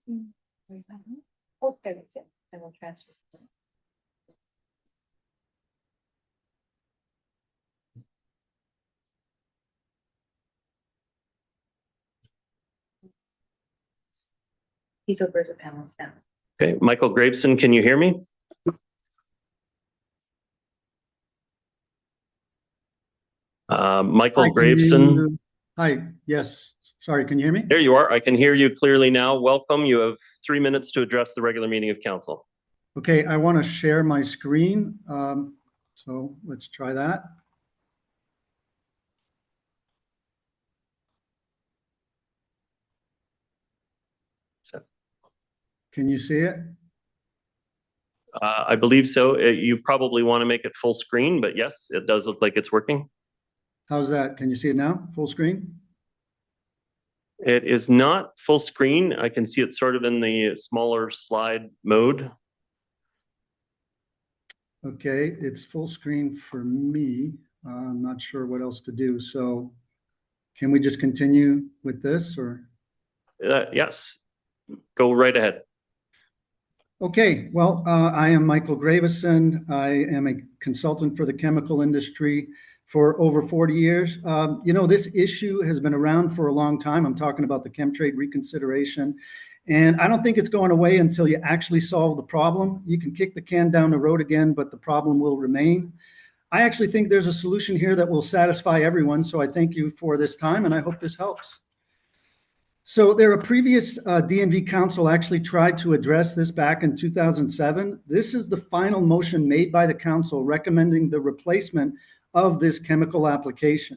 Oh, there it's it. I will transfer. He's over as a panelist now. Okay, Michael Graveson, can you hear me? Michael Graveson. Hi, yes. Sorry, can you hear me? There you are. I can hear you clearly now. Welcome. You have 3 minutes to address the regular meeting of council. Okay, I want to share my screen. So let's try that. Can you see it? I believe so. You probably want to make it full screen, but yes, it does look like it's working. How's that? Can you see it now? Full screen? It is not full screen. I can see it sort of in the smaller slide mode. Okay, it's full screen for me. I'm not sure what else to do. So can we just continue with this or? Yes, go right ahead. Okay, well, I am Michael Graveson. I am a consultant for the chemical industry for over 40 years. This issue has been around for a long time. I'm talking about the Chemtrade reconsideration. And I don't think it's going away until you actually solve the problem. You can kick the can down the road again, but the problem will remain. I actually think there's a solution here that will satisfy everyone. So I thank you for this time, and I hope this helps. So a previous DNV council actually tried to address this back in 2007. This is the final motion made by the council recommending the replacement of this chemical application.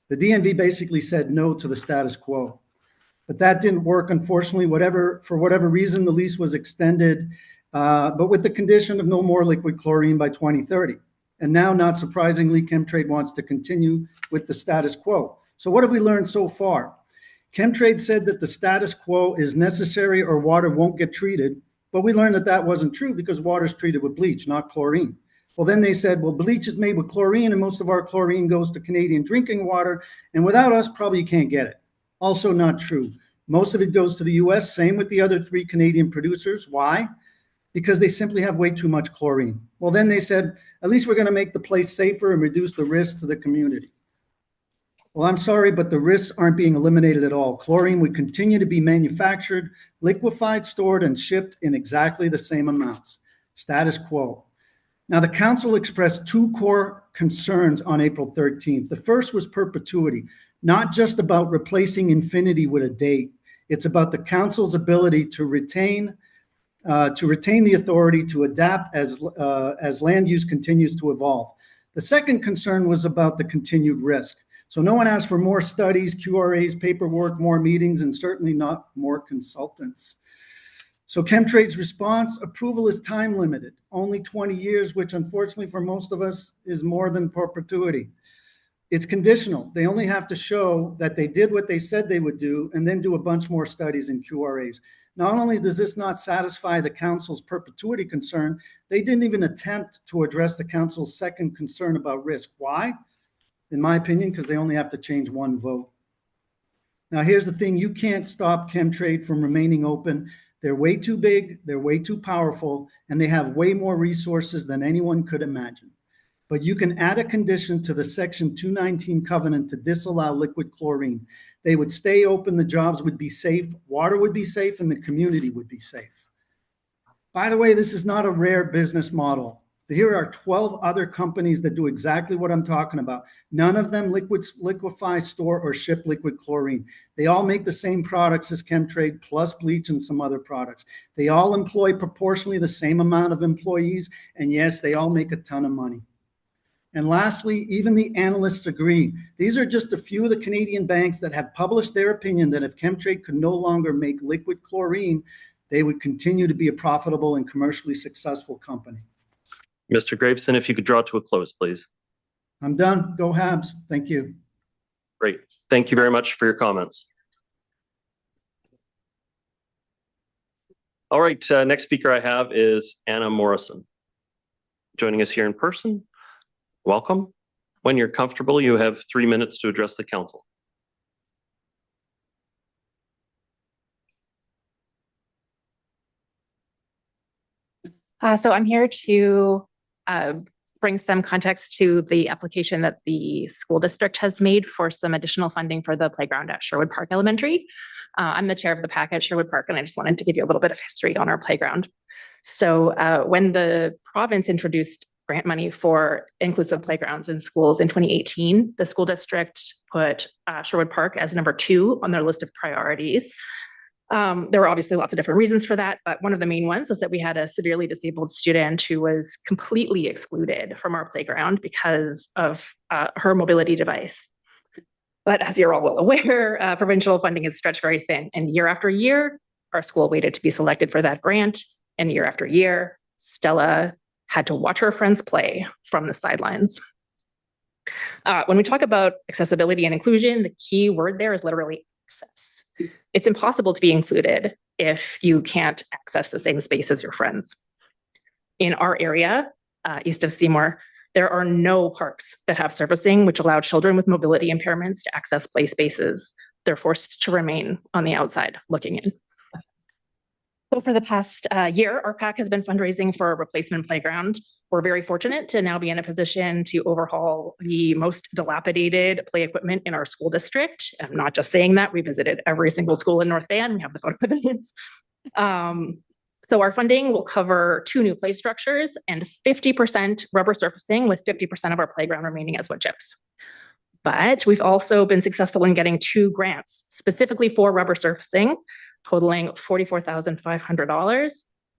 The DNV basically said no to the status quo. But that didn't work, unfortunately. For whatever reason, the lease was extended, but with the condition of no more liquid chlorine by 2030. And now, not surprisingly, Chemtrade wants to continue with the status quo. So what have we learned so far? Chemtrade said that the status quo is necessary or water won't get treated, but we learned that that wasn't true because water is treated with bleach, not chlorine. Well, then they said, well, bleach is made with chlorine and most of our chlorine goes to Canadian drinking water, and without us, probably you can't get it. Also not true. Most of it goes to the US, same with the other 3 Canadian producers. Why? Because they simply have way too much chlorine. Well, then they said, at least we're going to make the place safer and reduce the risk to the community. Well, I'm sorry, but the risks aren't being eliminated at all. Chlorine would continue to be manufactured, liquefied, stored, and shipped in exactly the same amounts. Status quo. Now, the council expressed 2 core concerns on April 13th. The first was perpetuity, not just about replacing infinity with a date. It's about the council's ability to retain the authority to adapt as land use continues to evolve. The second concern was about the continued risk. So no one asked for more studies, QRAs, paperwork, more meetings, and certainly not more consultants. So Chemtrade's response, approval is time limited, only 20 years, which unfortunately for most of us is more than perpetuity. It's conditional. They only have to show that they did what they said they would do and then do a bunch more studies and QRAs. Not only does this not satisfy the council's perpetuity concern, they didn't even attempt to address the council's second concern about risk. Why? In my opinion, because they only have to change 1 vote. Now, here's the thing. You can't stop Chemtrade from remaining open. They're way too big, they're way too powerful, and they have way more resources than anyone could imagine. But you can add a condition to the Section 219 covenant to disallow liquid chlorine. They would stay open, the jobs would be safe, water would be safe, and the community would be safe. By the way, this is not a rare business model. Here are 12 other companies that do exactly what I'm talking about. None of them liquefy, store, or ship liquid chlorine. They all make the same products as Chemtrade, plus bleach and some other products. They all employ proportionally the same amount of employees, and yes, they all make a ton of money. And lastly, even the analysts agree. These are just a few of the Canadian banks that have published their opinion that if Chemtrade could no longer make liquid chlorine, they would continue to be a profitable and commercially successful company. Mr. Graveson, if you could draw to a close, please. I'm done. Go Habs. Thank you. Great. Thank you very much for your comments. All right, next speaker I have is Anna Morrison. Joining us here in person. Welcome. When you're comfortable, you have 3 minutes to address the council. So I'm here to bring some context to the application that the school district has made for some additional funding for the playground at Sherwood Park Elementary. I'm the chair of the PAC at Sherwood Park, and I just wanted to give you a little bit of history on our playground. So when the province introduced grant money for inclusive playgrounds in schools in 2018, the school district put Sherwood Park as number 2 on their list of priorities. There were obviously lots of different reasons for that, but one of the main ones is that we had a severely disabled student who was completely excluded from our playground because of her mobility device. But as you're all well aware, provincial funding is stretched very thin, and year after year, our school waited to be selected for that grant, and year after year, Stella had to watch her friends play from the sidelines. When we talk about accessibility and inclusion, the key word there is literally access. It's impossible to be included if you can't access the same space as your friends. In our area, east of Seymour, there are no parks that have surfacing which allow children with mobility impairments to access play spaces. They're forced to remain on the outside looking in. So for the past year, our PAC has been fundraising for a replacement playground. We're very fortunate to now be in a position to overhaul the most dilapidated play equipment in our school district. I'm not just saying that, we visited every single school in North Van, we have the photo evidence. So our funding will cover 2 new play structures and 50% rubber surfacing, with 50% of our playground remaining as wood chips. But we've also been successful in getting 2 grants specifically for rubber surfacing, totaling $44,500,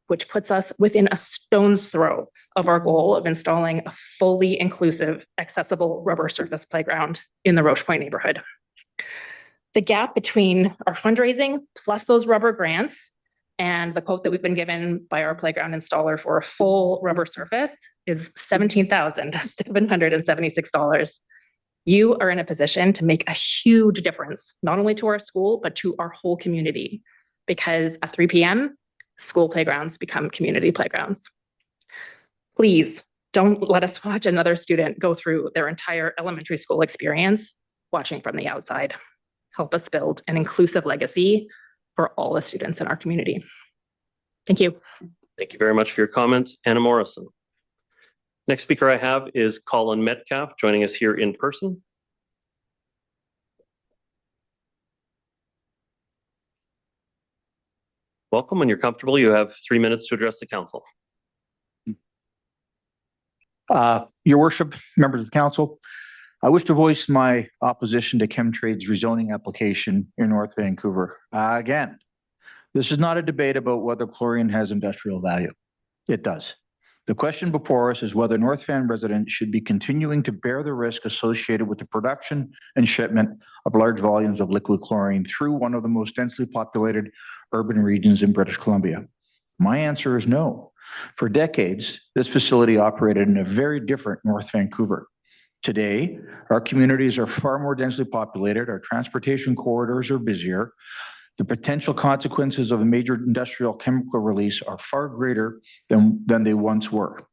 which puts us within a stone's throw of our goal of installing a fully inclusive, accessible rubber surface playground in the Roche Point neighborhood. The gap between our fundraising plus those rubber grants and the quote that we've been given by our playground installer for a full rubber surface is $17,776. You are in a position to make a huge difference, not only to our school, but to our whole community, because at 3 p.m., school playgrounds become community playgrounds. Please don't let us watch another student go through their entire elementary school experience watching from the outside. Help us build an inclusive legacy for all the students in our community. Thank you. Thank you very much for your comments. Anna Morrison. Next speaker I have is Colin Metcalf, joining us here in person. Welcome. When you're comfortable, you have 3 minutes to address the council. Your worship, members of the council, I wish to voice my opposition to Chemtrade's rezoning application in North Vancouver. Again, this is not a debate about whether chlorine has industrial value. It does. The question before us is whether North Van residents should be continuing to bear the risk associated with the production and shipment of large volumes of liquid chlorine through one of the most densely populated urban regions in British Columbia. My answer is no. For decades, this facility operated in a very different North Vancouver. Today, our communities are far more densely populated, our transportation corridors are busier, the potential consequences of a major industrial chemical release are far greater than they once were.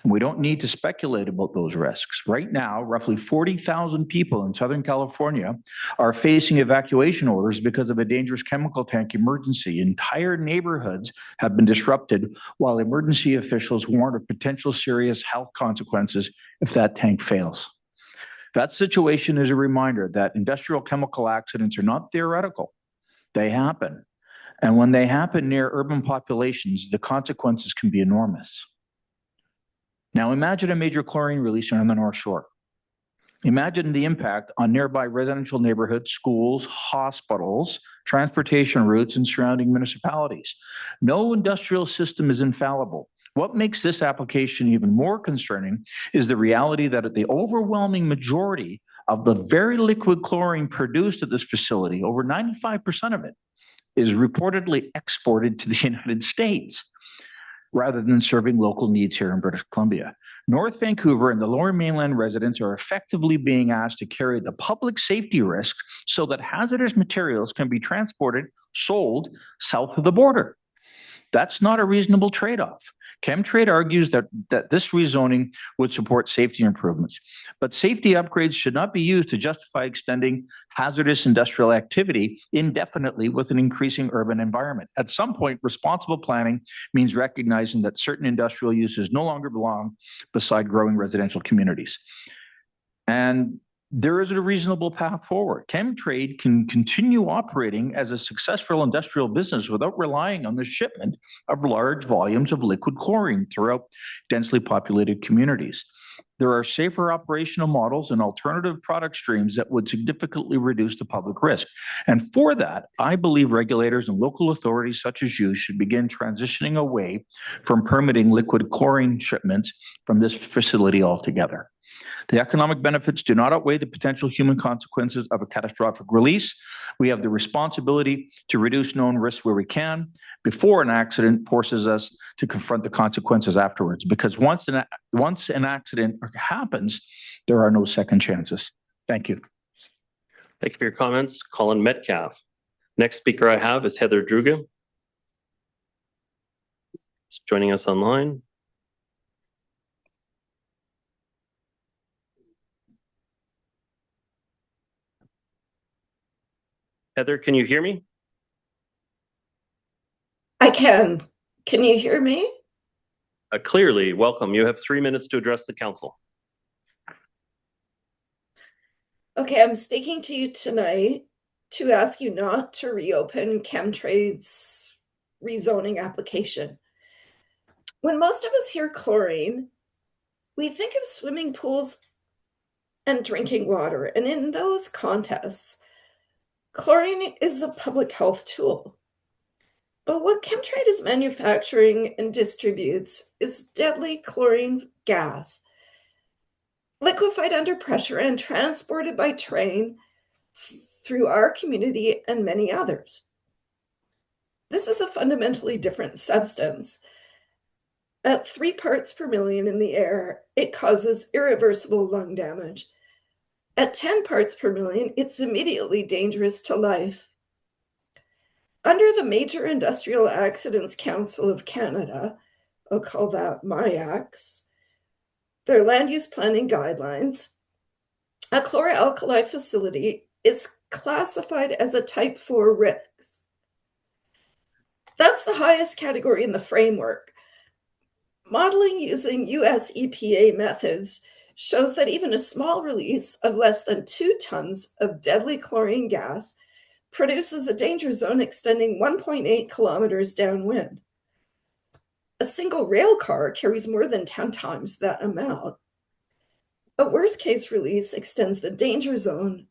And we don't need to speculate about those risks. Right now, roughly 40,000 people in Southern California are facing evacuation orders because of a dangerous chemical tank emergency. Entire neighborhoods have been disrupted while emergency officials warn of potential serious health consequences if that tank fails. That situation is a reminder that industrial chemical accidents are not theoretical. They happen. And when they happen near urban populations, the consequences can be enormous. Now imagine a major chlorine release on the North Shore. Imagine the impact on nearby residential neighborhoods, schools, hospitals, transportation routes, and surrounding municipalities. No industrial system is infallible. What makes this application even more concerning is the reality that the overwhelming majority of the very liquid chlorine produced at this facility, over 95% of it, is reportedly exported to the United States, rather than serving local needs here in British Columbia. North Vancouver and the Lower Mainland residents are effectively being asked to carry the public safety risk so that hazardous materials can be transported, sold south of the border. That's not a reasonable trade-off. Chemtrade argues that this rezoning would support safety improvements, but safety upgrades should not be used to justify extending hazardous industrial activity indefinitely with an increasing urban environment. At some point, responsible planning means recognizing that certain industrial uses no longer belong beside growing residential communities. And there is a reasonable path forward. Chemtrade can continue operating as a successful industrial business without relying on the shipment of large volumes of liquid chlorine throughout densely populated communities. There are safer operational models and alternative product streams that would significantly reduce the public risk. And for that, I believe regulators and local authorities such as you should begin transitioning away from permitting liquid chlorine shipments from this facility altogether. The economic benefits do not outweigh the potential human consequences of a catastrophic release. We have the responsibility to reduce known risks where we can before an accident forces us to confront the consequences afterwards. Because once an accident happens, there are no second chances. Thank you. Thank you for your comments. Colin Metcalf. Next speaker I have is Heather Druga. She's joining us online. Heather, can you hear me? I can. Can you hear me? Clearly, welcome. You have 3 minutes to address the council. Okay, I'm speaking to you tonight to ask you not to reopen Chemtrade's rezoning application. When most of us hear chlorine, we think of swimming pools and drinking water, and in those contests, chlorine is a public health tool. But what Chemtrade is manufacturing and distributes is deadly chlorine gas, liquefied under pressure and transported by train through our community and many others. This is a fundamentally different substance. At 3 parts per million in the air, it causes irreversible lung damage. At 10 parts per million, it's immediately dangerous to life. Under the Major Industrial Accidents Council of Canada, I'll call that MIACs, their land use planning guidelines, a chloralkali facility is classified as a type 4 risk. That's the highest category in the framework. Modeling using US EPA methods shows that even a small release of less than 2 tons of deadly chlorine gas produces a danger zone extending 1.8 kilometers downwind. A single rail car carries more than 10 times that amount. A worst case release extends the danger zone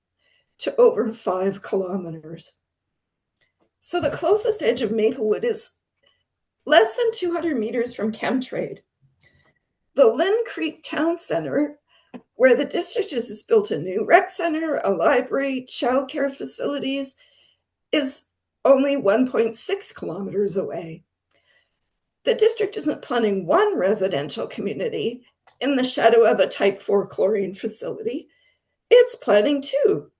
to over 5 kilometers. So the closest edge of Maplewood is less than 200 meters from Chemtrade. The Lynn Creek Town Center, where the district has built a new rec center, a library, childcare facilities, is only 1.6 kilometers away. The district isn't planning one residential community in the shadow of a type 4 chlorine facility. It's planning 2.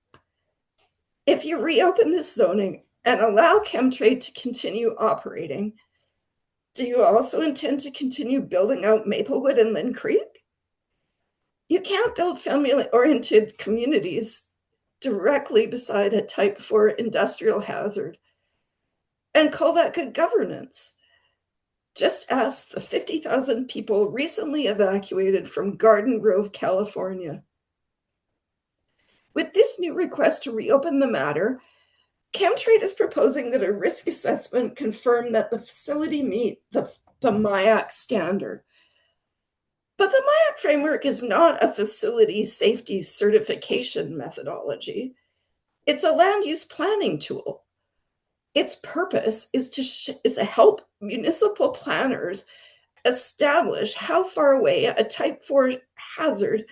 If you reopen this zoning and allow Chemtrade to continue operating, do you also intend to continue building out Maplewood and Lynn Creek? You can't build family-oriented communities directly beside a type 4 industrial hazard and call that good governance. Just ask the 50,000 people recently evacuated from Garden Grove, California. With this new request to reopen the matter, Chemtrade is proposing that a risk assessment confirm that the facility meet the MIAC standard. But the MIAC framework is not a facility safety certification methodology. It's a land use planning tool. Its purpose is to help municipal planners establish how far away a type 4 hazard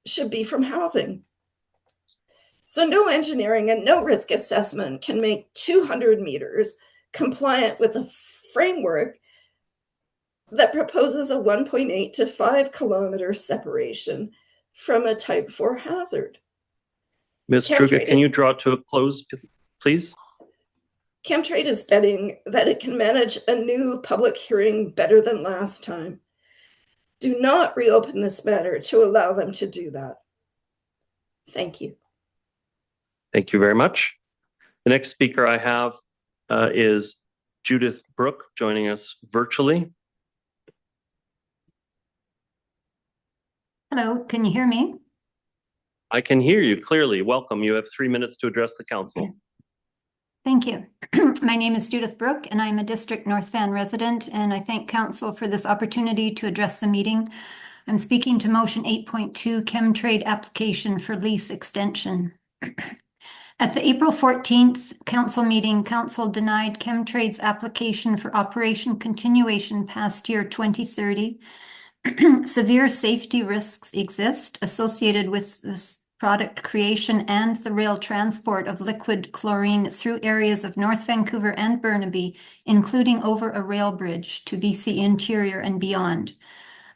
should be from housing. So no engineering and no risk assessment can make 200 meters compliant with a framework that proposes a 1.8 to 5 kilometer separation from a type 4 hazard. Ms. Druga, can you draw to a close, please? Chemtrade is betting that it can manage a new public hearing better than last time. Do not reopen this matter to allow them to do that. Thank you. Thank you very much. The next speaker I have is Judith Brooke, joining us virtually. Hello, can you hear me? I can hear you clearly. Welcome. You have 3 minutes to address the council. Thank you. My name is Judith Brooke, and I'm a District North Van resident, and I thank Council for this opportunity to address the meeting. I'm speaking to Motion 8.2 Chemtrade application for lease extension. At the April 14th Council meeting, Council denied Chemtrade's application for operation continuation past year 2030. Severe safety risks exist associated with this product creation and the rail transport of liquid chlorine through areas of North Vancouver and Burnaby, including over a rail bridge to BC Interior and beyond.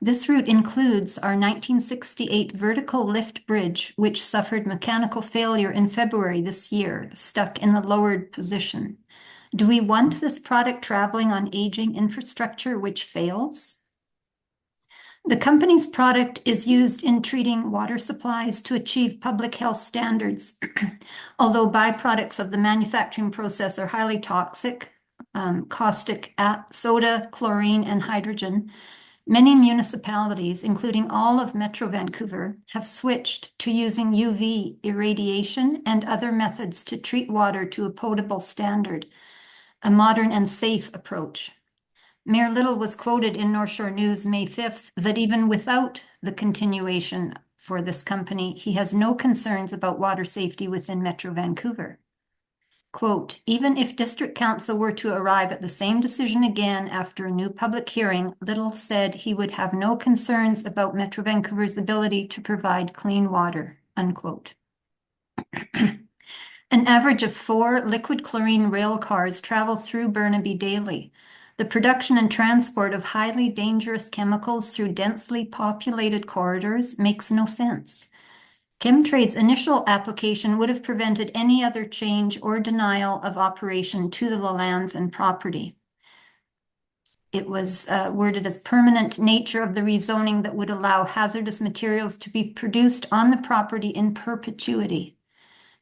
This route includes our 1968 vertical lift bridge, which suffered mechanical failure in February this year, stuck in the lowered position. Do we want this product traveling on aging infrastructure which fails? The company's product is used in treating water supplies to achieve public health standards. Although byproducts of the manufacturing process are highly toxic, caustic soda, chlorine, and hydrogen, many municipalities, including all of Metro Vancouver, have switched to using UV irradiation and other methods to treat water to a potable standard, a modern and safe approach. Mayor Little was quoted in North Shore News May 5th that even without the continuation for this company, he has no concerns about water safety within Metro Vancouver. Quote, even if District Council were to arrive at the same decision again after a new public hearing, Little said he would have no concerns about Metro Vancouver's ability to provide clean water, unquote. An average of 4 liquid chlorine rail cars travel through Burnaby daily. The production and transport of highly dangerous chemicals through densely populated corridors makes no sense. Chemtrade's initial application would have prevented any other change or denial of operation to the lands and property. It was worded as permanent nature of the rezoning that would allow hazardous materials to be produced on the property in perpetuity.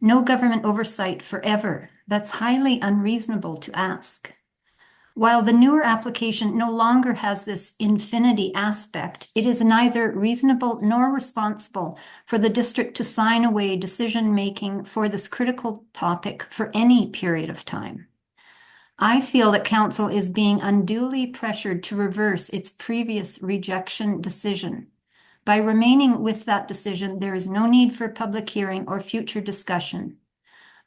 No government oversight forever. That's highly unreasonable to ask. While the newer application no longer has this infinity aspect, it is neither reasonable nor responsible for the district to sign away decision-making for this critical topic for any period of time. I feel that Council is being unduly pressured to reverse its previous rejection decision. By remaining with that decision, there is no need for public hearing or future discussion.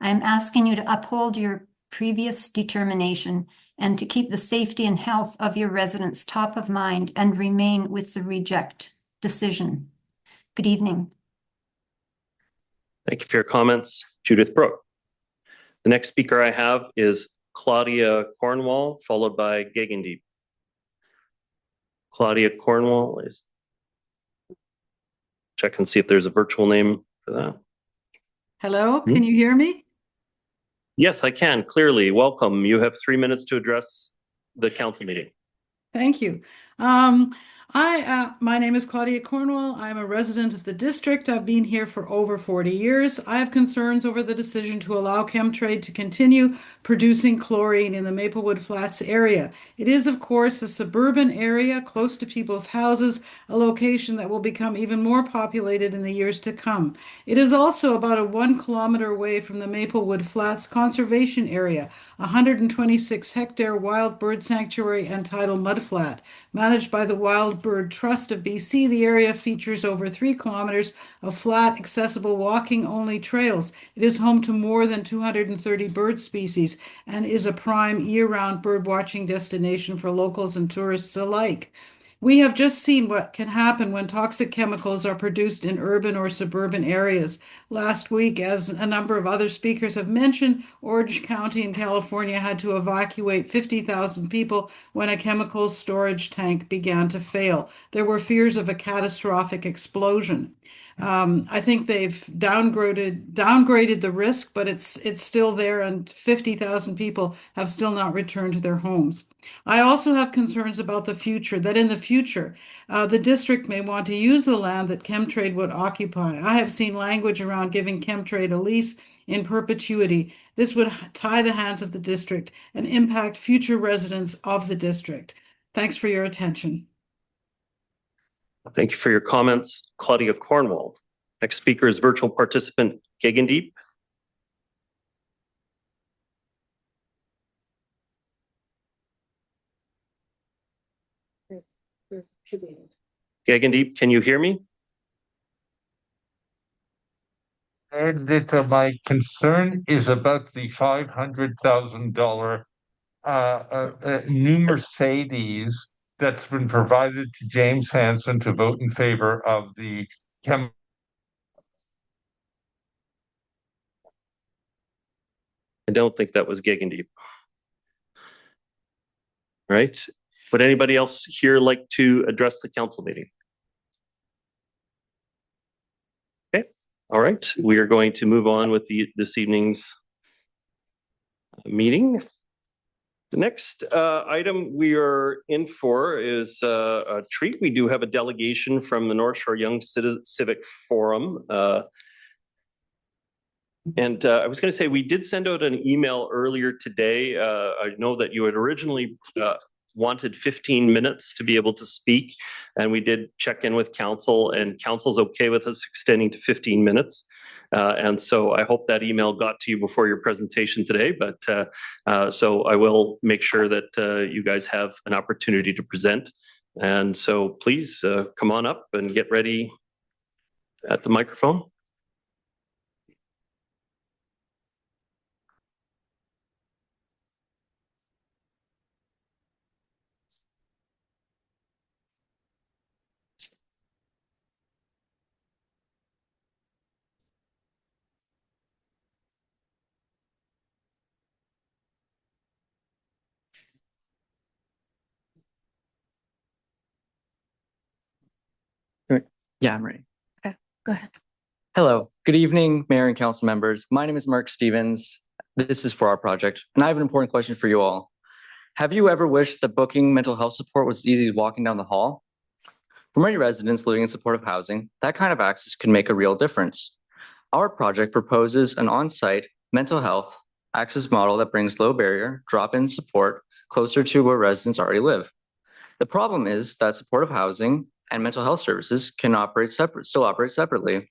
I am asking you to uphold your previous determination and to keep the safety and health of your residents top of mind and remain with the reject decision. Good evening. Thank you for your comments, Judith Brooke. The next speaker I have is Claudia Cornwall, followed by Gegendeep. Claudia Cornwall is. Check and see if there's a virtual name for that. Hello, can you hear me? Yes, I can clearly. Welcome. You have 3 minutes to address the council meeting. Thank you. My name is Claudia Cornwall. I'm a resident of the district. I've been here for over 40 years. I have concerns over the decision to allow Chemtrade to continue producing chlorine in the Maplewood Flats area. It is, of course, a suburban area close to people's houses, a location that will become even more populated in the years to come. It is also about a 1 kilometer away from the Maplewood Flats Conservation Area, a 126-hectare wild bird sanctuary and tidal mudflat. Managed by the Wild Bird Trust of BC, the area features over 3 kilometers of flat, accessible, walking-only trails. It is home to more than 230 bird species and is a prime year-round bird-watching destination for locals and tourists alike. We have just seen what can happen when toxic chemicals are produced in urban or suburban areas. Last week, as a number of other speakers have mentioned, Orange County in California had to evacuate 50,000 people when a chemical storage tank began to fail. There were fears of a catastrophic explosion. I think they've downgraded the risk, but it's still there, and 50,000 people have still not returned to their homes. I also have concerns about the future, that in the future, the district may want to use the land that Chemtrade would occupy. I have seen language around giving Chemtrade a lease in perpetuity. This would tie the hands of the district and impact future residents of the district. Thanks for your attention. Thank you for your comments, Claudia Cornwall. Next speaker is virtual participant Gegendeep. Gegendeep, can you hear me? And that my concern is about the $500,000 new Mercedes that's been provided to James Hansen to vote in favor of the I don't think that was Gegendeep. Right? Would anybody else here like to address the council meeting? Okay. All right. We are going to move on with this evening's meeting. The next item we are in for is a treat. We do have a delegation from the North Shore Young Civic Forum. And I was going to say, we did send out an email earlier today. I know that you had originally wanted 15 minutes to be able to speak, and we did check in with council, and council's okay with us extending to 15 minutes. And so I hope that email got to you before your presentation today, but so I will make sure that you guys have an opportunity to present. And so please come on up and get ready at the microphone. Yeah, I'm ready. Okay, go ahead. Hello, good evening, Mayor and Council members. My name is Mark Stevens. This is for our project, and I have an important question for you all. Have you ever wished that booking mental health support was as easy as walking down the hall? For many residents living in supportive housing, that kind of access can make a real difference. Our project proposes an on-site mental health access model that brings low barrier, drop-in support closer to where residents already live. The problem is that supportive housing and mental health services can still operate separately.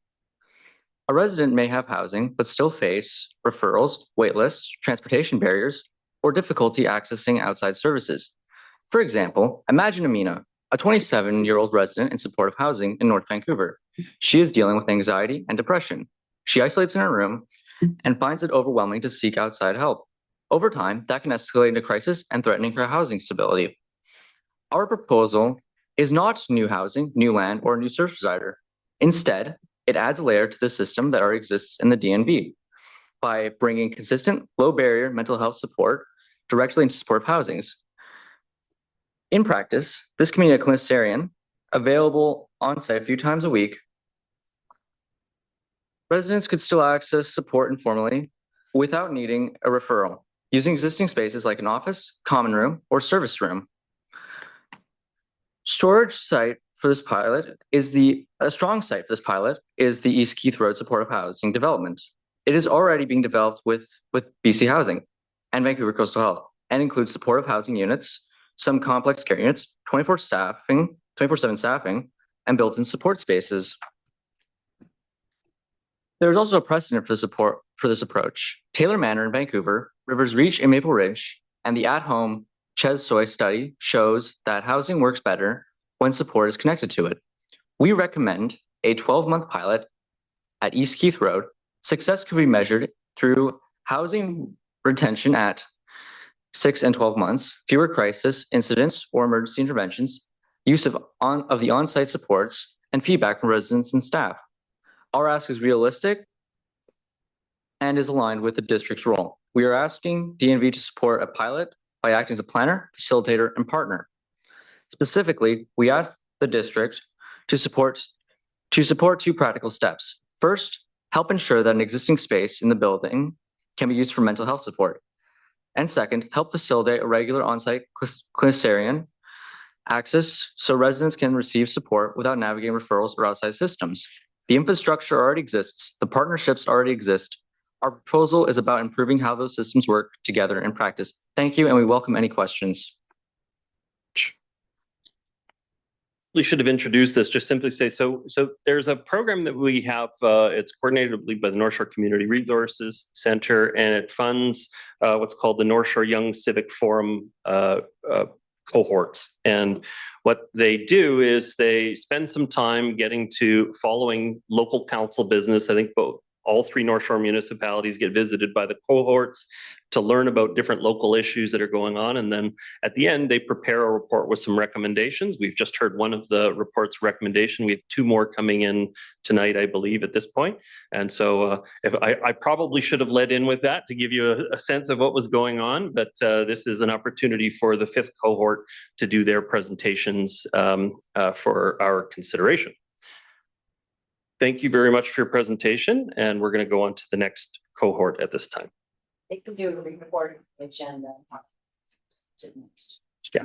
A resident may have housing, but still face referrals, wait lists, transportation barriers, or difficulty accessing outside services. For example, imagine Amina, a 27-year-old resident in supportive housing in North Vancouver. She is dealing with anxiety and depression. She isolates in her room and finds it overwhelming to seek outside help. Over time, that can escalate into crisis and threatening her housing stability. Our proposal is not new housing, new land, or a new service provider. Instead, it adds a layer to the system that already exists in the DNV by bringing consistent, low-barrier mental health support directly into supportive housings. In practice, this can mean a clinician available on-site a few times a week. Residents could still access support informally without needing a referral, using existing spaces like an office, common room, or service room. A strong site for this pilot is the East Keith Road supportive housing development. It is already being developed with BC Housing and Vancouver Coastal Health, and includes supportive housing units, some complex care units, 24/7 staffing, and built-in support spaces. There is also a precedent for this approach. Taylor Manor in Vancouver, Rivers Reach in Maple Ridge, and the at-home Ches Soy study shows that housing works better when support is connected to it. We recommend a 12-month pilot at East Keith Road. Success could be measured through housing retention at 6 and 12 months, fewer crisis incidents or emergency interventions, use of the on-site supports, and feedback from residents and staff. Our ask is realistic and is aligned with the district's role. We are asking DNV to support a pilot by acting as a planner, facilitator, and partner. Specifically, we ask the district to support to support two practical steps. First, help ensure that an existing space in the building can be used for mental health support. And second, help facilitate a regular on-site clinician access so residents can receive support without navigating referrals or outside systems. The infrastructure already exists, the partnerships already exist. Our proposal is about improving how those systems work together in practice. Thank you, and we welcome any questions. We should have introduced this, just simply say, so there's a program that we have, it's coordinated, I believe, by the North Shore Community Resources Center, and it funds what's called the North Shore Young Civic Forum cohorts. And what they do is they spend some time getting to following local council business. I think all three North Shore municipalities get visited by the cohorts to learn about different local issues that are going on. And then at the end, they prepare a report with some recommendations. We've just heard one of the report's recommendation. We have two more coming in tonight, I believe, at this point. And so if I probably should have led in with that to give you a sense of what was going on, but this is an opportunity for the fifth cohort to do their presentations for our consideration. Thank you very much for your presentation, and we're going to go on to the next cohort at this time. They can do a report agenda. Yeah.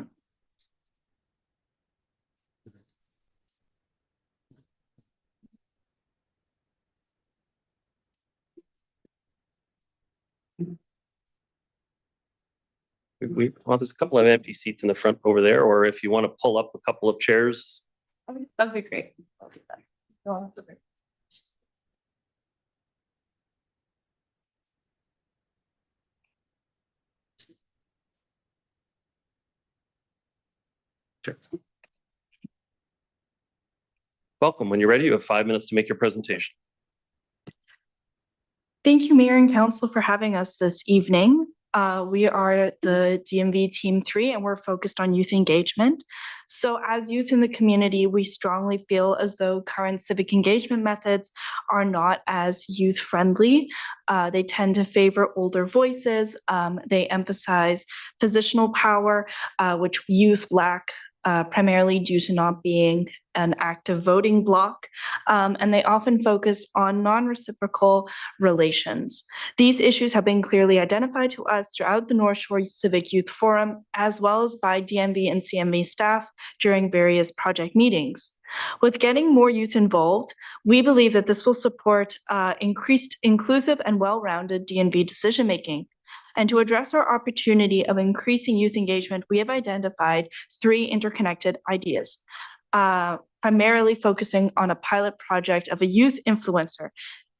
Well, there's a couple of empty seats in the front over there, or if you want to pull up a couple of chairs. That'd be great. I'll do that. No, that's okay. Sure. Welcome. When you're ready, you have 5 minutes to make your presentation. Thank you, Mayor and Council, for having us this evening. We are the DMV Team 3, and we're focused on youth engagement. So as youth in the community, we strongly feel as though current civic engagement methods are not as youth-friendly. They tend to favor older voices. They emphasize positional power, which youth lack primarily due to not being an active voting bloc, and they often focus on non-reciprocal relations. These issues have been clearly identified to us throughout the North Shore Civic Youth Forum, as well as by DMV and CMV staff during various project meetings. With getting more youth involved, we believe that this will support increased inclusive and well-rounded DMV decision-making. And to address our opportunity of increasing youth engagement, we have identified 3 interconnected ideas, primarily focusing on a pilot project of a youth influencer.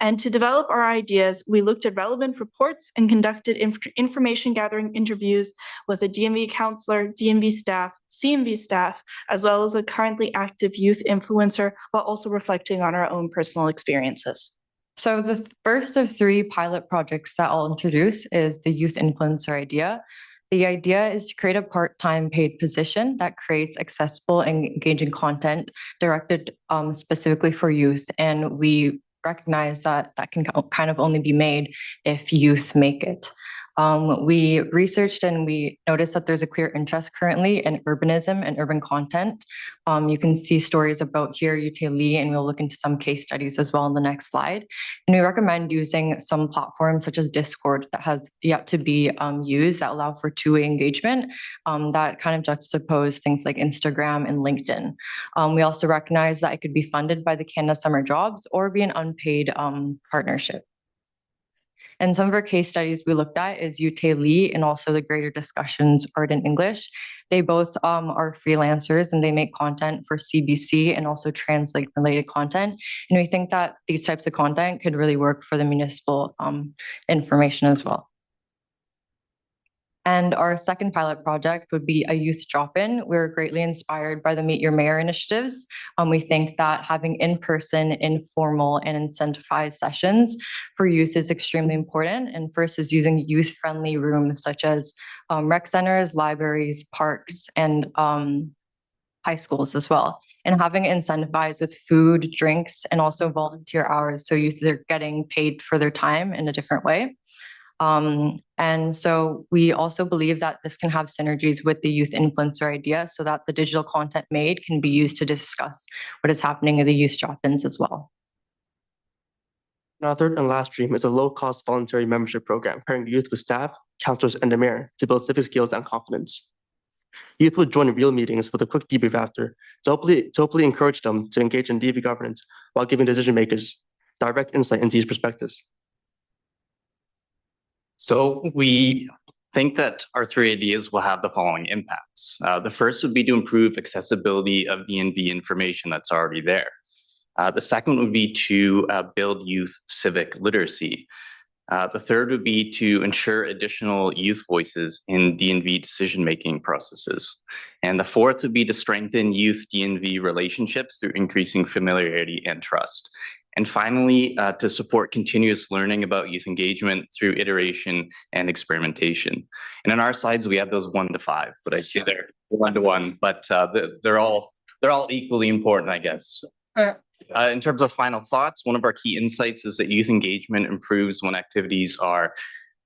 And to develop our ideas, we looked at relevant reports and conducted information gathering interviews with a DMV counselor, DMV staff, CMV staff, as well as a currently active youth influencer, while also reflecting on our own personal experiences. So the first of 3 pilot projects that I'll introduce is the youth influencer idea. The idea is to create a part-time paid position that creates accessible and engaging content directed specifically for youth. And we recognize that that can kind of only be made if youth make it. We researched and we noticed that there's a clear interest currently in urbanism and urban content. You can see stories about here, Lee, and we'll look into some case studies as well in the next slide. And we recommend using some platforms such as Discord that has yet to be used that allow for two-way engagement that kind of juxtapose things like Instagram and LinkedIn. We also recognize that it could be funded by the Canada Summer Jobs or be an unpaid partnership. And some of our case studies we looked at is Lee and also the Greater Discussions Art in English. They both are freelancers and they make content for CBC and also translate related content. And we think that these types of content could really work for the municipal information as well. And our second pilot project would be a youth drop-in. We're greatly inspired by the Meet Your Mayor initiatives. We think that having in-person, informal, and incentivized sessions for youth is extremely important. And first is using youth-friendly rooms such as rec centers, libraries, parks, and high schools as well. And having it incentivized with food, drinks, and also volunteer hours so youth are getting paid for their time in a different way. And so we also believe that this can have synergies with the youth influencer idea so that the digital content made can be used to discuss what is happening in the youth drop-ins as well. Our third and last stream is a low-cost voluntary membership program pairing the youth with staff, counselors, and the mayor to build civic skills and confidence. Youth would join real meetings with a quick debrief after to hopefully encourage them to engage in DV governance while giving decision makers direct insight into these perspectives. So we think that our three ideas will have the following impacts. The first would be to improve accessibility of DNV information that's already there. The second would be to build youth civic literacy. The third would be to ensure additional youth voices in DNV decision-making processes. And the fourth would be to strengthen youth DNV relationships through increasing familiarity and trust. And finally, to support continuous learning about youth engagement through iteration and experimentation. And on our sides, we have those 1 to 5, but I see they're 1 to 1, but they're all equally important, I guess. In terms of final thoughts, one of our key insights is that youth engagement improves when activities are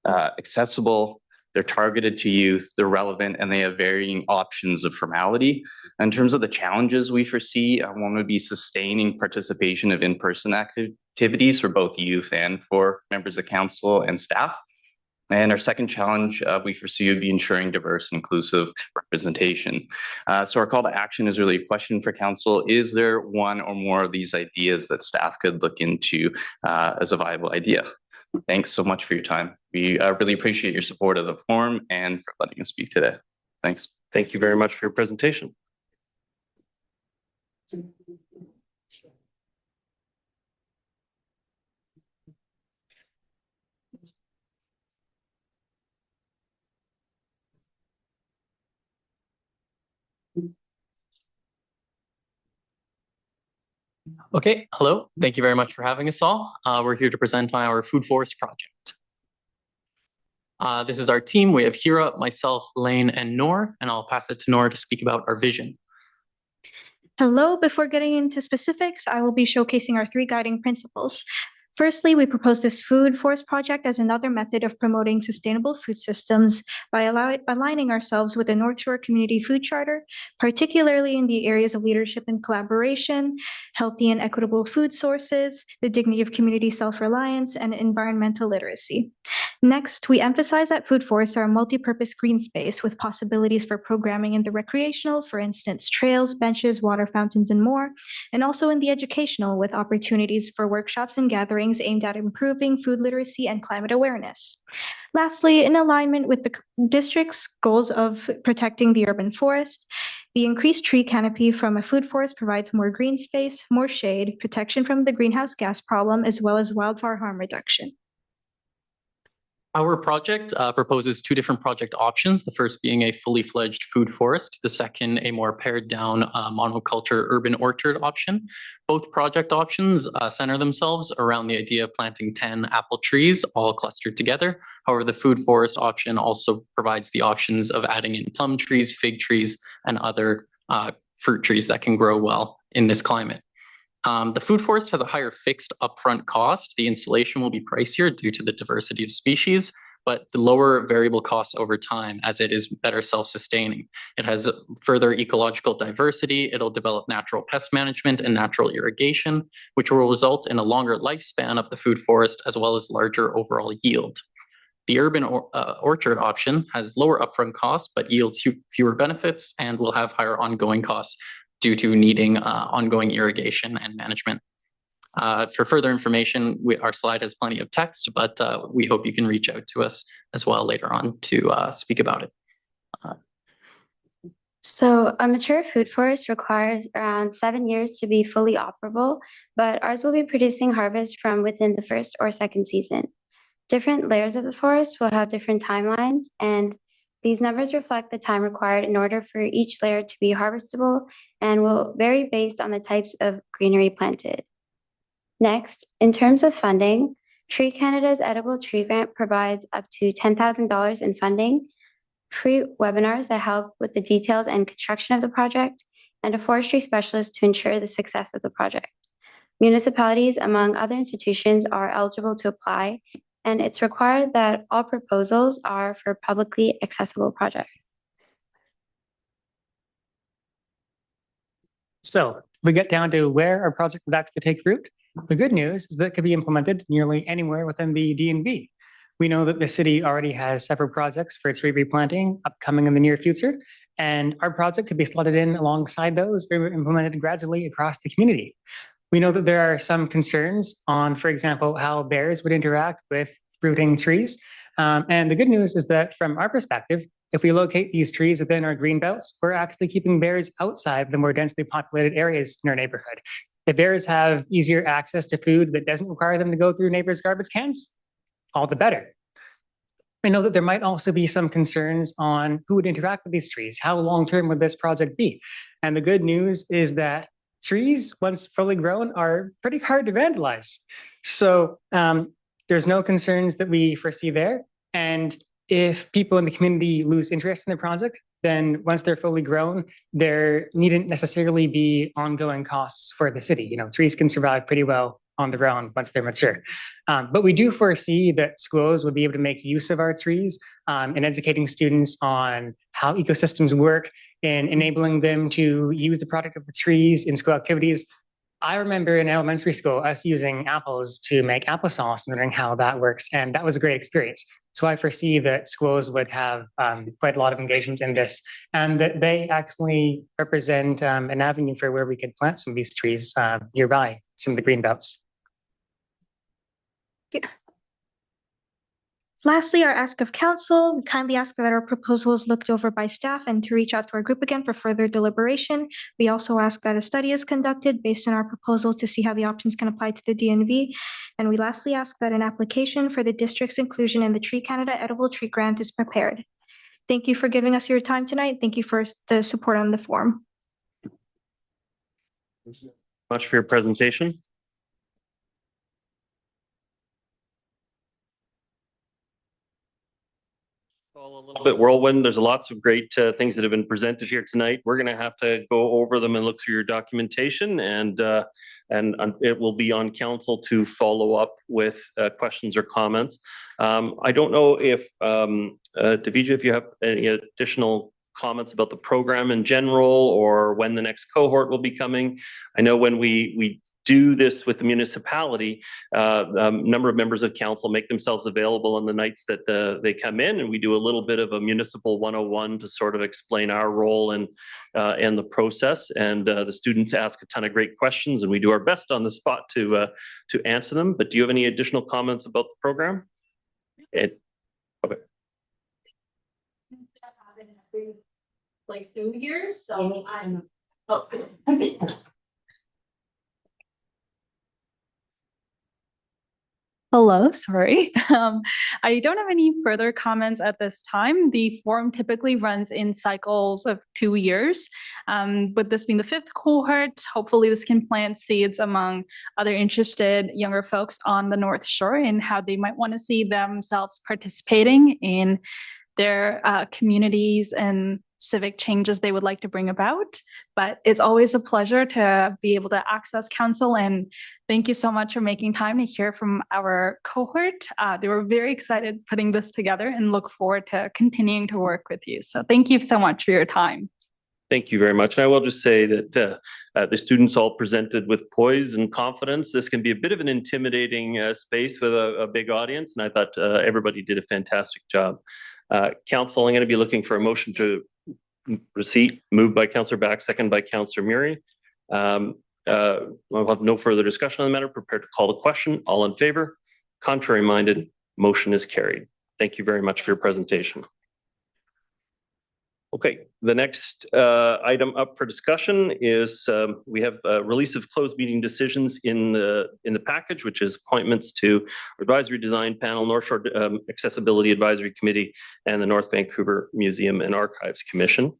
accessible, they're targeted to youth, they're relevant, and they have varying options of formality. In terms of the challenges we foresee, one would be sustaining participation of in-person activities for both youth and for members of council and staff. And our second challenge we foresee would be ensuring diverse and inclusive representation. So our call to action is really a question for council. Is there one or more of these ideas that staff could look into as a viable idea? Thanks so much for your time. We really appreciate your support of the forum and for letting us speak today. Thanks. Thank you very much for your presentation. Okay, hello. Thank you very much for having us all. We're here to present on our food forest project. This is our team. We have Hira, myself, Lane, and Noor, and I'll pass it to Noor to speak about our vision. Hello, before getting into specifics, I will be showcasing our 3 guiding principles. Firstly, we propose this food forest project as another method of promoting sustainable food systems by aligning ourselves with the North Shore Community Food Charter, particularly in the areas of leadership and collaboration, healthy and equitable food sources, the dignity of community self-reliance, and environmental literacy. Next, we emphasize that food forests are a multi-purpose green space with possibilities for programming in the recreational, for instance, trails, benches, water fountains, and more, and also in the educational with opportunities for workshops and gatherings aimed at improving food literacy and climate awareness. Lastly, in alignment with the district's goals of protecting the urban forest, the increased tree canopy from a food forest provides more green space, more shade, protection from the greenhouse gas problem, as well as wildfire harm reduction. Our project proposes 2 different project options, the first being a fully fledged food forest, the second a more pared down monoculture urban orchard option. Both project options center themselves around the idea of planting 10 apple trees all clustered together. However, the food forest option also provides the options of adding in plum trees, fig trees, and other fruit trees that can grow well in this climate. The food forest has a higher fixed upfront cost. The installation will be pricier due to the diversity of species, but the lower variable costs over time as it is better self-sustaining. It has further ecological diversity. It'll develop natural pest management and natural irrigation, which will result in a longer lifespan of the food forest as well as larger overall yield. The urban orchard option has lower upfront costs, but yields fewer benefits and will have higher ongoing costs due to needing ongoing irrigation and management. For further information, our slide has plenty of text, but we hope you can reach out to us as well later on to speak about it. So a mature food forest requires around 7 years to be fully operable, but ours will be producing harvest from within the first or second season. Different layers of the forest will have different timelines, and these numbers reflect the time required in order for each layer to be harvestable and will vary based on the types of greenery planted. Next, in terms of funding, Tree Canada's Edible Tree Grant provides up to $10,000 in funding, free webinars that help with the details and construction of the project, and a forestry specialist to ensure the success of the project. Municipalities, among other institutions, are eligible to apply, and it's required that all proposals are for publicly accessible projects. So we get down to where our project would actually take root. The good news is that it could be implemented nearly anywhere within the DNV. We know that the city already has several projects for tree replanting upcoming in the near future, and our project could be slotted in alongside those or implemented gradually across the community. We know that there are some concerns on, for example, how bears would interact with fruiting trees. And the good news is that from our perspective, if we locate these trees within our green belts, we're actually keeping bears outside the more densely populated areas in our neighborhood. If bears have easier access to food that doesn't require them to go through neighbors' garbage cans, all the better. I know that there might also be some concerns on who would interact with these trees. How long-term would this project be? And the good news is that trees, once fully grown, are pretty hard to vandalize. So there's no concerns that we foresee there. And if people in the community lose interest in the project, then once they're fully grown, there needn't necessarily be ongoing costs for the city. You know, trees can survive pretty well on the ground once they're mature. But we do foresee that schools would be able to make use of our trees in educating students on how ecosystems work and enabling them to use the product of the trees in school activities. I remember in elementary school, us using apples to make applesauce and learning how that works. And that was a great experience. So I foresee that schools would have quite a lot of engagement in this, and that they actually represent an avenue for where we could plant some of these trees nearby some of the green belts. Lastly, our ask of council, we kindly ask that our proposal is looked over by staff and to reach out to our group again for further deliberation. We also ask that a study is conducted based on our proposal to see how the options can apply to the DNV. And we lastly ask that an application for the district's inclusion in the Tree Canada Edible Tree Grant is prepared. Thank you for giving us your time tonight. Thank you for the support on the form. Much for your presentation. All a little bit whirlwind. There's lots of great things that have been presented here tonight. We're going to have to go over them and look through your documentation, and it will be on council to follow up with questions or comments. I don't know if Davija, if you have any additional comments about the program in general or when the next cohort will be coming. I know when we do this with the municipality, a number of members of council make themselves available on the nights that they come in, and we do a little bit of a municipal 101 to sort of explain our role and the process. And the students ask a ton of great questions, and we do our best on the spot to answer them. But do you have any additional comments about the program? Okay. Like 2 years, so I'm. Hello, sorry. I don't have any further comments at this time. The forum typically runs in cycles of 2 years. With this being the 5th cohort, hopefully this can plant seeds among other interested younger folks on the North Shore in how they might want to see themselves participating in their communities and civic changes they would like to bring about. But it's always a pleasure to be able to access council, and thank you so much for making time to hear from our cohort. They were very excited putting this together and look forward to continuing to work with you. So thank you so much for your time. Thank you very much. And I will just say that the students all presented with poise and confidence. This can be a bit of an intimidating space with a big audience, and I thought everybody did a fantastic job. Council, I'm going to be looking for a motion to receipt, moved by Councillor Back, second by Councillor Murray. We'll have no further discussion on the matter. Prepared to call the question. All in favor? Contrary minded? Motion is carried. Thank you very much for your presentation. Okay, the next item up for discussion is we have a release of closed meeting decisions in the package, which is appointments to Advisory Design Panel, North Shore Accessibility Advisory Committee, and the North Vancouver Museum and Archives Commission.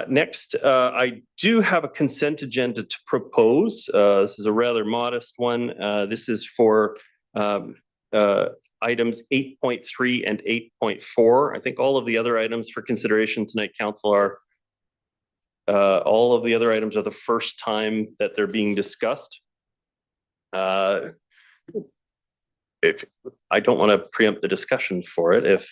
Next, I do have a consent agenda to propose. This is a rather modest one. This is for items 8.3 and 8.4. I think all of the other items for consideration tonight, Council, are all of the other items are the first time that they're being discussed. if I don't want to preempt the discussion for it, if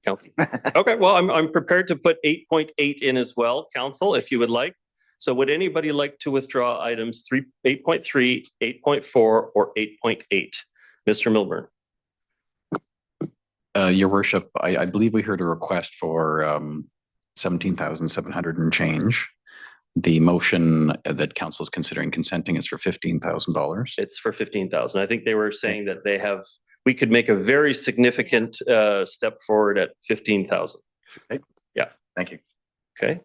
council. Okay, well, I'm prepared to put 8.8 in as well, council, if you would like. So would anybody like to withdraw items 8.3, 8.4, or 8.8? Mr. Milburn. Your worship, I believe we heard a request for 17,700 and change. The motion that council is considering consenting is for $15,000. It's for 15,000. I think they were saying that we could make a very significant step forward at 15,000. Okay. Yeah. Thank you. Okay.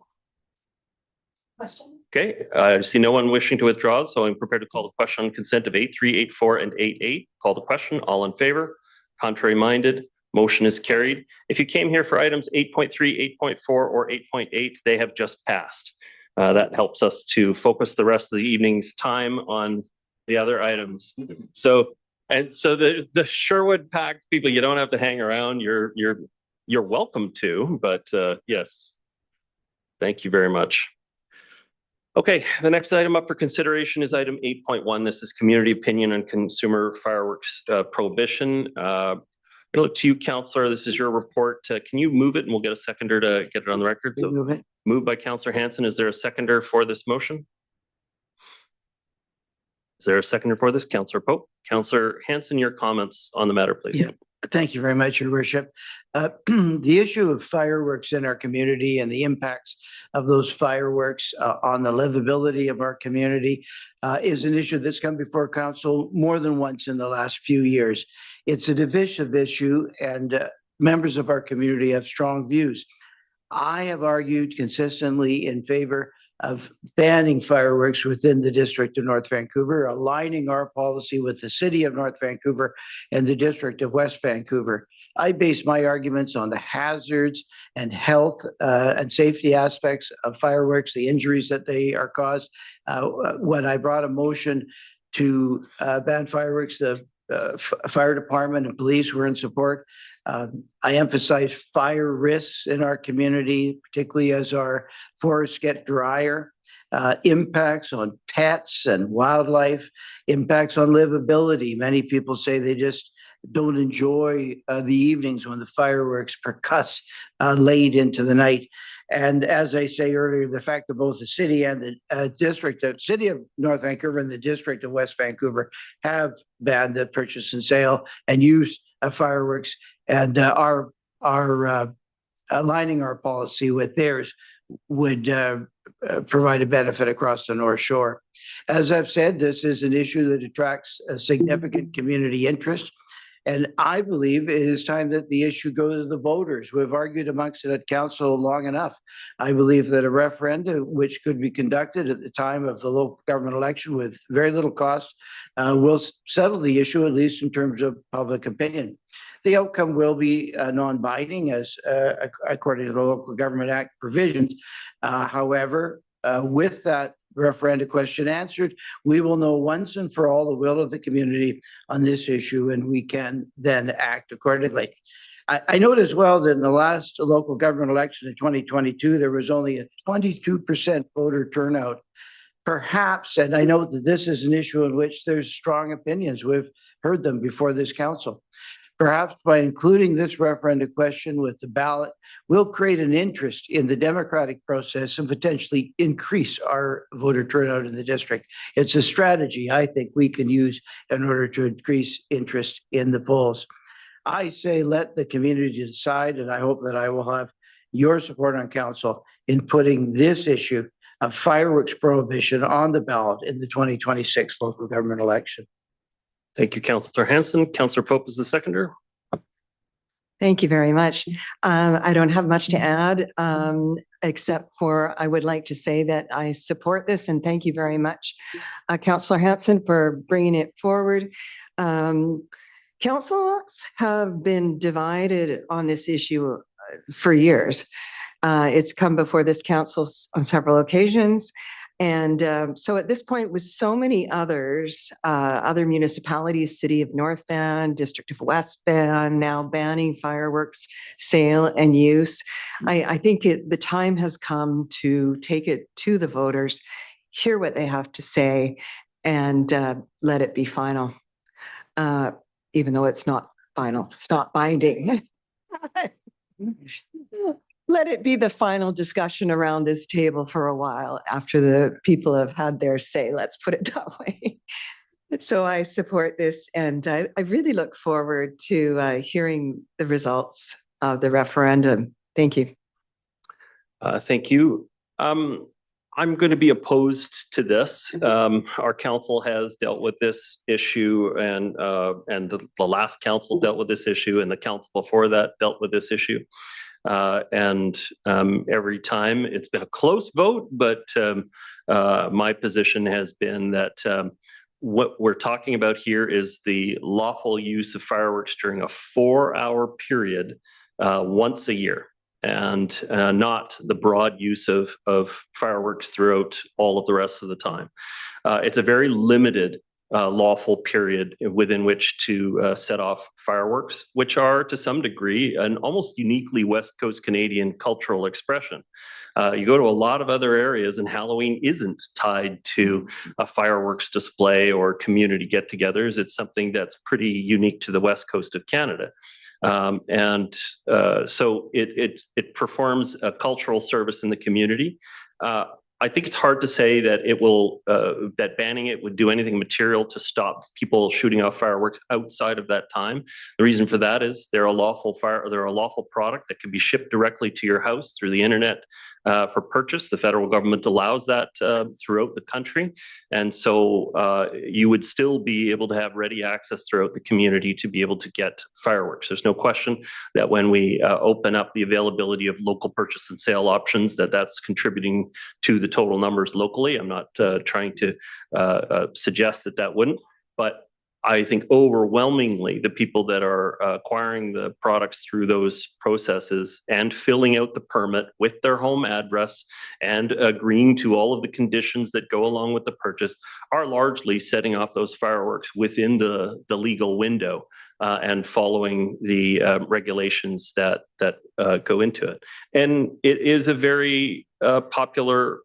Question? Okay. I see no one wishing to withdraw, so I'm prepared to call the question on consent of 8.3, 8.4, and 8.8. Call the question. All in favor? Contrary minded? Motion is carried. If you came here for items 8.3, 8.4, or 8.8, they have just passed. That helps us to focus the rest of the evening's time on the other items. So the Sherwood Pact people, you don't have to hang around. You're welcome to, but yes, thank you very much. Okay, the next item up for consideration is item 8.1. This is community opinion on consumer fireworks prohibition. I'm gonna look to you, Councillor. This is your report. Can you move it and we'll get a seconder to get it on the record? So move it. Moved by Councillor Hanson. Is there a seconder for this motion? Is there a seconder for this? Councillor Pope. Councillor Hanson, your comments on the matter, please. Yeah. Thank you very much, Your Worship. The issue of fireworks in our community and the impacts of those fireworks on the livability of our community is an issue that's come before council more than once in the last few years. It's a divisive issue, and members of our community have strong views. I have argued consistently in favor of banning fireworks within the District of North Vancouver, aligning our policy with the City of North Vancouver and the District of West Vancouver. I base my arguments on the hazards and health and safety aspects of fireworks, the injuries that they are caused. When I brought a motion to ban fireworks, the fire department and police were in support. I emphasize fire risks in our community, particularly as our forests get drier, impacts on pets and wildlife, impacts on livability. Many people say they just don't enjoy the evenings when the fireworks percuss late into the night. And as I say earlier, the fact that both the city and the City of North Vancouver and the District of West Vancouver have banned the purchase and sale and use of fireworks, and are aligning our policy with theirs would provide a benefit across the North Shore. As I've said, this is an issue that attracts a significant community interest. And I believe it is time that the issue go to the voters. We've argued amongst it at council long enough. I believe that a referendum, which could be conducted at the time of the local government election with very little cost, will settle the issue, at least in terms of public opinion. The outcome will be non-binding, as according to the Local Government Act provisions. However, with that referendum question answered, we will know once and for all the will of the community on this issue, and we can then act accordingly. I note as well that in the last local government election in 2022, there was only a 22% voter turnout. Perhaps, and I know that this is an issue in which there's strong opinions, we've heard them before this council. Perhaps by including this referendum question with the ballot, we'll create an interest in the democratic process and potentially increase our voter turnout in the district. It's a strategy I think we can use in order to increase interest in the polls. I say let the community decide, and I hope that I will have your support on council in putting this issue of fireworks prohibition on the ballot in the 2026 local government election. Thank you, Councillor Hanson. Councillor Pope is the seconder. Thank you very much. I don't have much to add, except for I would like to say that I support this, and thank you very much, Councillor Hanson, for bringing it forward. Councils have been divided on this issue for years. It's come before this council on several occasions. And so at this point, with so many others, other municipalities, City of North Van, District of West Van, now banning fireworks sale and use, I think the time has come to take it to the voters, hear what they have to say, and let it be final. even though it's not final, it's not binding. Let it be the final discussion around this table for a while after the people have had their say. Let's put it that way. So I support this, and I really look forward to hearing the results of the referendum. Thank you. Thank you. I'm going to be opposed to this. Our council has dealt with this issue, and the last council dealt with this issue, and the council before that dealt with this issue. Every time it's been a close vote, but my position has been that what we're talking about here is the lawful use of fireworks during a 4-hour period once a year, and not the broad use of fireworks throughout all of the rest of the time. It's a very limited lawful period within which to set off fireworks, which are to some degree an almost uniquely West Coast Canadian cultural expression. You go to a lot of other areas and Halloween isn't tied to a fireworks display or community get-togethers. It's something that's pretty unique to the West Coast of Canada. So it performs a cultural service in the community. I think it's hard to say that it will that banning it would do anything material to stop people shooting off fireworks outside of that time. The reason for that is they're a lawful product that can be shipped directly to your house through the internet for purchase. The federal government allows that throughout the country, and so you would still be able to have ready access throughout the community to be able to get fireworks. There's no question that when we open up the availability of local purchase and sale options, that's contributing to the total numbers locally. I'm not trying to suggest that wouldn't, but I think overwhelmingly the people that are acquiring the products through those processes and filling out the permit with their home address and agreeing to all of the conditions that go along with the purchase are largely setting off those fireworks within the legal window and following the regulations that go into it. And it is a very popular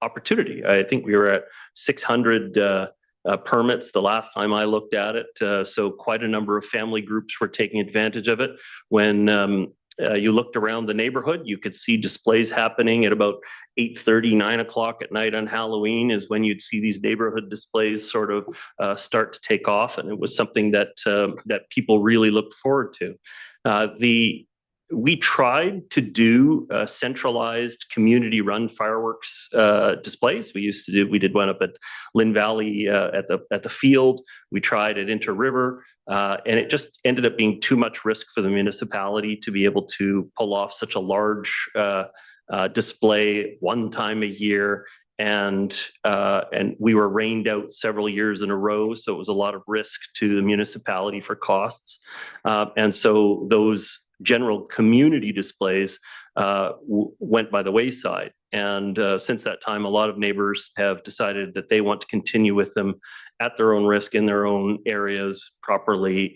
opportunity. I think we were at 600 permits the last time I looked at it. So quite a number of family groups were taking advantage of it. When you looked around the neighborhood, you could see displays happening at about 8:30, 9 o'clock at night on Halloween is when you'd see these neighborhood displays sort of start to take off. And it was something that people really looked forward to. We tried to do centralized community-run fireworks displays. We did one up at Lynn Valley at the field. We tried at Inter River, and it just ended up being too much risk for the municipality to be able to pull off such a large display one time a year. And we were rained out several years in a row, so it was a lot of risk to the municipality for costs. And so those general community displays went by the wayside. And since that time, a lot of neighbors have decided that they want to continue with them at their own risk in their own areas properly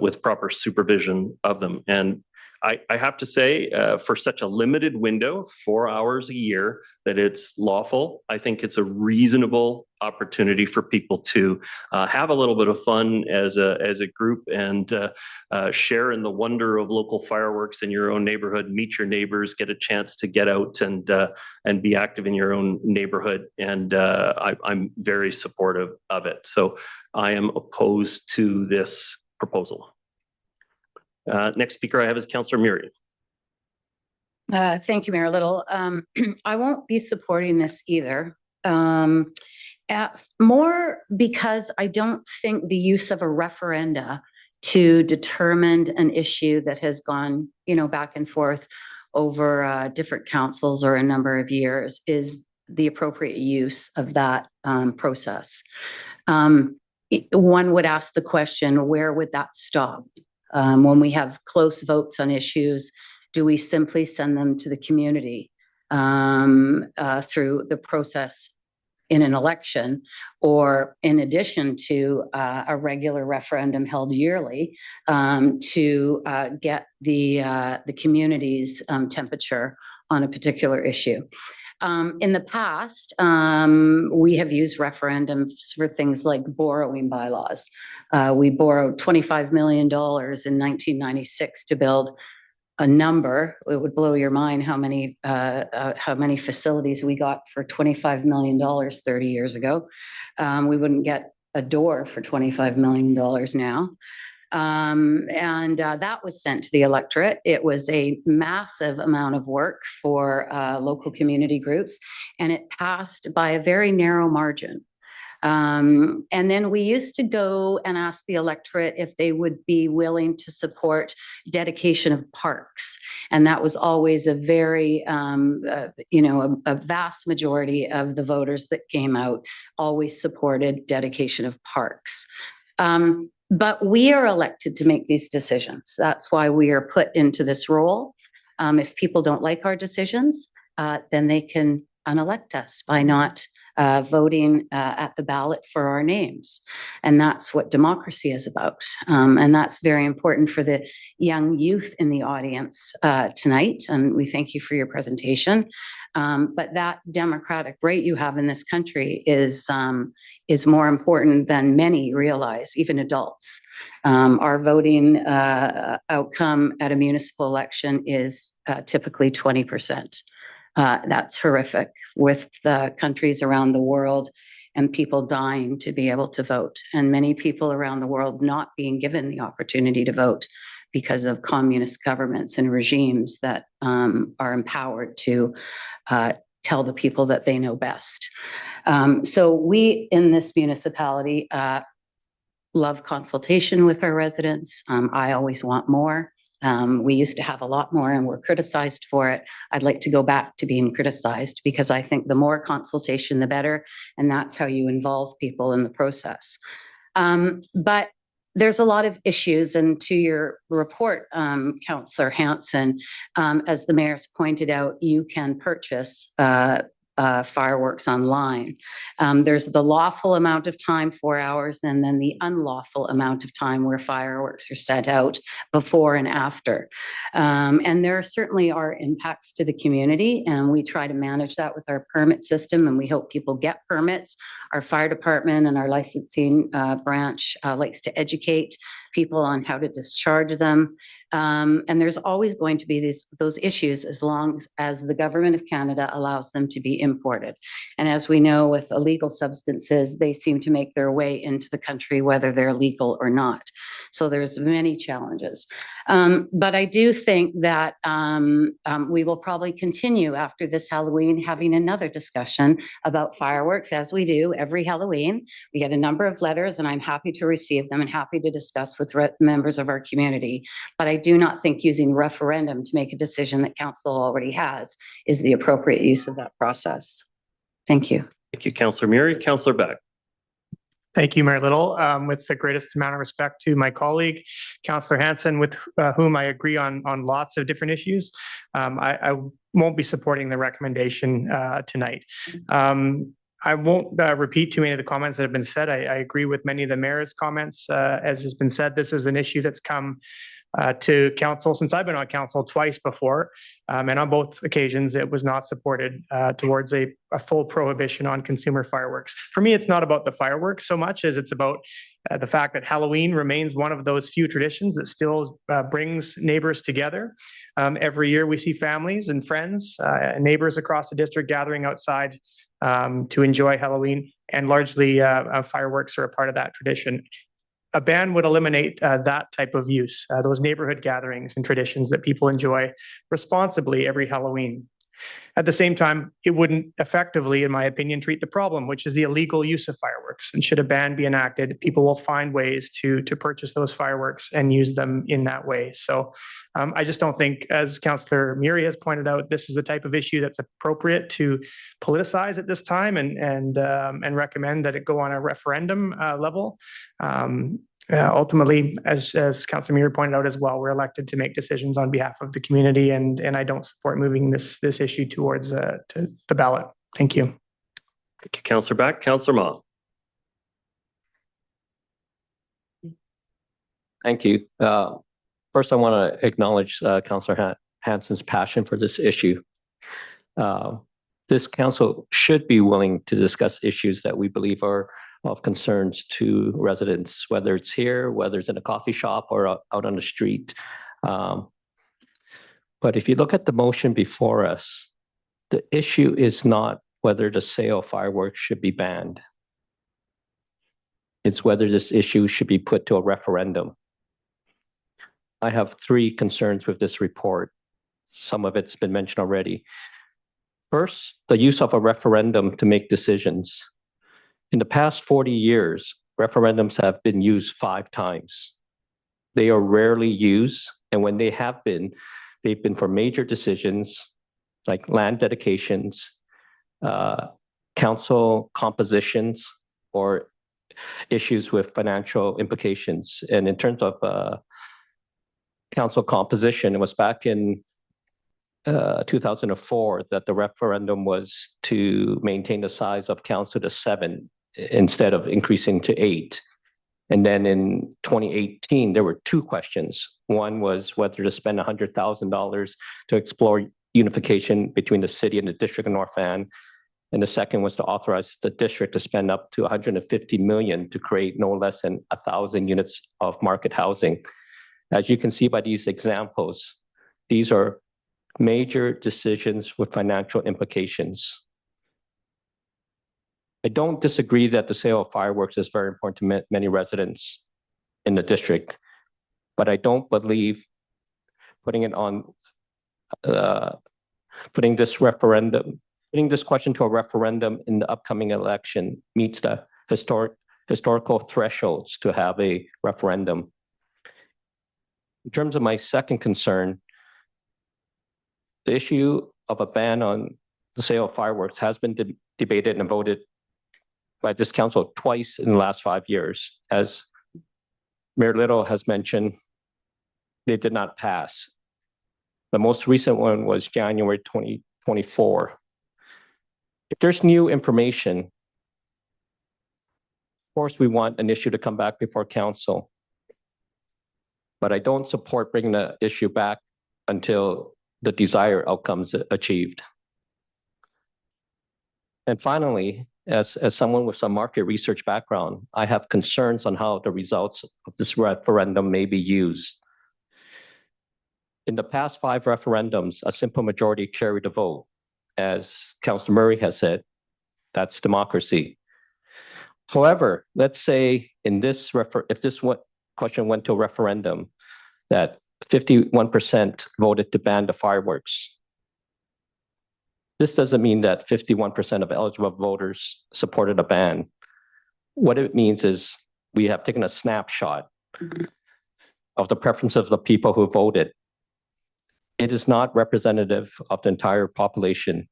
with proper supervision of them. And I have to say, for such a limited window, 4 hours a year, that it's lawful. I think it's a reasonable opportunity for people to have a little bit of fun as a group and share in the wonder of local fireworks in your own neighborhood, meet your neighbors, get a chance to get out and be active in your own neighborhood. And I'm very supportive of it. So I am opposed to this proposal. Next speaker I have is Councillor Muriel. Thank you, Mayor Little. I won't be supporting this either. More because I don't think the use of a referenda to determine an issue that has gone, back and forth over different councils or a number of years is the appropriate use of that process. One would ask the question, where would that stop? When we have close votes on issues, do we simply send them to the community through the process in an election, or in addition to a regular referendum held yearly to get the community's temperature on a particular issue? In the past, we have used referendums for things like borrowing bylaws. We borrowed $25 million in 1996 to build a number. It would blow your mind how many facilities we got for $25 million 30 years ago. We wouldn't get a door for $25 million now. That was sent to the electorate. It was a massive amount of work for local community groups, and it passed by a very narrow margin. And then we used to go and ask the electorate if they would be willing to support dedication of parks. And that was always a very, a vast majority of the voters that came out always supported dedication of parks. But we are elected to make these decisions. That's why we are put into this role. If people don't like our decisions, then they can unelect us by not voting at the ballot for our names. And that's what democracy is about. And that's very important for the young youth in the audience tonight. And we thank you for your presentation. But that democratic right you have in this country is more important than many realize, even adults. Our voting outcome at a municipal election is typically 20%. That's horrific, with the countries around the world and people dying to be able to vote, and many people around the world not being given the opportunity to vote because of communist governments and regimes that are empowered to tell the people that they know best. So we in this municipality love consultation with our residents. I always want more. We used to have a lot more and we're criticized for it. I'd like to go back to being criticized because I think the more consultation, the better. And that's how you involve people in the process. But there's a lot of issues, and to your report, Councillor Hanson, as the mayor's pointed out, you can purchase fireworks online. There's the lawful amount of time, 4 hours, and then the unlawful amount of time where fireworks are set out before and after. And there certainly are impacts to the community, and we try to manage that with our permit system, and we hope people get permits. Our fire department and our licensing branch likes to educate people on how to discharge them. And there's always going to be those issues as long as the government of Canada allows them to be imported. And as we know, with illegal substances, they seem to make their way into the country, whether they're legal or not. So there's many challenges. But I do think that we will probably continue after this Halloween having another discussion about fireworks, as we do every Halloween. We get a number of letters, and I'm happy to receive them and happy to discuss with members of our community. But I do not think using referendum to make a decision that council already has is the appropriate use of that process. Thank you. Thank you, Councillor Murray. Councillor Beck. Thank you, Mayor Little. With the greatest amount of respect to my colleague, Councillor Hanson, with whom I agree on lots of different issues, I won't be supporting the recommendation tonight. I won't repeat too many of the comments that have been said. I agree with many of the mayor's comments. As has been said, this is an issue that's come to council since I've been on council twice before. And on both occasions, it was not supported towards a full prohibition on consumer fireworks. For me, it's not about the fireworks so much as it's about the fact that Halloween remains one of those few traditions that still brings neighbors together. Every year we see families and friends, neighbors across the district gathering outside to enjoy Halloween, and largely fireworks are a part of that tradition. A ban would eliminate that type of use, those neighborhood gatherings and traditions that people enjoy responsibly every Halloween. At the same time, it wouldn't effectively, in my opinion, treat the problem, which is the illegal use of fireworks. And should a ban be enacted, people will find ways to purchase those fireworks and use them in that way. So I just don't think, as Councillor Murray has pointed out, this is the type of issue that's appropriate to politicize at this time and recommend that it go on a referendum level. Ultimately, as Councillor Murray pointed out as well, we're elected to make decisions on behalf of the community, and I don't support moving this issue towards to the ballot. Thank you. Thank you, Councillor Beck. Councillor Ma. Thank you. First, I want to acknowledge Councillor Hanson's passion for this issue. this council should be willing to discuss issues that we believe are of concerns to residents, whether it's here, whether it's in a coffee shop or out on the street. But if you look at the motion before us, the issue is not whether the sale of fireworks should be banned. It's whether this issue should be put to a referendum. I have 3 concerns with this report. Some of it's been mentioned already. First, the use of a referendum to make decisions. In the past 40 years, referendums have been used 5 times. They are rarely used, and when they have been, they've been for major decisions like land dedications, council compositions, or issues with financial implications. And in terms of council composition, it was back in 2004 that the referendum was to maintain the size of council to 7 instead of increasing to 8. And then in 2018, there were 2 questions. One was whether to spend $100,000 to explore unification between the city and the district of North Van. And the second was to authorize the district to spend up to $150 million to create no less than 1,000 units of market housing. As you can see by these examples, these are major decisions with financial implications. I don't disagree that the sale of fireworks is very important to many residents in the district, but I don't believe putting this question to a referendum in the upcoming election meets the historical thresholds to have a referendum. In terms of my second concern, the issue of a ban on the sale of fireworks has been debated and voted by this council twice in the last 5 years. As Mayor Little has mentioned, they did not pass. The most recent one was January 2024. If there's new information, of course, we want an issue to come back before council. But I don't support bringing the issue back until the desired outcomes achieved. And finally, as someone with some market research background, I have concerns on how the results of this referendum may be used. In the past 5 referendums, a simple majority carried the vote. As Councilor Murray has said, that's democracy. However, let's say in this if this question went to a referendum, that 51% voted to ban the fireworks. This doesn't mean that 51% of eligible voters supported a ban. What it means is we have taken a snapshot of the preferences of the people who voted. It is not representative of the entire population.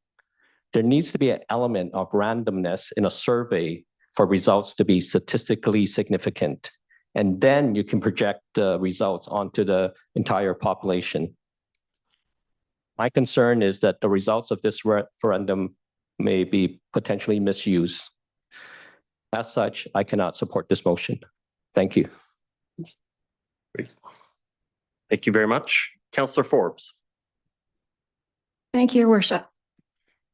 There needs to be an element of randomness in a survey for results to be statistically significant. And then you can project the results onto the entire population. My concern is that the results of this referendum may be potentially misused. As such, I cannot support this motion. Thank you. Great. Thank you very much. Councillor Forbes. Thank you, Your Worship.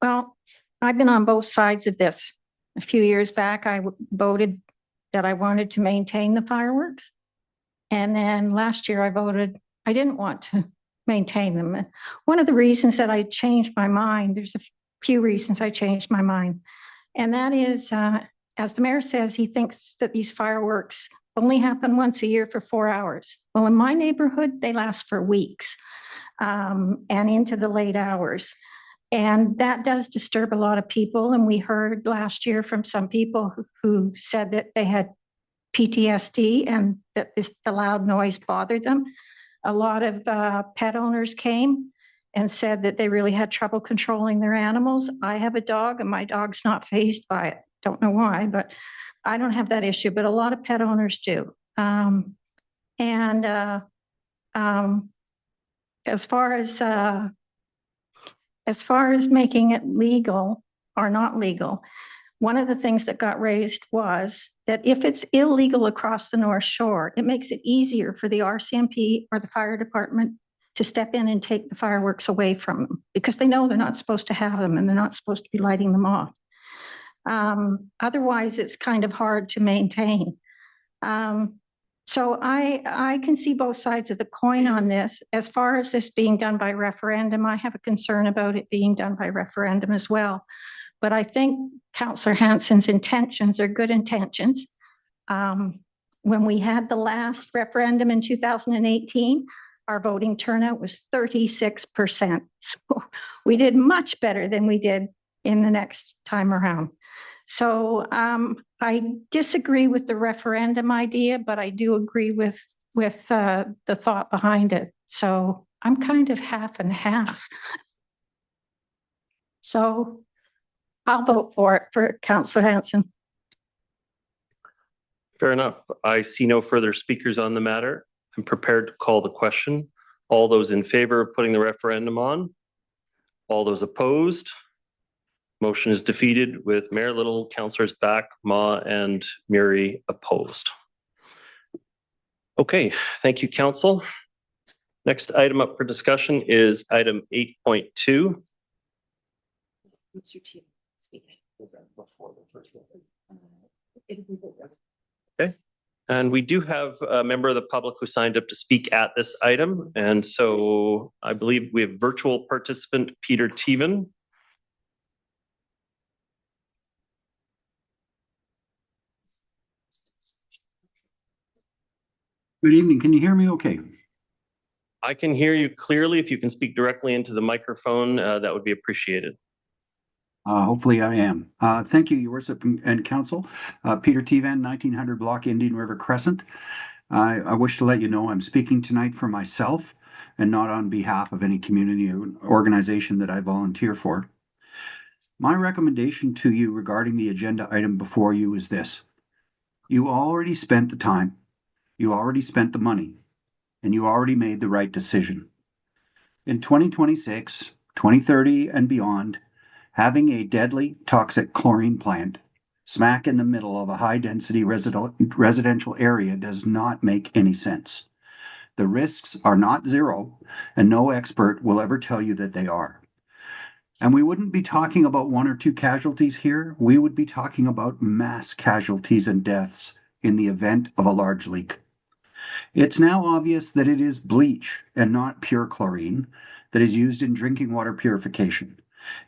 Well, I've been on both sides of this. A few years back, I voted that I wanted to maintain the fireworks. And then last year I voted I didn't want to maintain them. And one of the reasons that I changed my mind, there's a few reasons I changed my mind. And that is, as the mayor says, he thinks that these fireworks only happen once a year for 4 hours. Well, in my neighborhood, they last for weeks and into the late hours. And that does disturb a lot of people. And we heard last year from some people who said that they had PTSD and that the loud noise bothered them. A lot of pet owners came and said that they really had trouble controlling their animals. I have a dog and my dog's not fazed by it. Don't know why, but I don't have that issue, but a lot of pet owners do. As far as making it legal or not legal, one of the things that got raised was that if it's illegal across the North Shore, it makes it easier for the RCMP or the fire department to step in and take the fireworks away from them because they know they're not supposed to have them and they're not supposed to be lighting them off. Otherwise, it's kind of hard to maintain. So I can see both sides of the coin on this. As far as this being done by referendum, I have a concern about it being done by referendum as well. But I think Councillor Hansen's intentions are good intentions. When we had the last referendum in 2018, our voting turnout was 36%. So we did much better than we did in the next time around. So I disagree with the referendum idea, but I do agree with the thought behind it. So I'm kind of half and half. So I'll vote for it for Councillor Hansen. Fair enough. I see no further speakers on the matter. I'm prepared to call the question. All those in favor of putting the referendum on? All those opposed? Motion is defeated with Mayor Little, Councillors Back, Ma, and Murray opposed. Okay, thank you, Council. Next item up for discussion is item 8.2. Okay, and we do have a member of the public who signed up to speak at this item. And so I believe we have virtual participant Peter Teven. Good evening. Can you hear me okay? I can hear you clearly. If you can speak directly into the microphone, that would be appreciated. Hopefully I am. Thank you, Your Worship and Council. Peter Tevan, 1900 Block, Indian River Crescent. I wish to let you know I'm speaking tonight for myself and not on behalf of any community organization that I volunteer for. My recommendation to you regarding the agenda item before you is this. You already spent the time, you already spent the money, and you already made the right decision. In 2026, 2030 and beyond, having a deadly toxic chlorine plant smack in the middle of a high-density residential area does not make any sense. The risks are not zero, and no expert will ever tell you that they are. And we wouldn't be talking about 1 or 2 casualties here. We would be talking about mass casualties and deaths in the event of a large leak. It's now obvious that it is bleach and not pure chlorine that is used in drinking water purification.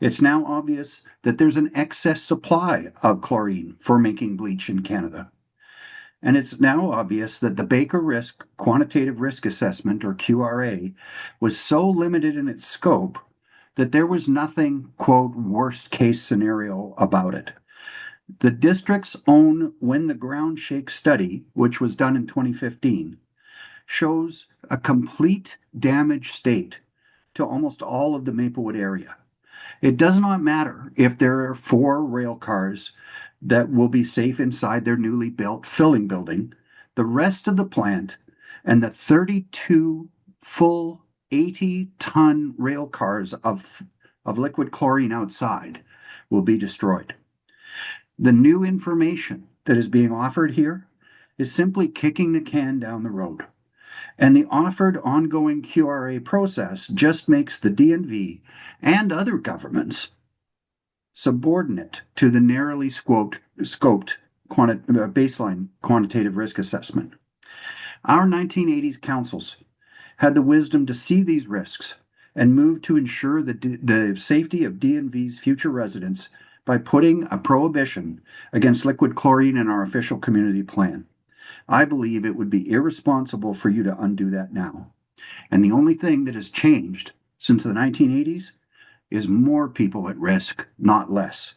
It's now obvious that there's an excess supply of chlorine for making bleach in Canada. And it's now obvious that the Baker Quantitative Risk Assessment, or QRA, was so limited in its scope that there was nothing, quote, worst case scenario about it. The district's own When the Ground Shakes study, which was done in 2015, shows a complete damaged state to almost all of the Maplewood area. It does not matter if there are 4 rail cars that will be safe inside their newly built filling building. The rest of the plant and the 32 full 80-ton rail cars of liquid chlorine outside will be destroyed. The new information that is being offered here is simply kicking the can down the road. And the offered ongoing QRA process just makes the DNV and other governments subordinate to the narrowly scoped baseline quantitative risk assessment. Our 1980s councils had the wisdom to see these risks and move to ensure the safety of DNV's future residents by putting a prohibition against liquid chlorine in our official community plan. I believe it would be irresponsible for you to undo that now. And the only thing that has changed since the 1980s is more people at risk, not less.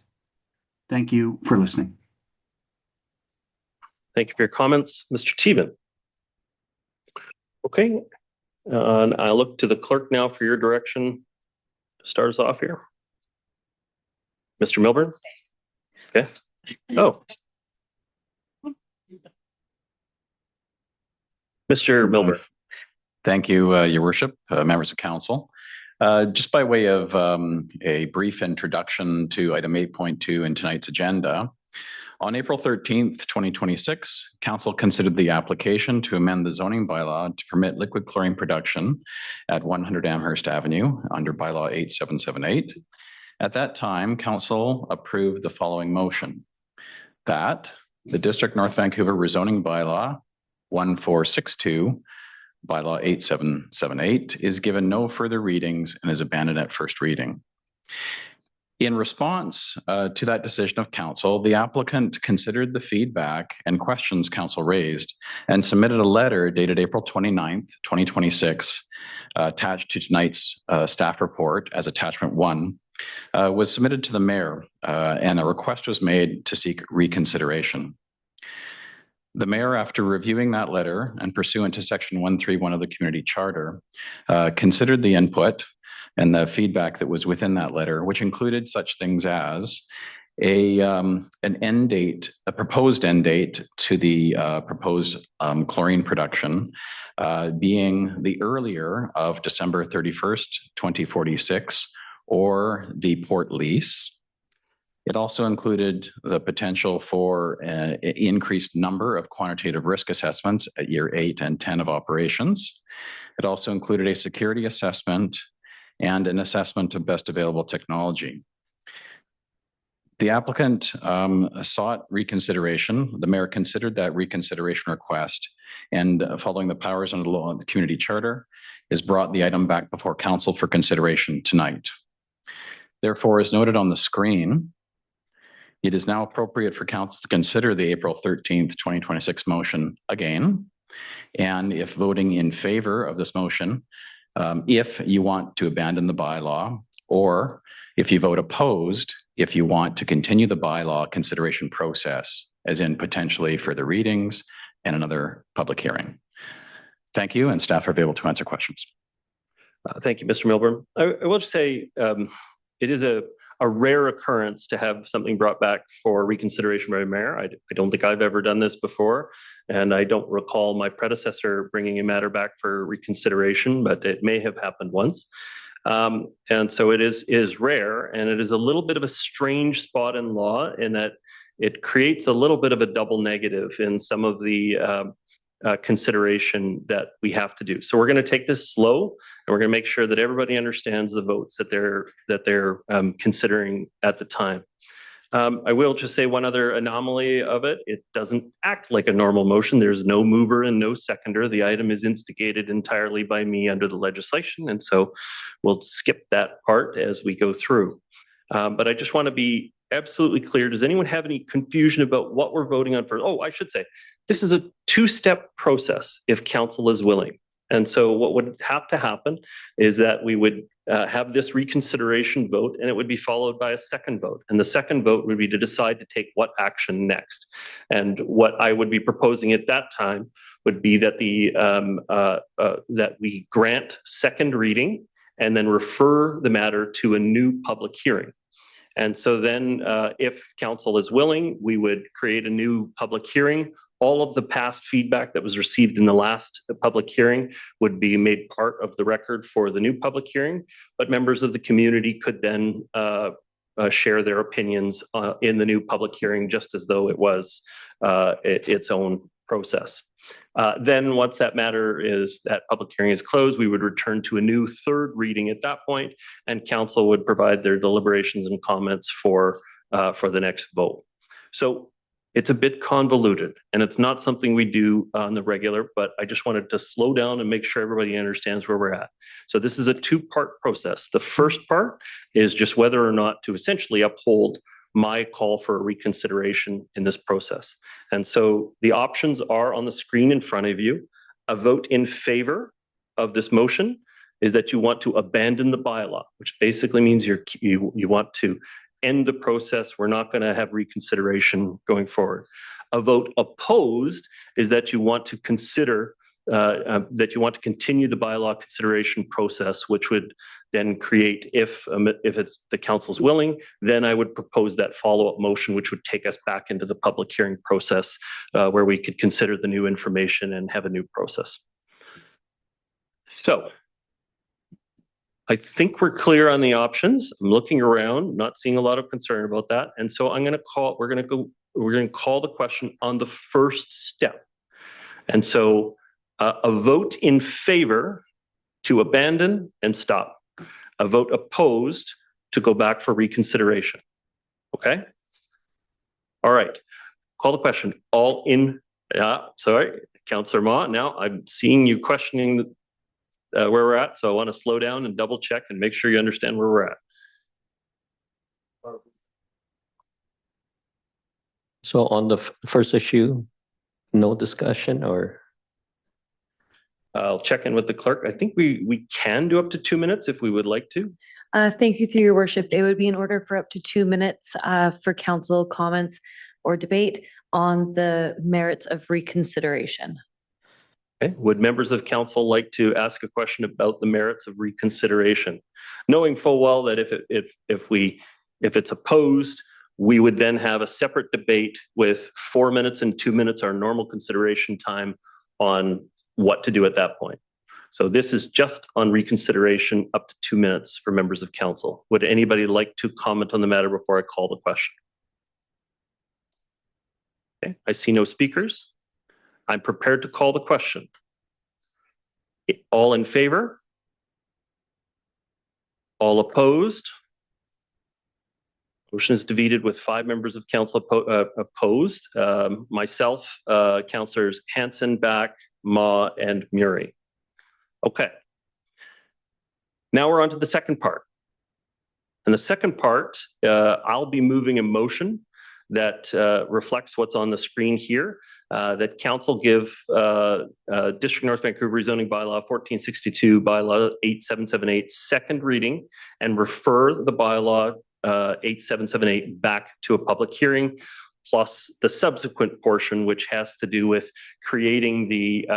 Thank you for listening. Thank you for your comments, Mr. Teven. Okay, and I look to the clerk now for your direction to start us off here. Mr. Milburn? Okay. Oh. Mr. Milburn. Thank you, Your Worship, members of council. Just by way of a brief introduction to item 8.2 in tonight's agenda, On April 13th, 2026, Council considered the application to amend the zoning bylaw to permit liquid chlorine production at 100 Amherst Avenue under Bylaw 8778. At that time, Council approved the following motion: that the District North Vancouver Rezoning Bylaw 1462, Bylaw 8778, is given no further readings and is abandoned at first reading. In response to that decision of Council, the applicant considered the feedback and questions Council raised and submitted a letter dated April 29th, 2026, attached to tonight's staff report as attachment 1, was submitted to the Mayor, and a request was made to seek reconsideration. The Mayor, after reviewing that letter and pursuant to Section 131 of the Community Charter, considered the input and the feedback that was within that letter, which included such things as an end date, a proposed end date to the proposed chlorine production being the earlier of December 31st, 2046, or the port lease. It also included the potential for an increased number of quantitative risk assessments at year 8 and 10 of operations. It also included a security assessment and an assessment of best available technology. The applicant sought reconsideration. The Mayor considered that reconsideration request, and following the powers under the law of the Community Charter, has brought the item back before Council for consideration tonight. Therefore, as noted on the screen, it is now appropriate for Council to consider the April 13th, 2026 motion again. And if voting in favor of this motion, if you want to abandon the bylaw, or if you vote opposed, if you want to continue the bylaw consideration process, as in potentially further readings and another public hearing. Thank you, and staff are available to answer questions. Thank you, Mr. Milburn. I will just say it is a rare occurrence to have something brought back for reconsideration by the Mayor. I don't think I've ever done this before, and I don't recall my predecessor bringing a matter back for reconsideration, but it may have happened once. And so it is rare, and it is a little bit of a strange spot in law in that it creates a little bit of a double negative in some of the consideration that we have to do. So we're going to take this slow, and we're going to make sure that everybody understands the votes that they're considering at the time. I will just say one other anomaly of it. It doesn't act like a normal motion. There's no mover and no seconder. The item is instigated entirely by me under the legislation, and so we'll skip that part as we go through. But I just want to be absolutely clear. Does anyone have any confusion about what we're voting on first? Oh, I should say, this is a two-step process if Council is willing. And so what would have to happen is that we would have this reconsideration vote, and it would be followed by a second vote. And the second vote would be to decide to take what action next. And what I would be proposing at that time would be that that we grant second reading and then refer the matter to a new public hearing. And so then if Council is willing, we would create a new public hearing. All of the past feedback that was received in the last public hearing would be made part of the record for the new public hearing, but members of the community could then share their opinions in the new public hearing, just as though it was its own process. Then once that public hearing is closed, we would return to a new third reading at that point, and Council would provide their deliberations and comments for the next vote. So it's a bit convoluted, and it's not something we do on the regular, but I just wanted to slow down and make sure everybody understands where we're at. So this is a two-part process. The first part is just whether or not to essentially uphold my call for reconsideration in this process. And so the options are on the screen in front of you. A vote in favor of this motion is that you want to abandon the bylaw, which basically means you want to end the process. We're not going to have reconsideration going forward. A vote opposed is that you want to consider that you want to continue the bylaw consideration process, which would then create, if it's the Council's willing, then I would propose that follow-up motion, which would take us back into the public hearing process where we could consider the new information and have a new process. So I think we're clear on the options. I'm looking around, not seeing a lot of concern about that. And so we're going to go we're going to call the question on the first step. And so a vote in favor to abandon and stop. A vote opposed to go back for reconsideration. Okay? All right. Call the question. All in, sorry, Councillor Ma, now I'm seeing you questioning where we're at, so I want to slow down and double check and make sure you understand where we're at. So on the first issue, no discussion, or? I'll check in with the clerk. I think we can do up to 2 minutes if we would like to. Thank you, through your worship. It would be in order for up to 2 minutes for council comments or debate on the merits of reconsideration. Okay. Would members of council like to ask a question about the merits of reconsideration, knowing full well that if it's opposed, we would then have a separate debate with 4 minutes and 2 minutes, our normal consideration time, on what to do at that point. So this is just on reconsideration, up to 2 minutes for members of council. Would anybody like to comment on the matter before I call the question? Okay, I see no speakers. I'm prepared to call the question. All in favor? All opposed? Motion is defeated with 5 members of council opposed. Myself, councillors Hansen, Back, Ma, and Murray. Okay. Now we're on to the second part. In the second part, I'll be moving a motion that reflects what's on the screen here, that council give District North Vancouver Rezoning Bylaw 1462, Bylaw 8778 second reading, and refer the bylaw 8778 back to a public hearing, plus the subsequent portion, which has to do with creating the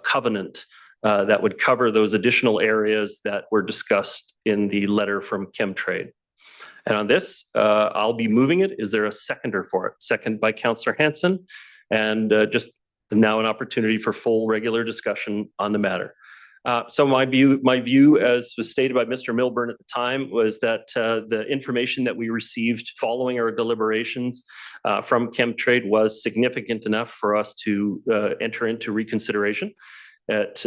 covenant that would cover those additional areas that were discussed in the letter from Chemtrade. And on this, I'll be moving it. Is there a seconder for it? Second by Councillor Hansen. And just now an opportunity for full regular discussion on the matter. So my view, as was stated by Mr. Milburn at the time, was that the information that we received following our deliberations from Chemtrade was significant enough for us to enter into reconsideration. It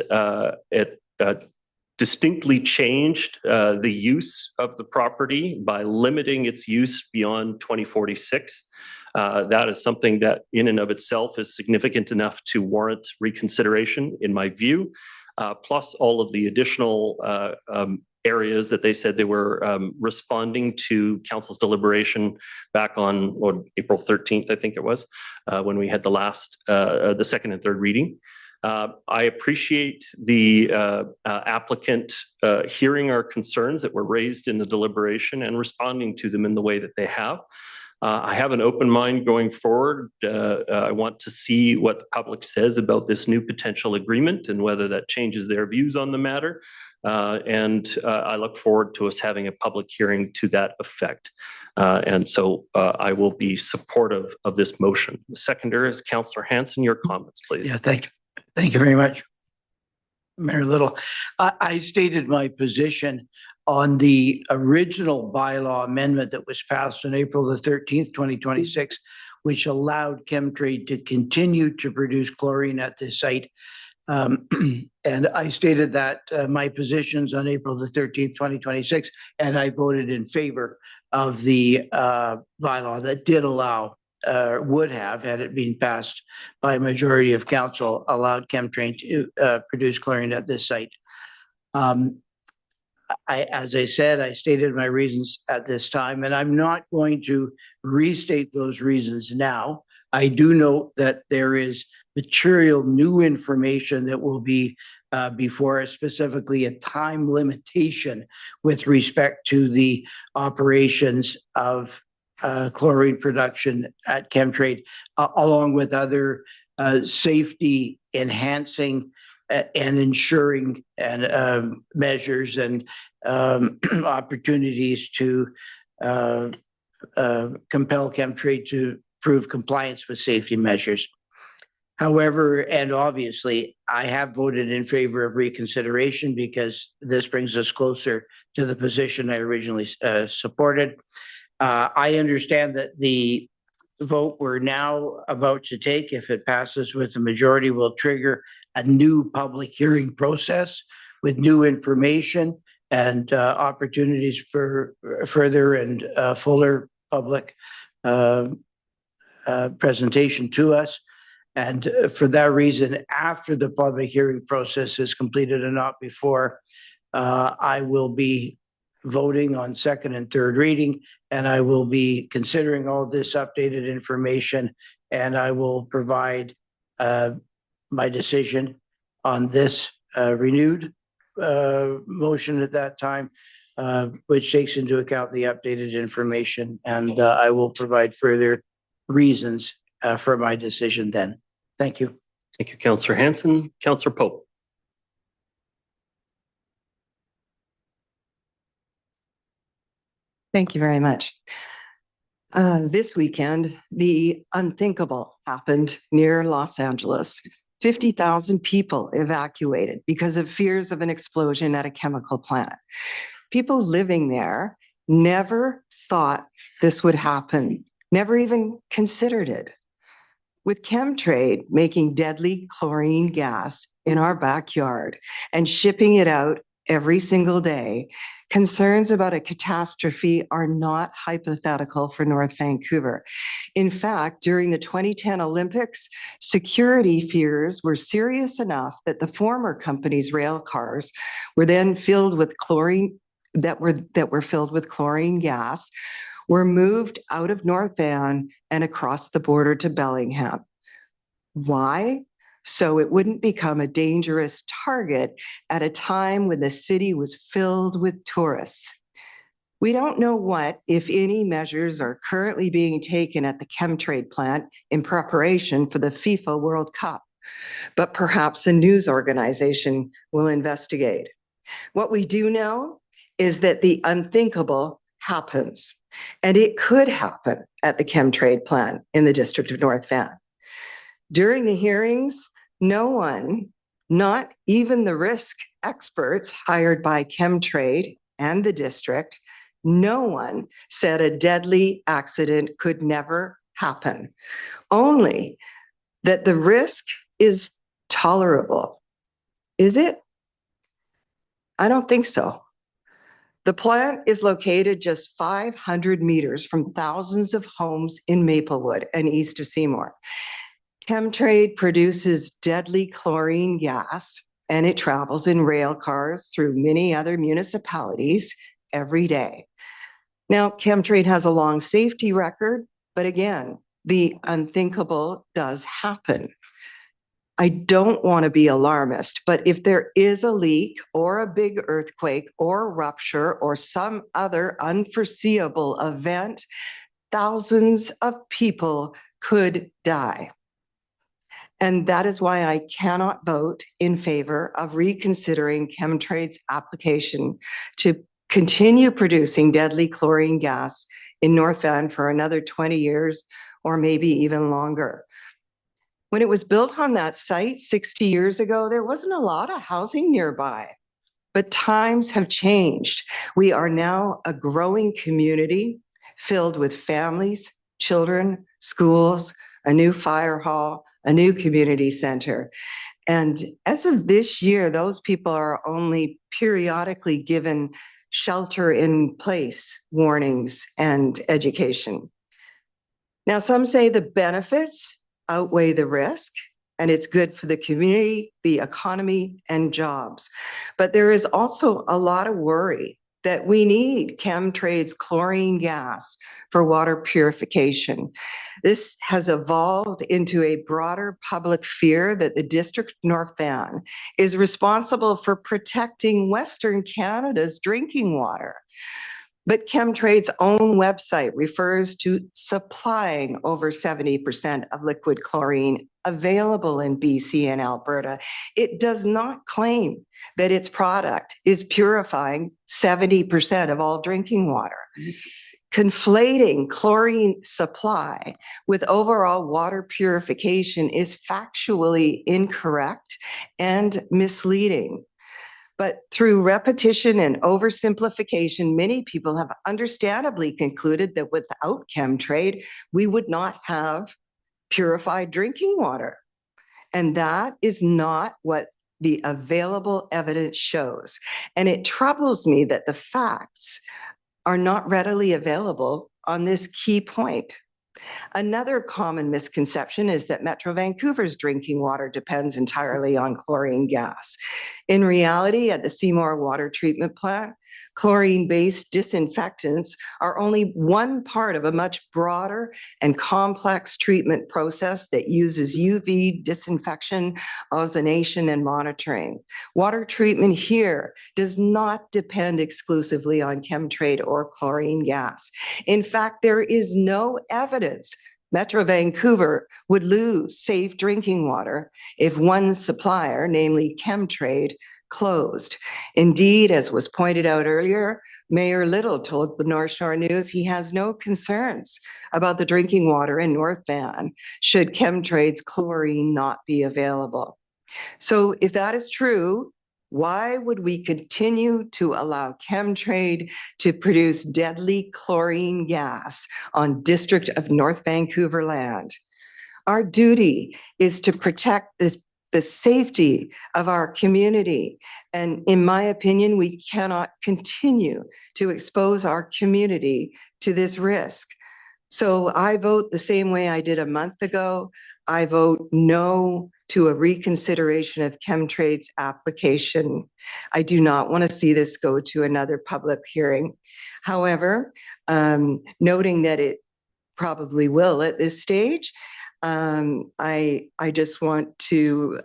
distinctly changed the use of the property by limiting its use beyond 2046. That is something that in and of itself is significant enough to warrant reconsideration, in my view. Plus all of the additional areas that they said they were responding to council's deliberation back on April 13th, I think it was, when we had the last, the second and third reading. I appreciate the applicant hearing our concerns that were raised in the deliberation and responding to them in the way that they have. I have an open mind going forward. I want to see what the public says about this new potential agreement and whether that changes their views on the matter. I look forward to us having a public hearing to that effect. And so I will be supportive of this motion. The seconder is Councillor Hansen. Your comments, please. Yeah, thank you. Thank you very much, Mayor Little. I stated my position on the original bylaw amendment that was passed on April the 13th, 2026, which allowed Chemtrade to continue to produce chlorine at this site. And I stated that my positions on April the 13th, 2026, and I voted in favor of the bylaw that did allow, would have, had it been passed by a majority of council, allowed Chemtrade to produce chlorine at this site. As I said, I stated my reasons at this time, and I'm not going to restate those reasons now. I do note that there is material new information that will be before us, specifically a time limitation with respect to the operations of chlorine production at Chemtrade, along with other safety enhancing and ensuring and measures and opportunities to compel Chemtrade to prove compliance with safety measures. However, and obviously, I have voted in favor of reconsideration because this brings us closer to the position I originally supported. I understand that the vote we're now about to take, if it passes with the majority, will trigger a new public hearing process with new information and opportunities for further and fuller public presentation to us. And for that reason, after the public hearing process is completed and not before, I will be voting on second and third reading, and I will be considering all this updated information, and I will provide my decision on this renewed motion at that time, which takes into account the updated information, and I will provide further reasons for my decision then. Thank you. Thank you, Councillor Hanson. Councillor Pope. Thank you very much. This weekend, the unthinkable happened near Los Angeles. 50,000 people evacuated because of fears of an explosion at a chemical plant. People living there never thought this would happen, never even considered it. With Chemtrade making deadly chlorine gas in our backyard and shipping it out every single day, concerns about a catastrophe are not hypothetical for North Vancouver. In fact, during the 2010 Olympics, security fears were serious enough that the former company's rail cars were then filled with chlorine, that were filled with chlorine gas, were moved out of North Van and across the border to Bellingham. Why? So it wouldn't become a dangerous target at a time when the city was filled with tourists. We don't know what, if any, measures are currently being taken at the Chemtrade plant in preparation for the FIFA World Cup, but perhaps a news organization will investigate. What we do know is that the unthinkable happens, and it could happen at the Chemtrade plant in the district of North Van. During the hearings, no one, not even the risk experts hired by Chemtrade and the district, no one said a deadly accident could never happen. Only that the risk is tolerable. Is it? I don't think so. The plant is located just 500 meters from thousands of homes in Maplewood and east of Seymour. Chemtrade produces deadly chlorine gas, and it travels in rail cars through many other municipalities every day. Now, Chemtrade has a long safety record, but again, the unthinkable does happen. I don't want to be alarmist, but if there is a leak or a big earthquake or rupture or some other unforeseeable event, thousands of people could die. And that is why I cannot vote in favor of reconsidering Chemtrade's application to continue producing deadly chlorine gas in North Van for another 20 years or maybe even longer. When it was built on that site 60 years ago, there wasn't a lot of housing nearby, but times have changed. We are now a growing community filled with families, children, schools, a new fire hall, a new community center. And as of this year, those people are only periodically given shelter in place warnings and education. Now, some say the benefits outweigh the risk, and it's good for the community, the economy, and jobs. But there is also a lot of worry that we need Chemtrade's chlorine gas for water purification. This has evolved into a broader public fear that the District of North Van is responsible for protecting Western Canada's drinking water. But Chemtrade's own website refers to supplying over 70% of liquid chlorine available in BC and Alberta. It does not claim that its product is purifying 70% of all drinking water. Conflating chlorine supply with overall water purification is factually incorrect and misleading. But through repetition and oversimplification, many people have understandably concluded that without Chemtrade, we would not have purified drinking water. And that is not what the available evidence shows. And it troubles me that the facts are not readily available on this key point. Another common misconception is that Metro Vancouver's drinking water depends entirely on chlorine gas. In reality, at the Seymour Water Treatment Plant, chlorine-based disinfectants are only one part of a much broader and complex treatment process that uses UV disinfection, ozonation, and monitoring. Water treatment here does not depend exclusively on Chemtrade or chlorine gas. In fact, there is no evidence Metro Vancouver would lose safe drinking water if one supplier, namely Chemtrade, closed. Indeed, as was pointed out earlier, Mayor Little told the North Shore News he has no concerns about the drinking water in North Van should Chemtrade's chlorine not be available. So if that is true, why would we continue to allow Chemtrade to produce deadly chlorine gas on District of North Vancouver land? Our duty is to protect the safety of our community. And in my opinion, we cannot continue to expose our community to this risk. So I vote the same way I did a month ago. I vote no to a reconsideration of Chemtrade's application. I do not want to see this go to another public hearing. However, noting that it probably will at this stage, I just want to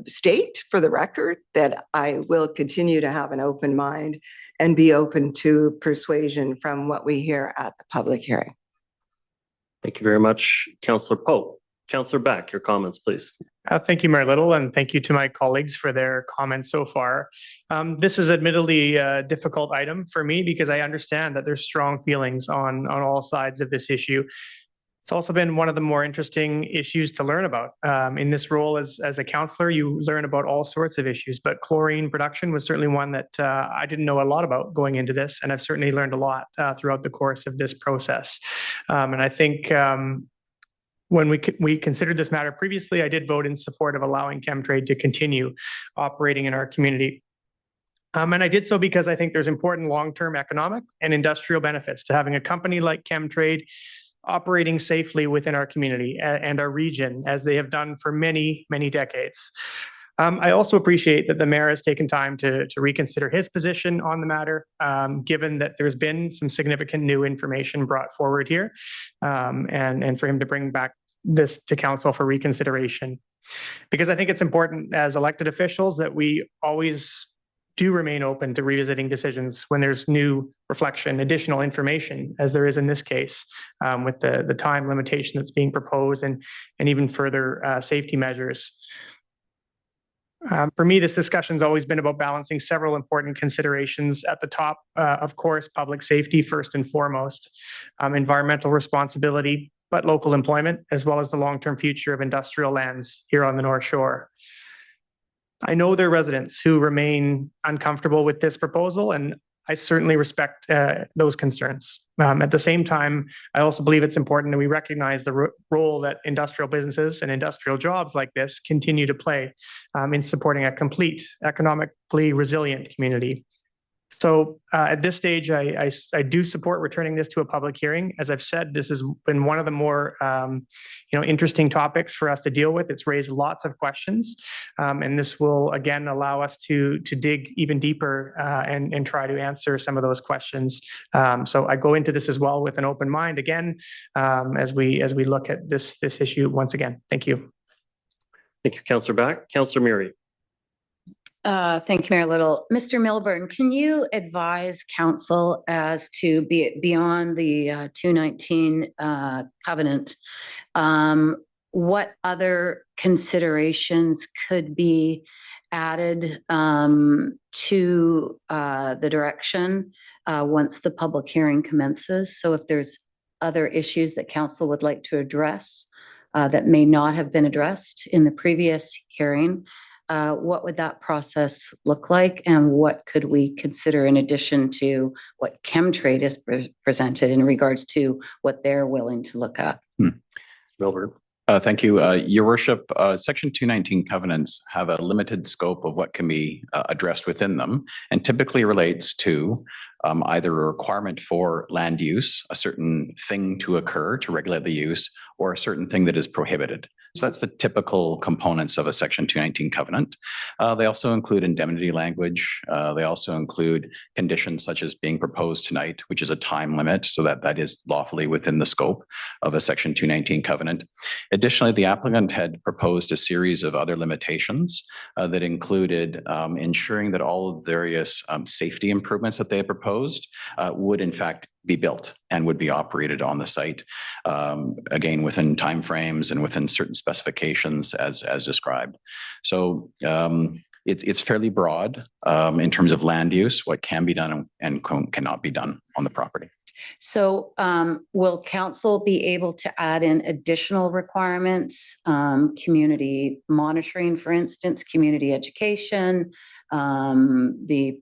state for the record that I will continue to have an open mind and be open to persuasion from what we hear at the public hearing. Thank you very much, Councillor Pope. Councillor Beck, your comments, please. Thank you, Mayor Little, and thank you to my colleagues for their comments so far. This is admittedly a difficult item for me because I understand that there's strong feelings on all sides of this issue. It's also been one of the more interesting issues to learn about. In this role as a councillor, you learn about all sorts of issues, but chlorine production was certainly one that I didn't know a lot about going into this, and I've certainly learned a lot throughout the course of this process. And I think when we considered this matter previously, I did vote in support of allowing Chemtrade to continue operating in our community. And I did so because I think there's important long-term economic and industrial benefits to having a company like Chemtrade operating safely within our community and our region, as they have done for many, many decades. I also appreciate that the mayor has taken time to reconsider his position on the matter, given that there's been some significant new information brought forward here, and for him to bring back this to council for reconsideration. Because I think it's important as elected officials that we always do remain open to revisiting decisions when there's new reflection, additional information, as there is in this case, with the time limitation that's being proposed and even further safety measures. For me, this discussion's always been about balancing several important considerations. At the top, of course, public safety first and foremost, environmental responsibility, but local employment, as well as the long-term future of industrial lands here on the North Shore. I know there are residents who remain uncomfortable with this proposal, and I certainly respect those concerns. At the same time, I also believe it's important that we recognize the role that industrial businesses and industrial jobs like this continue to play in supporting a complete, economically resilient community. So at this stage, I do support returning this to a public hearing. As I've said, this has been one of the more interesting topics for us to deal with. It's raised lots of questions, and this will again allow us to dig even deeper and try to answer some of those questions. So I go into this as well with an open mind again as we look at this issue once again. Thank you. Thank you, Councillor Beck. Councillor Murray. Thank you, Mayor Little. Mr. Milburn, can you advise council as to beyond the 219 covenant, what other considerations could be added to the direction once the public hearing commences? So if there's other issues that council would like to address that may not have been addressed in the previous hearing, what would that process look like? And what could we consider in addition to what Chemtrade has presented in regards to what they're willing to look at? Milburn. Thank you. Your Worship, Section 219 covenants have a limited scope of what can be addressed within them, and typically relates to either a requirement for land use, a certain thing to occur to regulate the use, or a certain thing that is prohibited. So that's the typical components of a Section 219 covenant. They also include indemnity language. They also include conditions such as being proposed tonight, which is a time limit, so that is lawfully within the scope of a Section 219 covenant. Additionally, the applicant had proposed a series of other limitations that included ensuring that all of the various safety improvements that they had proposed would in fact be built and would be operated on the site, again, within timeframes and within certain specifications as described. So it's fairly broad in terms of land use, what can be done and cannot be done on the property. So will council be able to add in additional requirements, community monitoring, for instance, community education, the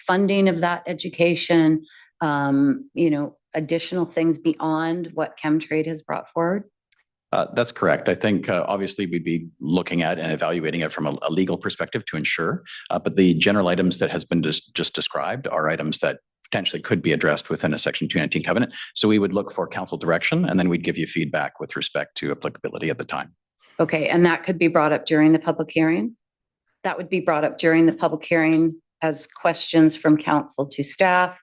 funding of that education, additional things beyond what Chemtrade has brought forward? That's correct. I think obviously we'd be looking at and evaluating it from a legal perspective to ensure, but the general items that has been just described are items that potentially could be addressed within a Section 219 covenant. So we would look for council direction, and then we'd give you feedback with respect to applicability at the time. Okay, and that could be brought up during the public hearing? That would be brought up during the public hearing as questions from council to staff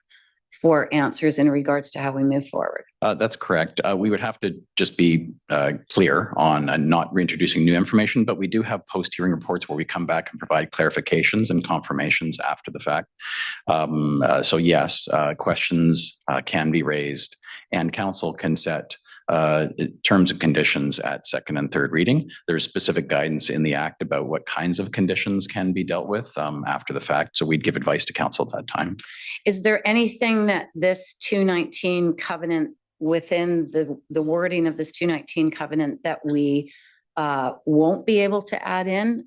for answers in regards to how we move forward. That's correct. We would have to just be clear on not reintroducing new information, but we do have post-hearing reports where we come back and provide clarifications and confirmations after the fact. So yes, questions can be raised, and council can set terms and conditions at second and third reading. There's specific guidance in the Act about what kinds of conditions can be dealt with after the fact. So we'd give advice to council at that time. Is there anything that this 219 covenant, within the wording of this 219 covenant, that we won't be able to add in?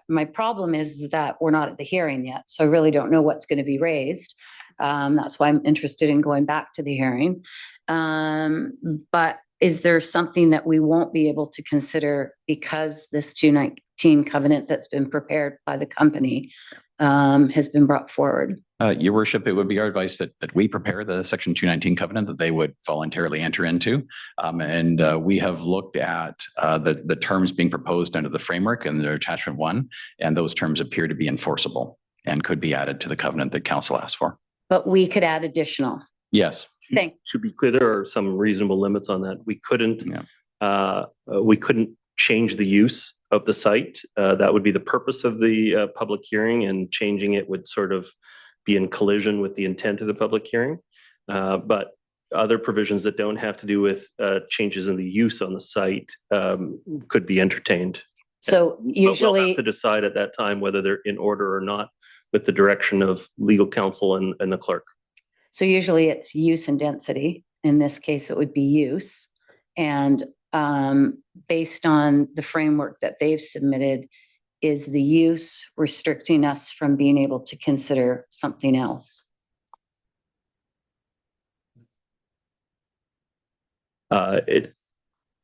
My problem is that we're not at the hearing yet, so I really don't know what's going to be raised. That's why I'm interested in going back to the hearing. But is there something that we won't be able to consider because this 219 covenant that's been prepared by the company has been brought forward? Your Worship, it would be our advice that we prepare the Section 219 covenant that they would voluntarily enter into. And we have looked at the terms being proposed under the framework and their attachment 1, and those terms appear to be enforceable and could be added to the covenant that council asked for. But we could add additional. Yes. Should be clear, there are some reasonable limits on that. We couldn't change the use of the site. That would be the purpose of the public hearing, and changing it would sort of be in collision with the intent of the public hearing. But other provisions that don't have to do with changes in the use on the site could be entertained. So usually we'll have to decide at that time whether they're in order or not, with the direction of legal counsel and the clerk. So usually it's use and density. In this case, it would be use. And based on the framework that they've submitted, is the use restricting us from being able to consider something else?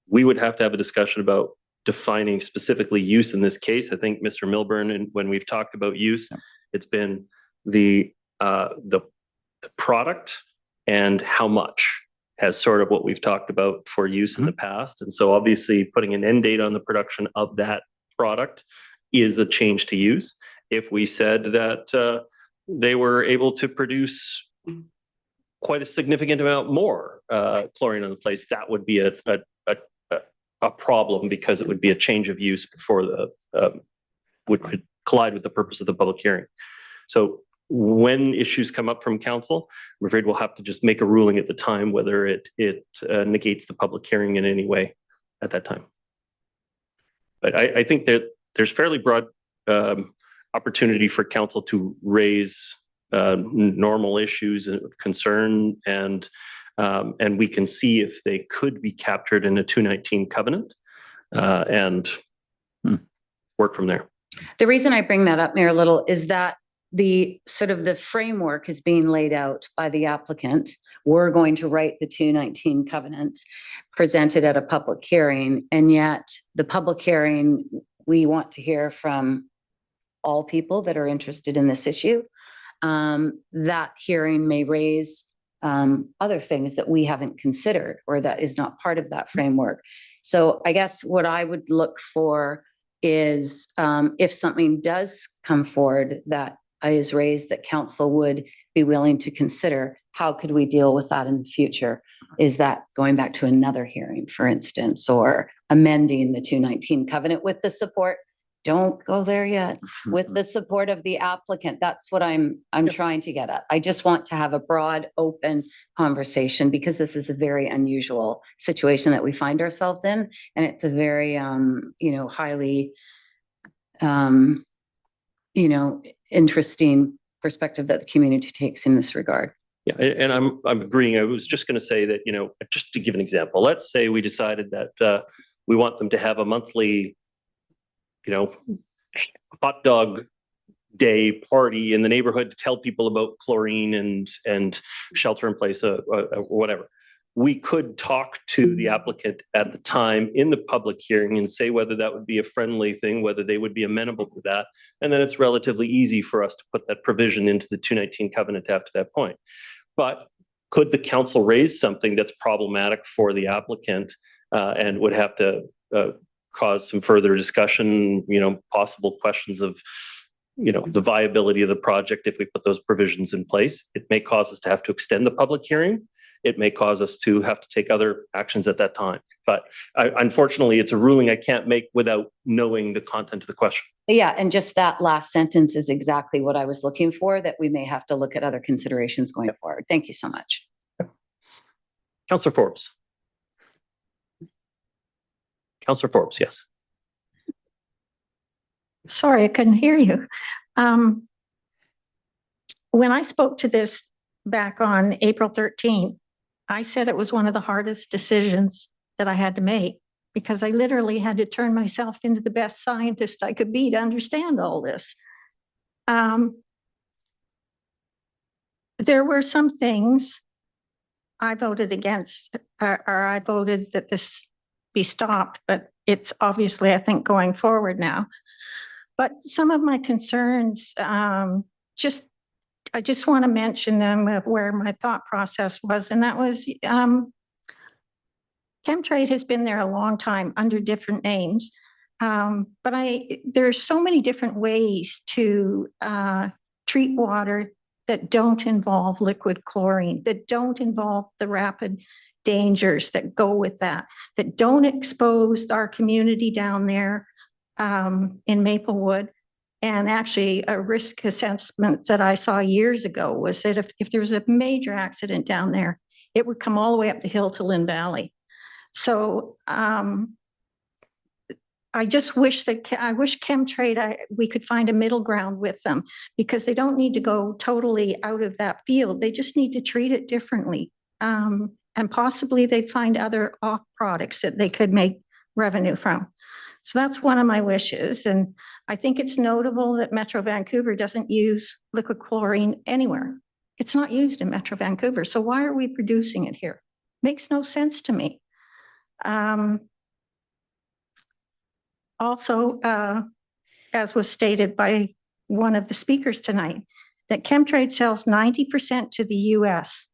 We would have to have a discussion about defining specifically use in this case. I think Mr. Milburn, and when we've talked about use, it's been the product and how much has sort of what we've talked about for use in the past. And so obviously putting an end date on the production of that product is a change to use. If we said that they were able to produce quite a significant amount more chlorine on the place, that would be a problem, because it would be a change of use before the would collide with the purpose of the public hearing. So when issues come up from council, I'm afraid we'll have to just make a ruling at the time whether it negates the public hearing in any way at that time. But I think that there's fairly broad opportunity for council to raise normal issues of concern, and we can see if they could be captured in a 219 covenant. work from there. The reason I bring that up, Mayor Little, is that the sort of the framework is being laid out by the applicant. We're going to write the 219 covenant, presented at a public hearing, and yet the public hearing, we want to hear from all people that are interested in this issue. That hearing may raise other things that we haven't considered or that is not part of that framework. So I guess what I would look for is if something does come forward that is raised that council would be willing to consider, how could we deal with that in the future? Is that going back to another hearing, for instance, or amending the 219 covenant with the support? Don't go there yet. With the support of the applicant. That's what I'm trying to get at. I just want to have a broad, open conversation because this is a very unusual situation that we find ourselves in, and it's a very, highly, interesting perspective that the community takes in this regard. Yeah, and I'm agreeing. I was just going to say that, just to give an example, let's say we decided that we want them to have a monthly, hot dog day party in the neighborhood to tell people about chlorine and shelter in place or whatever. We could talk to the applicant at the time in the public hearing and say whether that would be a friendly thing, whether they would be amenable to that. And then it's relatively easy for us to put that provision into the 219 covenant after that point. But could the council raise something that's problematic for the applicant and would have to cause some further discussion, possible questions of, the viability of the project if we put those provisions in place? It may cause us to have to extend the public hearing. It may cause us to have to take other actions at that time. But unfortunately, it's a ruling I can't make without knowing the content of the question. Yeah, and just that last sentence is exactly what I was looking for, that we may have to look at other considerations going forward. Thank you so much. Councillor Forbes. Councillor Forbes, yes. Sorry, I couldn't hear you. When I spoke to this back on April 13th, I said it was one of the hardest decisions that I had to make because I literally had to turn myself into the best scientist I could be to understand all this. There were some things I voted against, or I voted that this be stopped, but it's obviously, I think, going forward now. But some of my concerns, I just want to mention them of where my thought process was, and that was Chemtrade has been there a long time under different names, but there's so many different ways to treat water that don't involve liquid chlorine, that don't involve the rapid dangers that go with that don't expose our community down there in Maplewood. And actually, a risk assessment that I saw years ago was that if there was a major accident down there, it would come all the way up the hill to Lynn Valley. So I just wish Chemtrade, we could find a middle ground with them, because they don't need to go totally out of that field. They just need to treat it differently. And possibly they'd find other off products that they could make revenue from. So that's one of my wishes. And I think it's notable that Metro Vancouver doesn't use liquid chlorine anywhere. It's not used in Metro Vancouver. So why are we producing it here? Makes no sense to me. Also, as was stated by one of the speakers tonight, that Chemtrade sells 90% to the US.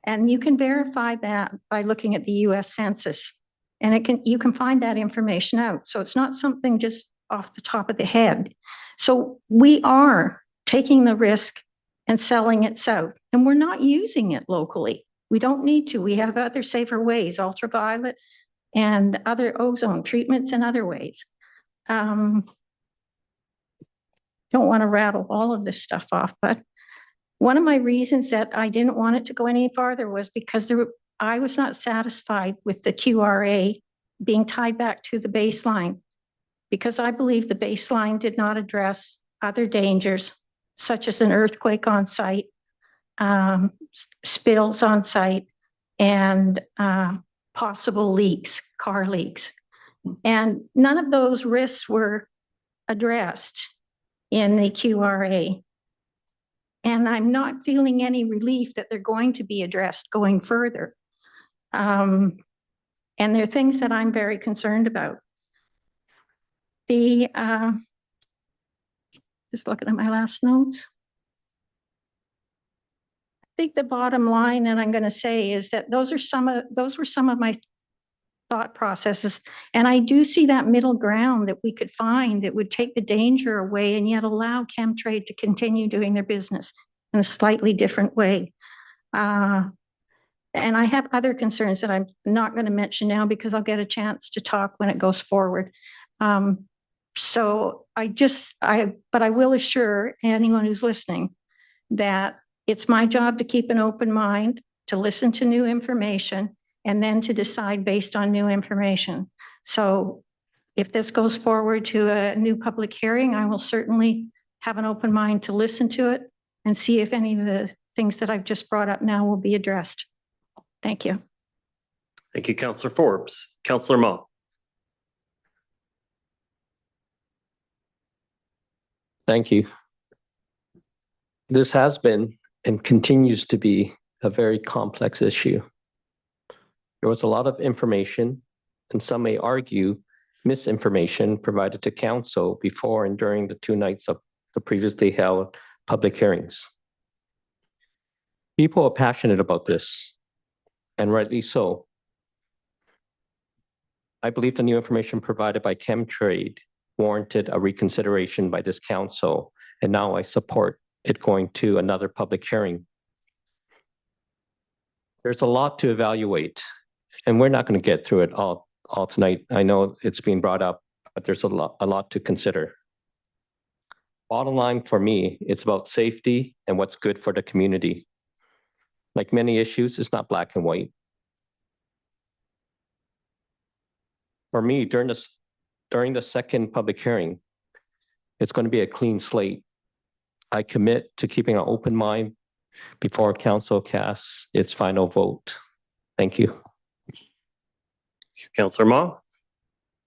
And you can verify that by looking at the US Census. And you can find that information out. So it's not something just off the top of the head. So we are taking the risk and selling it south, and we're not using it locally. We don't need to. We have other safer ways, ultraviolet and other ozone treatments and other ways. Don't want to rattle all of this stuff off, but one of my reasons that I didn't want it to go any farther was because I was not satisfied with the QRA being tied back to the baseline, because I believe the baseline did not address other dangers, such as an earthquake on site, spills on site, and possible leaks, car leaks. And none of those risks were addressed in the QRA. And I'm not feeling any relief that they're going to be addressed going further. And there are things that I'm very concerned about. Just looking at my last notes. I think the bottom line that I'm going to say is that those were some of my thought processes. And I do see that middle ground that we could find that would take the danger away and yet allow Chemtrade to continue doing their business in a slightly different way. And I have other concerns that I'm not going to mention now because I'll get a chance to talk when it goes forward. But I will assure anyone who's listening that it's my job to keep an open mind, to listen to new information, and then to decide based on new information. So if this goes forward to a new public hearing, I will certainly have an open mind to listen to it and see if any of the things that I've just brought up now will be addressed. Thank you. Thank you, Councillor Forbes. Councillor Ma. Thank you. This has been and continues to be a very complex issue. There was a lot of information, and some may argue misinformation provided to council before and during the 2 nights of the previously held public hearings. People are passionate about this, and rightly so. I believe the new information provided by Chemtrade warranted a reconsideration by this council, and now I support it going to another public hearing. There's a lot to evaluate, and we're not going to get through it all tonight. I know it's being brought up, but there's a lot to consider. Bottom line for me, it's about safety and what's good for the community. Like many issues, it's not black and white. For me, during the second public hearing, it's going to be a clean slate. I commit to keeping an open mind before council casts its final vote. Thank you. Councillor Ma.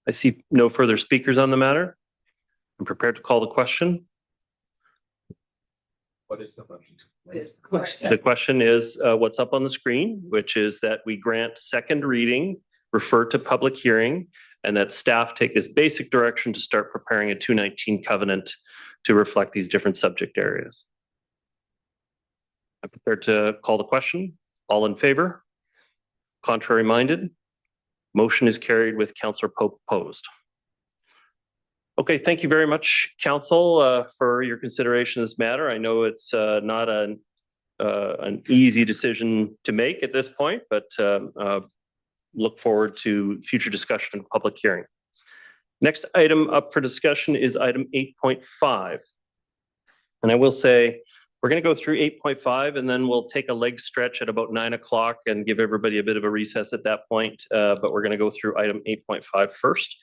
I see no further speakers on the matter. I'm prepared to call the question. What is the question? The question is what's up on the screen, which is that we grant second reading, refer to public hearing, and that staff take this basic direction to start preparing a 219 covenant to reflect these different subject areas. I'm prepared to call the question. All in favor? Contrary minded? Motion is carried with Councillor Pope opposed. Okay, thank you very much, Council, for your consideration of this matter. I know it's not an easy decision to make at this point, but look forward to future discussion in public hearing. Next item up for discussion is item 8.5. And I will say, we're going to go through 8.5 and then we'll take a leg stretch at about 9 o'clock and give everybody a bit of a recess at that point. But we're going to go through item 8.5 first.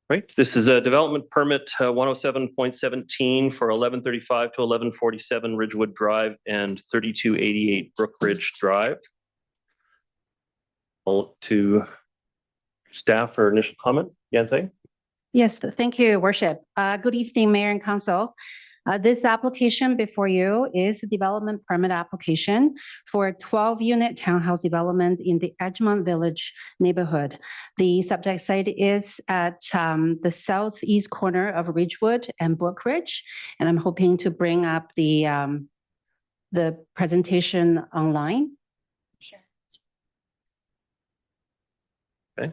Right, this is a development permit 107.17 for 1135 to 1147 Ridgewood Drive and 3288 Brookridge Drive. To staff for initial comment. Yanzai? Yes, thank you, Worship. Good evening, Mayor and Council. This application before you is a development permit application for a 12-unit townhouse development in the Edgemont Village neighborhood. The subject site is at the southeast corner of Ridgewood and Brookridge, and I'm hoping to bring up the presentation online. Sure. Okay.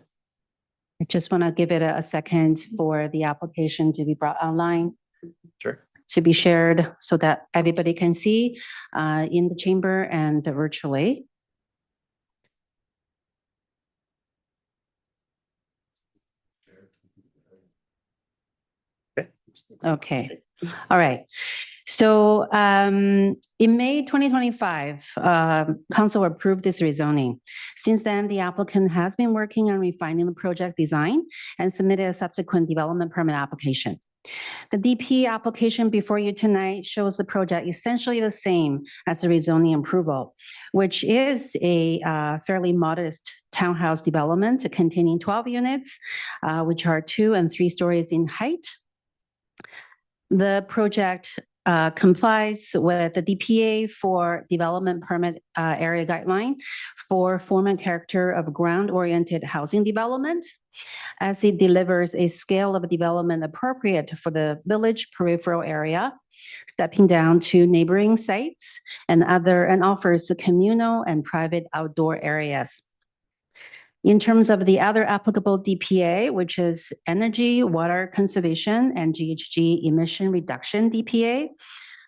I just want to give it a second for the application to be brought online. Sure. To be shared so that everybody can see in the chamber and virtually. Okay. All right. So in May 2025, Council approved this rezoning. Since then, the applicant has been working on refining the project design and submitted a subsequent development permit application. The DP application before you tonight shows the project essentially the same as the rezoning approval, which is a fairly modest townhouse development containing 12 units, which are 2 and 3 stories in height. The project complies with the DPA for development permit area guideline for form and character of ground-oriented housing development, as it delivers a scale of development appropriate for the village peripheral area, stepping down to neighboring sites and offers communal and private outdoor areas. In terms of the other applicable DPA, which is energy, water conservation, and GHG emission reduction DPA,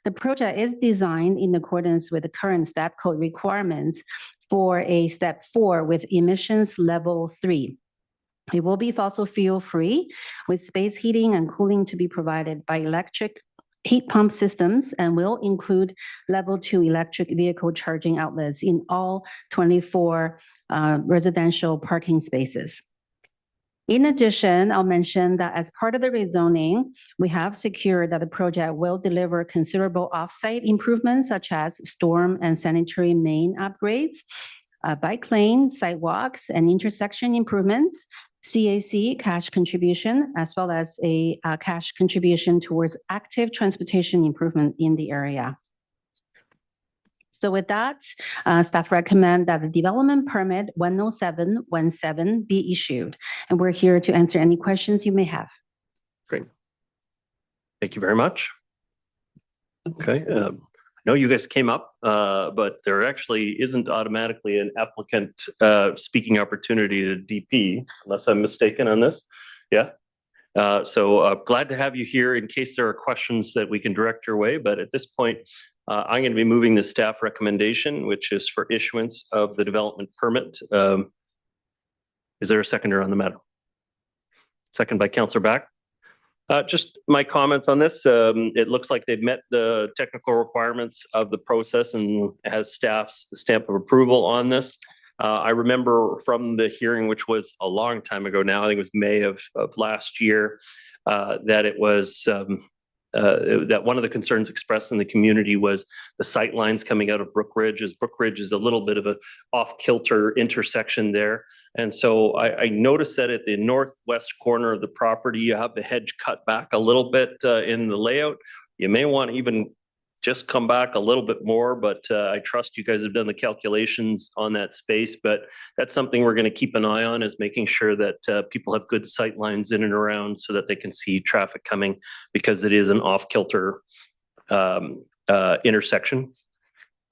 the project is designed in accordance with the current STEP code requirements for a step 4 with emissions level 3. It will be fossil fuel free, with space heating and cooling to be provided by electric heat pump systems, and will include level 2 electric vehicle charging outlets in all 24 residential parking spaces. In addition, I'll mention that as part of the rezoning, we have secured that the project will deliver considerable offsite improvements such as storm and sanitary main upgrades, bike lane, sidewalks, and intersection improvements, CAC cash contribution, as well as a cash contribution towards active transportation improvement in the area. So with that, staff recommend that the development permit 10717 be issued. And we're here to answer any questions you may have. Great. Thank you very much. Okay. I know you guys came up, but there actually isn't automatically an applicant speaking opportunity to DP, unless I'm mistaken on this. Yeah. So glad to have you here in case there are questions that we can direct your way. But at this point, I'm going to be moving the staff recommendation, which is for issuance of the development permit. Is there a seconder on the matter? Second by Councillor Back. Just my comments on this. It looks like they've met the technical requirements of the process and has staff's stamp of approval on this. I remember from the hearing, which was a long time ago now, I think it was May of last year, that it was that one of the concerns expressed in the community was the sight lines coming out of Brookridge, as Brookridge is a little bit of a off-kilter intersection there. And so I noticed that at the northwest corner of the property, you have the hedge cut back a little bit in the layout. You may want to even just come back a little bit more, but I trust you guys have done the calculations on that space. But that's something we're going to keep an eye on, is making sure that people have good sight lines in and around so that they can see traffic coming, because it is an off-kilter intersection.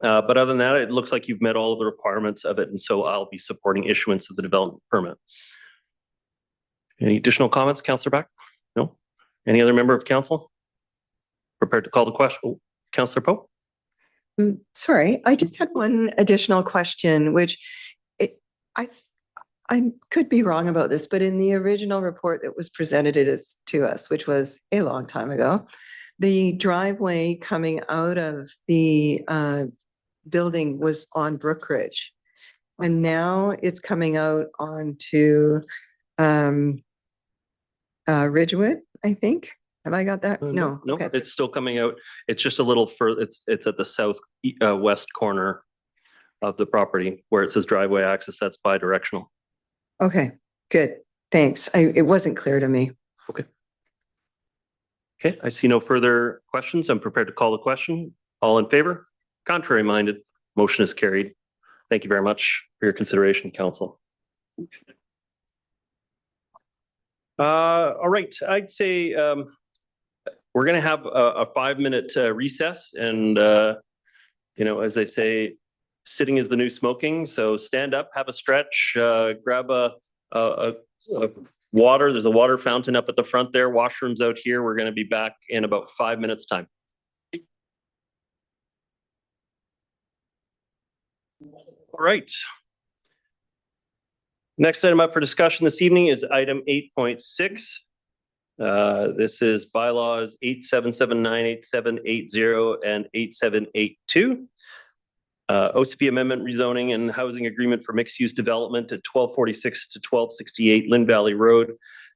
But other than that, it looks like you've met all of the requirements of it, and so I'll be supporting issuance of the development permit. Any additional comments, Councillor Back? No? Any other member of council? Prepared to call the question? Oh, Councillor Pope? Sorry, I just had one additional question, which I could be wrong about this, but in the original report that was presented to us, which was a long time ago, the driveway coming out of the building was on Brookridge, and now it's coming out onto Ridgewood, I think. Have I got that? No. No, okay. It's still coming out. It's just a little further. It's at the south west corner of the property where it says driveway access. That's bi-directional. Okay, good. Thanks. It wasn't clear to me. Okay. Okay, I see no further questions. I'm prepared to call the question. All in favor? Contrary minded? Motion is carried. Thank you very much for your consideration, Council. All right, I'd say we're going to have a 5-minute recess, and you know, as they say, sitting is the new smoking. So stand up, have a stretch, grab a water. There's a water fountain up at the front there. Washrooms out here. We're going to be back in about 5 minutes time. All right. Next item up for discussion this evening is item 8.6. This is bylaws 8779, 8780, and 8782. OCP amendment rezoning and housing agreement for mixed-use development at 1246 to 1268 Lynn Valley Road.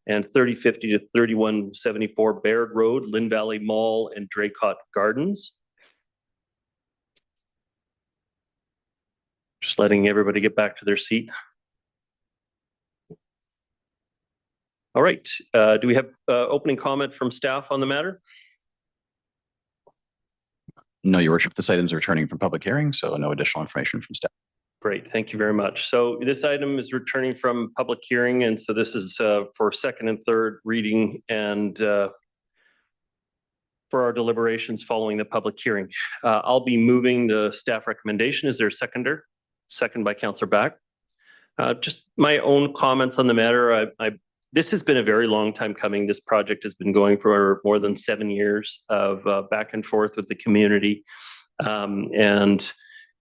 and 3050 to 3174 Baird Road, Lynn Valley Mall, and Draycott Gardens. Just letting everybody get back to their seat. All right, do we have opening comment from staff on the matter? No, Your Worship, this item is returning from public hearing, so no additional information from staff. Great, thank you very much. So this item is returning from public hearing, and so this is for second and third reading and for our deliberations following the public hearing. I'll be moving the staff recommendation. Is there a seconder? Second by Councillor Back. Just my own comments on the matter. This has been a very long time coming. This project has been going for more than 7 years of back and forth with the community. And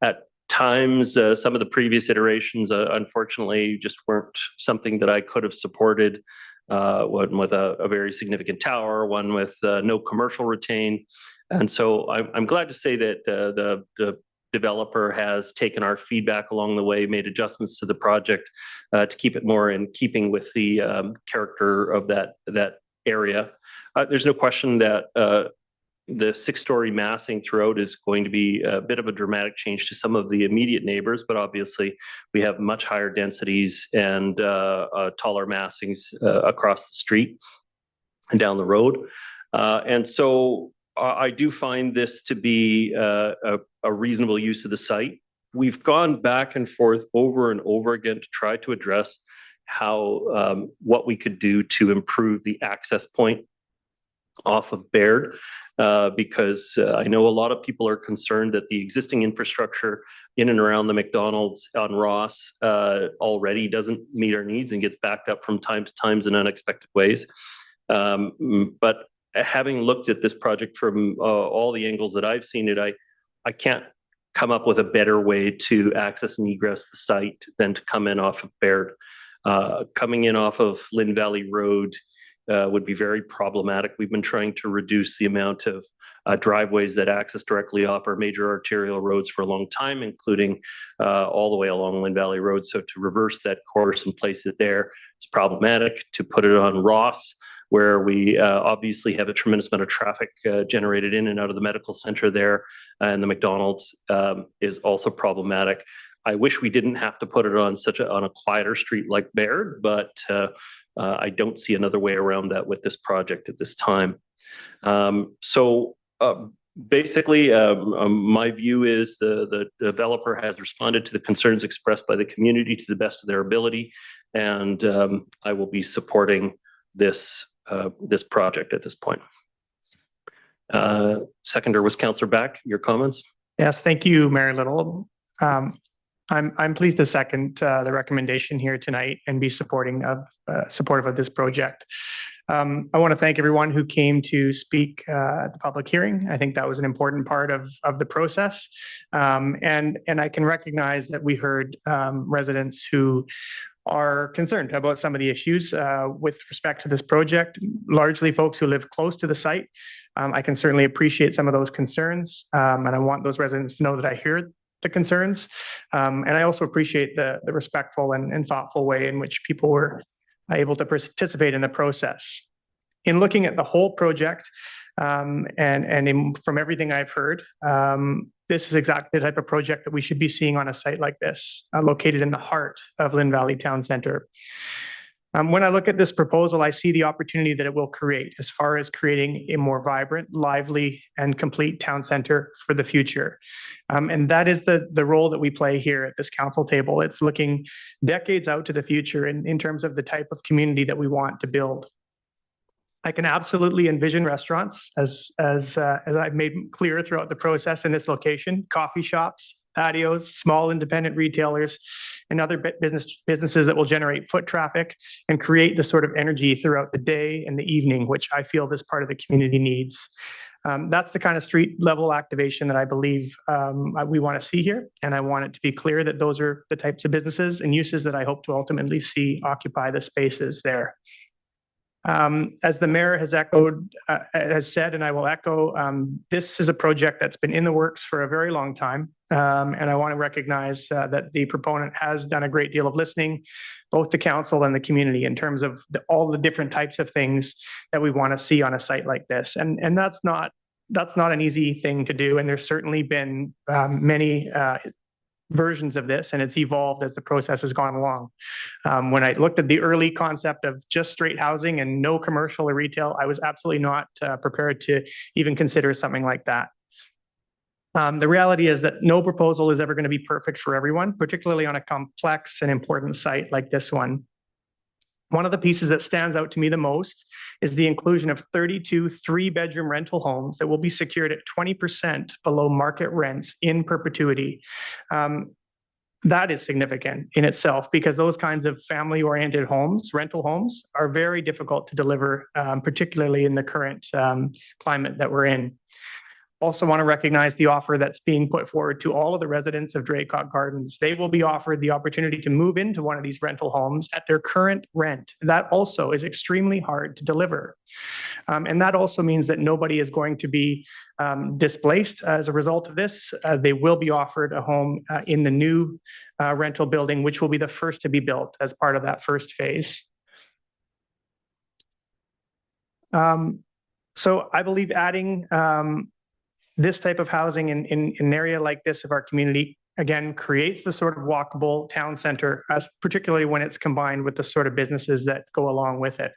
at times, some of the previous iterations, unfortunately, just weren't something that I could have supported. One with a very significant tower, one with no commercial retain. And so I'm glad to say that the developer has taken our feedback along the way, made adjustments to the project to keep it more in keeping with the character of that area. There's no question that the 6-story massing throughout is going to be a bit of a dramatic change to some of the immediate neighbors, but obviously we have much higher densities and taller massings across the street and down the road. And so I do find this to be a reasonable use of the site. We've gone back and forth over and over again to try to address how what we could do to improve the access point off of Baird, because I know a lot of people are concerned that the existing infrastructure in and around the McDonald's on Ross already doesn't meet our needs and gets backed up from time to time in unexpected ways. But having looked at this project from all the angles that I've seen it, I can't come up with a better way to access and egress the site than to come in off of Baird. Coming in off of Lynn Valley Road would be very problematic. We've been trying to reduce the amount of driveways that access directly off our major arterial roads for a long time, including all the way along Lynn Valley Road. So to reverse that course and place it there, it's problematic. To put it on Ross, where we obviously have a tremendous amount of traffic generated in and out of the medical center there, and the McDonald's is also problematic. I wish we didn't have to put it on on a quieter street like Baird, but I don't see another way around that with this project at this time. Basically, my view is the developer has responded to the concerns expressed by the community to the best of their ability, and I will be supporting this project at this point. Seconder was Councillor Back. Your comments? Yes, thank you, Mayor Little. I'm pleased to second the recommendation here tonight and be supportive of this project. I want to thank everyone who came to speak at the public hearing. I think that was an important part of the process. And I can recognize that we heard residents who are concerned about some of the issues with respect to this project, largely folks who live close to the site. I can certainly appreciate some of those concerns, and I want those residents to know that I hear the concerns. And I also appreciate the respectful and thoughtful way in which people were able to participate in the process. In looking at the whole project, from everything I've heard, this is exactly the type of project that we should be seeing on a site like this, located in the heart of Lynn Valley Town Centre. When I look at this proposal, I see the opportunity that it will create as far as creating a more vibrant, lively, and complete town centre for the future. And that is the role that we play here at this council table. It's looking decades out to the future in terms of the type of community that we want to build. I can absolutely envision restaurants, as I've made clear throughout the process in this location, coffee shops, patios, small independent retailers, and other businesses that will generate foot traffic and create the sort of energy throughout the day and the evening, which I feel this part of the community needs. That's the kind of street level activation that I believe we want to see here. And I want it to be clear that those are the types of businesses and uses that I hope to ultimately see occupy the spaces there. As the mayor has said, and I will echo, this is a project that's been in the works for a very long time. And I want to recognize that the proponent has done a great deal of listening, both to council and the community, in terms of all the different types of things that we want to see on a site like this. And that's not an easy thing to do. And there's certainly been many versions of this, and it's evolved as the process has gone along. When I looked at the early concept of just straight housing and no commercial or retail, I was absolutely not prepared to even consider something like that. The reality is that no proposal is ever going to be perfect for everyone, particularly on a complex and important site like this one. One of the pieces that stands out to me the most is the inclusion of 32 three-bedroom rental homes that will be secured at 20% below market rents in perpetuity. That is significant in itself, because those kinds of family-oriented homes, rental homes, are very difficult to deliver, particularly in the current climate that we're in. Also want to recognize the offer that's being put forward to all of the residents of Draycott Gardens. They will be offered the opportunity to move into one of these rental homes at their current rent. That also is extremely hard to deliver. And that also means that nobody is going to be displaced as a result of this. They will be offered a home in the new rental building, which will be the first to be built as part of that first phase. So I believe adding this type of housing in an area like this of our community, again, creates the sort of walkable town center, particularly when it's combined with the sort of businesses that go along with it.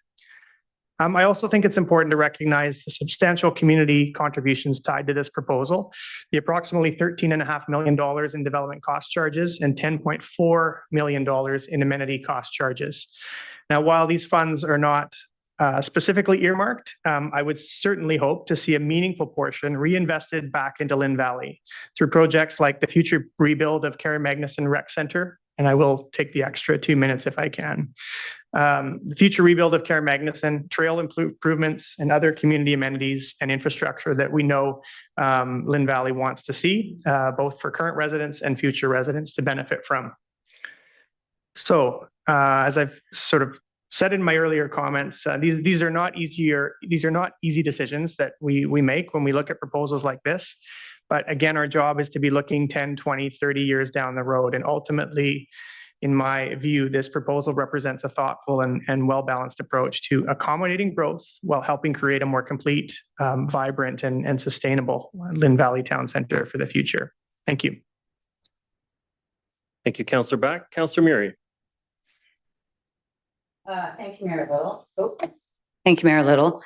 I also think it's important to recognize the substantial community contributions tied to this proposal, the approximately $13.5 million in development cost charges and $10.4 million in amenity cost charges. Now, while these funds are not specifically earmarked, I would certainly hope to see a meaningful portion reinvested back into Lynn Valley through projects like the future rebuild of Carey Magnuson Rec Center, and I will take the extra 2 minutes if I can. The future rebuild of Carey Magnuson, trail improvements, and other community amenities and infrastructure that we know Lynn Valley wants to see, both for current residents and future residents to benefit from. So, as I've sort of said in my earlier comments, these are not easy decisions that we make when we look at proposals like this. But again, our job is to be looking 10, 20, 30 years down the road. And ultimately, in my view, this proposal represents a thoughtful and well-balanced approach to accommodating growth while helping create a more complete, vibrant, and sustainable Lynn Valley Town Center for the future. Thank you. Thank you, Councillor Back. Councillor Murray. Thank you, Mayor Little. Oh, thank you, Mayor Little.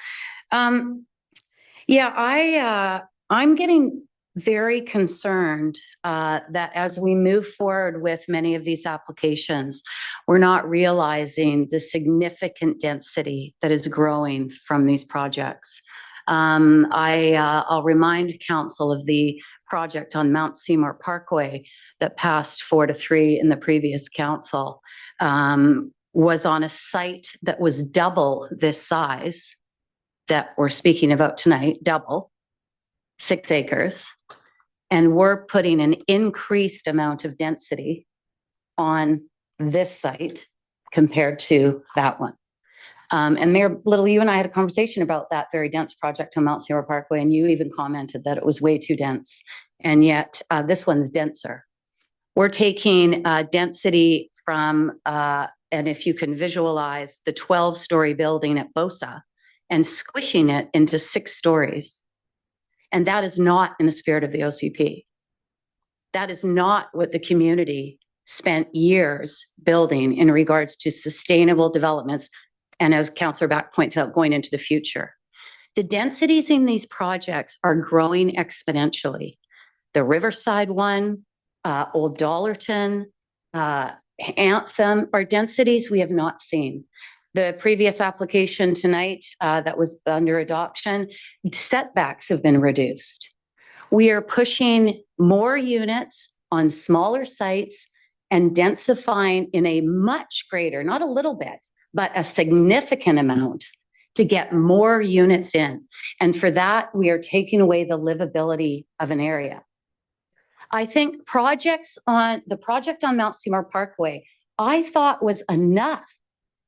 Yeah, I'm getting very concerned that as we move forward with many of these applications, we're not realizing the significant density that is growing from these projects. I'll remind council of the project on Mount Seymour Parkway that passed 4-3 in the previous council. Was on a site that was double this size that we're speaking about tonight, double, 6 acres. And we're putting an increased amount of density on this site compared to that one. And Mayor Little, you and I had a conversation about that very dense project on Mount Seymour Parkway, and you even commented that it was way too dense. And yet this one's denser. We're taking density from and if you can visualize the 12-story building at BOSA and squishing it into 6 stories. And that is not in the spirit of the OCP. That is not what the community spent years building in regards to sustainable developments. And as Councillor Back points out, going into the future. The densities in these projects are growing exponentially. The Riverside one, Old Dollarton, Anthem are densities we have not seen. The previous application tonight that was under adoption, setbacks have been reduced. We are pushing more units on smaller sites and densifying in a much greater, not a little bit, but a significant amount to get more units in. And for that, we are taking away the livability of an area. I think the project on Mount Seymour Parkway, I thought was enough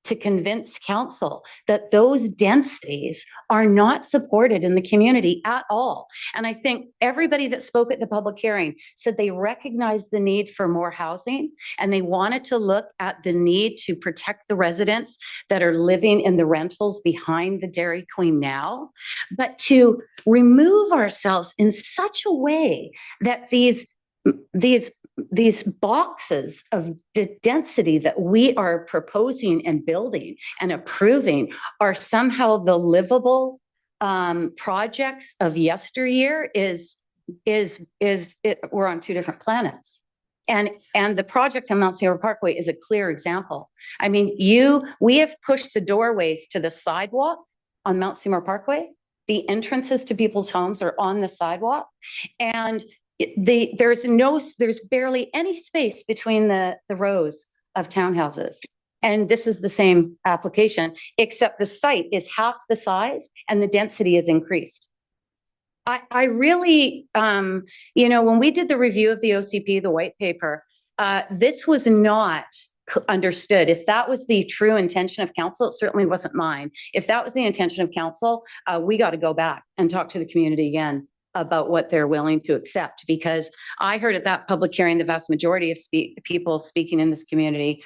to convince council that those densities are not supported in the community at all. And I think everybody that spoke at the public hearing said they recognized the need for more housing, and they wanted to look at the need to protect the residents that are living in the rentals behind the Dairy Queen now, but to remove ourselves in such a way that these boxes of density that we are proposing and building and approving are somehow the livable projects of yesteryear we're on two different planets. And the project on Mount Seymour Parkway is a clear example. I mean, we have pushed the doorways to the sidewalk on Mount Seymour Parkway. The entrances to people's homes are on the sidewalk, and there's barely any space between the rows of townhouses. And this is the same application, except the site is half the size and the density is increased. I really, when we did the review of the OCP, the white paper, this was not understood. If that was the true intention of council, it certainly wasn't mine. If that was the intention of council, we got to go back and talk to the community again about what they're willing to accept, because I heard at that public hearing the vast majority of people speaking in this community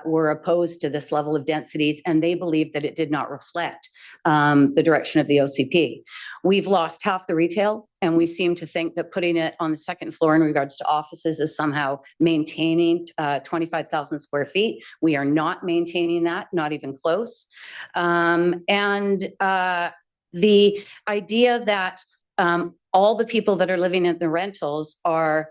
were opposed to this level of densities, and they believed that it did not reflect the direction of the OCP. We've lost half the retail, and we seem to think that putting it on the second floor in regards to offices is somehow maintaining 25,000 square feet. We are not maintaining that, not even close. The idea that all the people that are living in the rentals are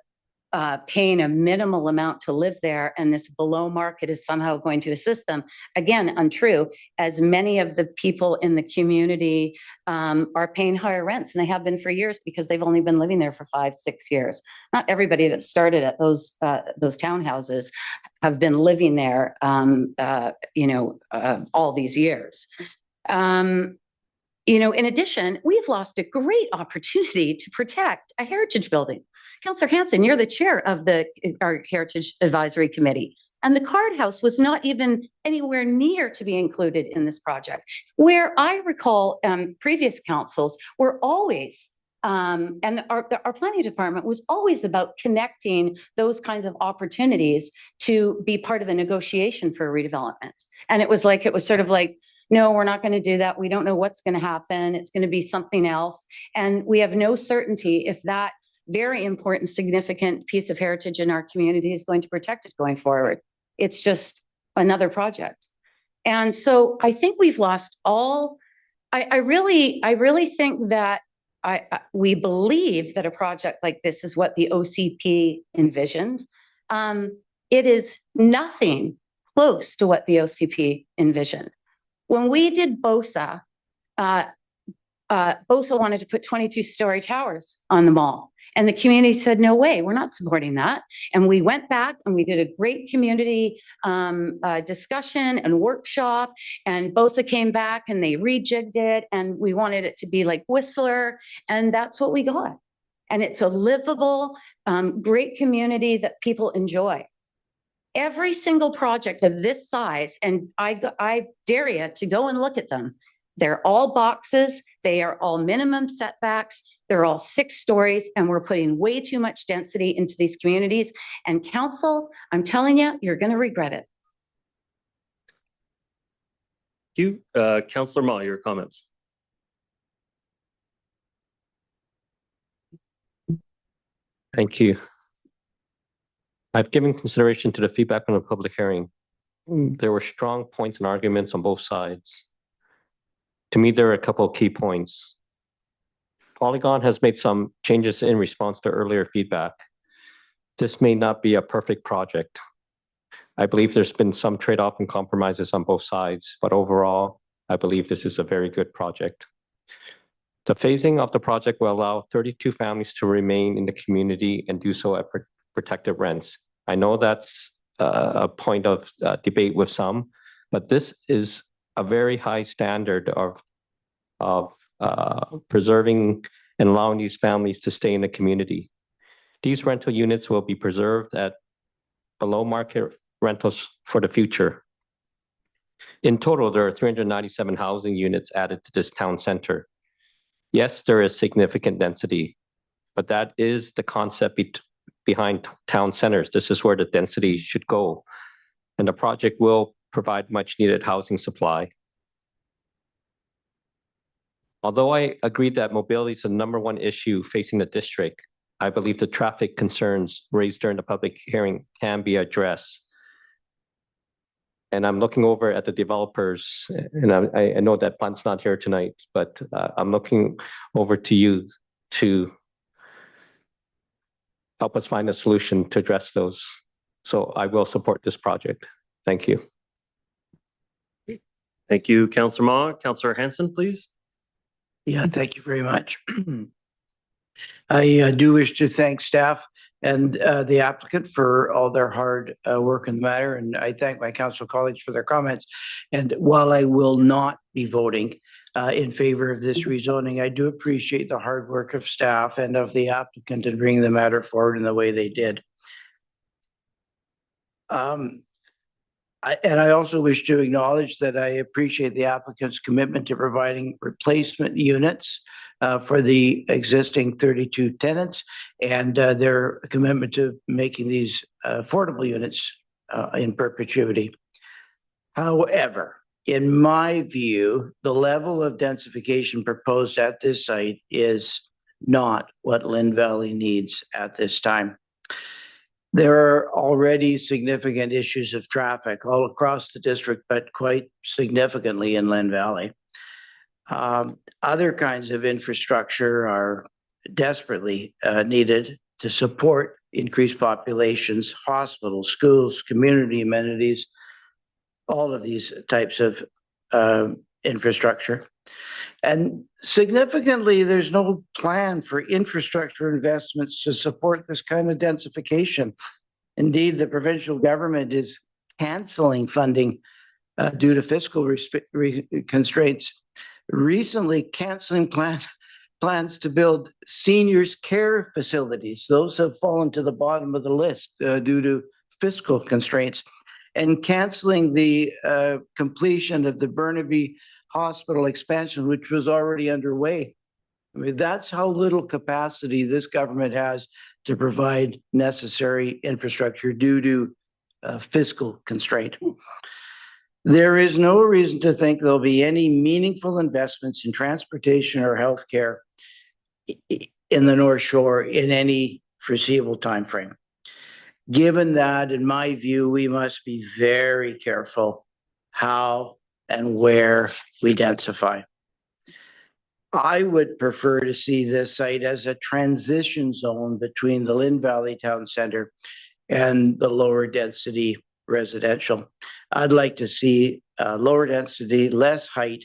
paying a minimal amount to live there, and this below market is somehow going to assist them. Again, untrue, as many of the people in the community are paying higher rents, and they have been for years because they've only been living there for 5-6 years. Not everybody that started at those townhouses have been living there, all these years. In addition, we've lost a great opportunity to protect a heritage building. Councillor Hanson, you're the chair of our Heritage Advisory Committee, and the Card House was not even anywhere near to be included in this project. Where I recall previous councils were always, and our planning department was always about connecting those kinds of opportunities to be part of the negotiation for a redevelopment. And it was sort of like, no, we're not going to do that. We don't know what's going to happen. It's going to be something else. And we have no certainty if that very important, significant piece of heritage in our community is going to protect it going forward. It's just another project. And so I think we've lost all, I really think that we believe that a project like this is what the OCP envisioned. It is nothing close to what the OCP envisioned. When we did BOSA, BOSA wanted to put 22-story towers on the mall. And the community said, no way, we're not supporting that. And we went back and we did a great community discussion and workshop. And BOSA came back and they rejigged it. And we wanted it to be like Whistler. And that's what we got. And it's a livable, great community that people enjoy. Every single project of this size, and I dare you to go and look at them. They're all boxes. They are all minimum setbacks. They're all 6 stories, and we're putting way too much density into these communities. And council, I'm telling you, you're going to regret it. Thank you. Councillor Ma, your comments. Thank you. I've given consideration to the feedback on the public hearing. There were strong points and arguments on both sides. To me, there are a couple of key points. Polygon has made some changes in response to earlier feedback. This may not be a perfect project. I believe there's been some trade-off and compromises on both sides, but overall, I believe this is a very good project. The phasing of the project will allow 32 families to remain in the community and do so at protected rents. I know that's a point of debate with some, but this is a very high standard of preserving and allowing these families to stay in the community. These rental units will be preserved at below market rentals for the future. In total, there are 397 housing units added to this town center. Yes, there is significant density, but that is the concept behind town centers. This is where the density should go. And the project will provide much needed housing supply. Although I agree that mobility is the #1 issue facing the district, I believe the traffic concerns raised during the public hearing can be addressed. And I'm looking over at the developers, and I know that Plant's not here tonight, but I'm looking over to you to help us find a solution to address those. So I will support this project. Thank you. Thank you, Councillor Ma. Councillor Hanson, please. Yeah, thank you very much. I do wish to thank staff and the applicant for all their hard work in the matter, and I thank my council colleagues for their comments. And while I will not be voting in favor of this rezoning, I do appreciate the hard work of staff and of the applicant in bringing the matter forward in the way they did. And I also wish to acknowledge that I appreciate the applicant's commitment to providing replacement units for the existing 32 tenants and their commitment to making these affordable units in perpetuity. However, in my view, the level of densification proposed at this site is not what Lynn Valley needs at this time. There are already significant issues of traffic all across the district, but quite significantly in Lynn Valley. Other kinds of infrastructure are desperately needed to support increased populations, hospitals, schools, community amenities, all of these types of infrastructure. And significantly, there's no plan for infrastructure investments to support this kind of densification. Indeed, the provincial government is canceling funding due to fiscal constraints, recently canceling plans to build seniors care facilities. Those have fallen to the bottom of the list due to fiscal constraints, and canceling the completion of the Burnaby Hospital expansion, which was already underway. I mean, that's how little capacity this government has to provide necessary infrastructure due to fiscal constraint. There is no reason to think there'll be any meaningful investments in transportation or healthcare in the North Shore in any foreseeable timeframe. Given that, in my view, we must be very careful how and where we densify. I would prefer to see this site as a transition zone between the Lynn Valley Town Center and the lower density residential. I'd like to see lower density, less height.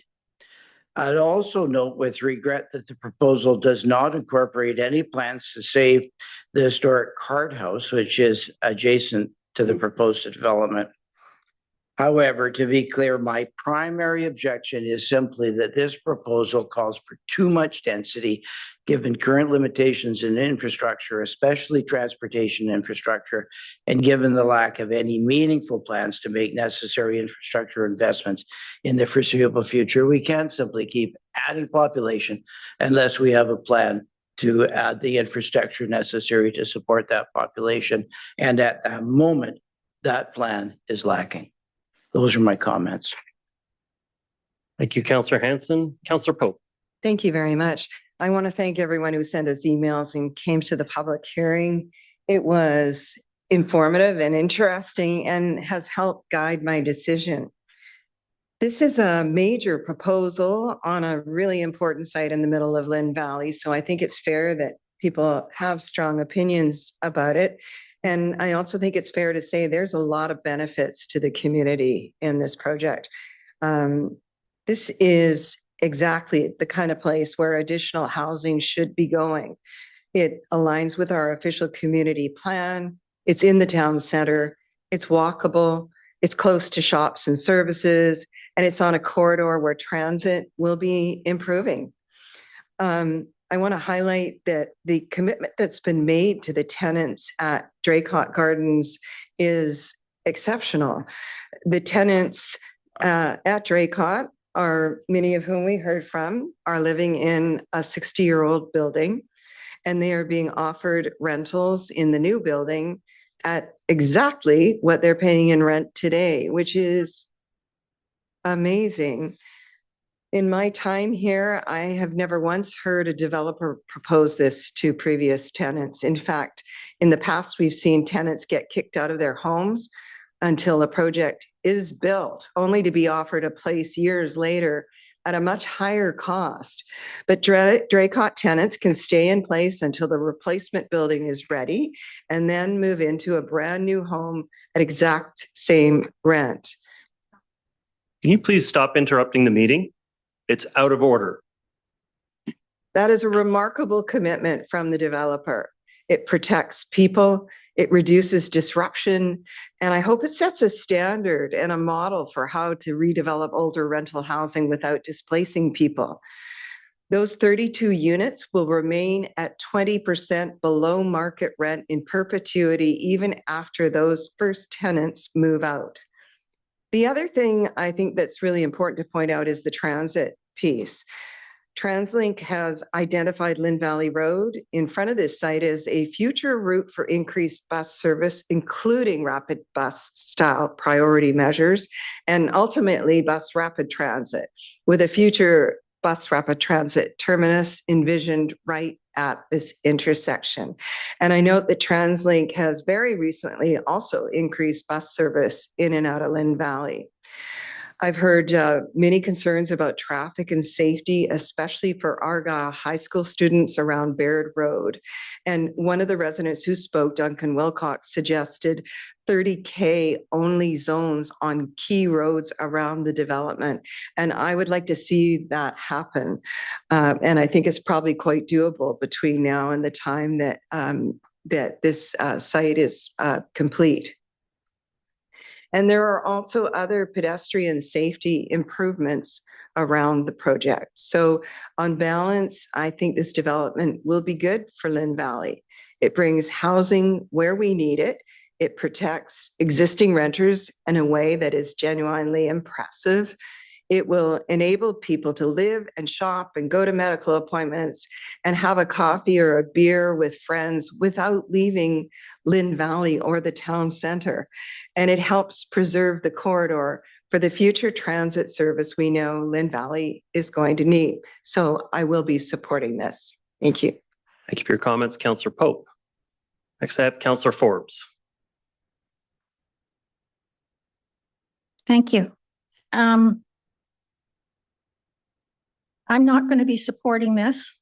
I'd also note with regret that the proposal does not incorporate any plans to save the historic card house, which is adjacent to the proposed development. However, to be clear, my primary objection is simply that this proposal calls for too much density, given current limitations in infrastructure, especially transportation infrastructure, and given the lack of any meaningful plans to make necessary infrastructure investments in the foreseeable future. We can't simply keep adding population unless we have a plan to add the infrastructure necessary to support that population. And at that moment, that plan is lacking. Those are my comments. Thank you, Councillor Hanson. Councillor Pope. Thank you very much. I want to thank everyone who sent us emails and came to the public hearing. It was informative and interesting and has helped guide my decision. This is a major proposal on a really important site in the middle of Lynn Valley, so I think it's fair that people have strong opinions about it. And I also think it's fair to say there's a lot of benefits to the community in this project. This is exactly the kind of place where additional housing should be going. It aligns with our official community plan. It's in the town center. It's walkable. It's close to shops and services, and it's on a corridor where transit will be improving. I want to highlight that the commitment that's been made to the tenants at Draycott Gardens is exceptional. The tenants at Draycott, are many of whom we heard from are living in a 60-year-old building, and they are being offered rentals in the new building at exactly what they're paying in rent today, which is amazing. In my time here, I have never once heard a developer propose this to previous tenants. In fact, in the past, we've seen tenants get kicked out of their homes until a project is built, only to be offered a place years later at a much higher cost. But Draycott tenants can stay in place until the replacement building is ready and then move into a brand new home at exact same rent. Can you please stop interrupting the meeting? It's out of order. That is a remarkable commitment from the developer. It protects people, it reduces disruption, and I hope it sets a standard and a model for how to redevelop older rental housing without displacing people. Those 32 units will remain at 20% below market rent in perpetuity, even after those first tenants move out. The other thing I think that's really important to point out is the transit piece. TransLink has identified Lynn Valley Road in front of this site as a future route for increased bus service, including rapid bus style priority measures, and ultimately bus rapid transit, with a future bus rapid transit terminus envisioned right at this intersection. And I note that TransLink has very recently also increased bus service in and out of Lynn Valley. I've heard many concerns about traffic and safety, especially for Argyle High School students around Baird Road. And one of the residents who spoke, Duncan Wilcox, suggested 30K only zones on key roads around the development. And I would like to see that happen. And I think it's probably quite doable between now and the time that, that this site is complete. And there are also other pedestrian safety improvements around the project. So on balance, I think this development will be good for Lynn Valley. It brings housing where we need it. It protects existing renters in a way that is genuinely impressive. It will enable people to live and shop and go to medical appointments and have a coffee or a beer with friends without leaving Lynn Valley or the town center. And it helps preserve the corridor for the future transit service we know Lynn Valley is going to need. So I will be supporting this. Thank you. Thank you for your comments, Councillor Pope. Next I have Councillor Forbes. Thank you. I'm not going to be supporting this.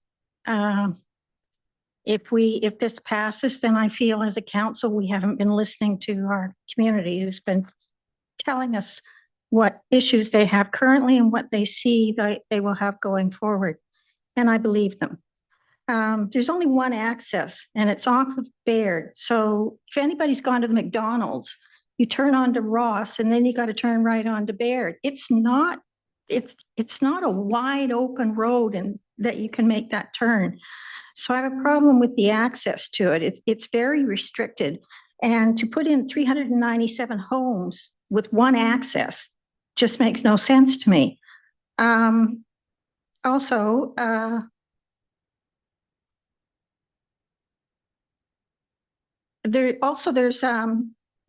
If this passes, then I feel as a council, we haven't been listening to our community who's been telling us what issues they have currently and what they see that they will have going forward. And I believe them. There's only one access and it's off of Baird. So if anybody's gone to the McDonald's, you turn onto Ross and then you got to turn right onto Baird. It's not a wide open road and that you can make that turn. So I have a problem with the access to it. It's very restricted. And to put in 397 homes with one access just makes no sense to me. Also, there's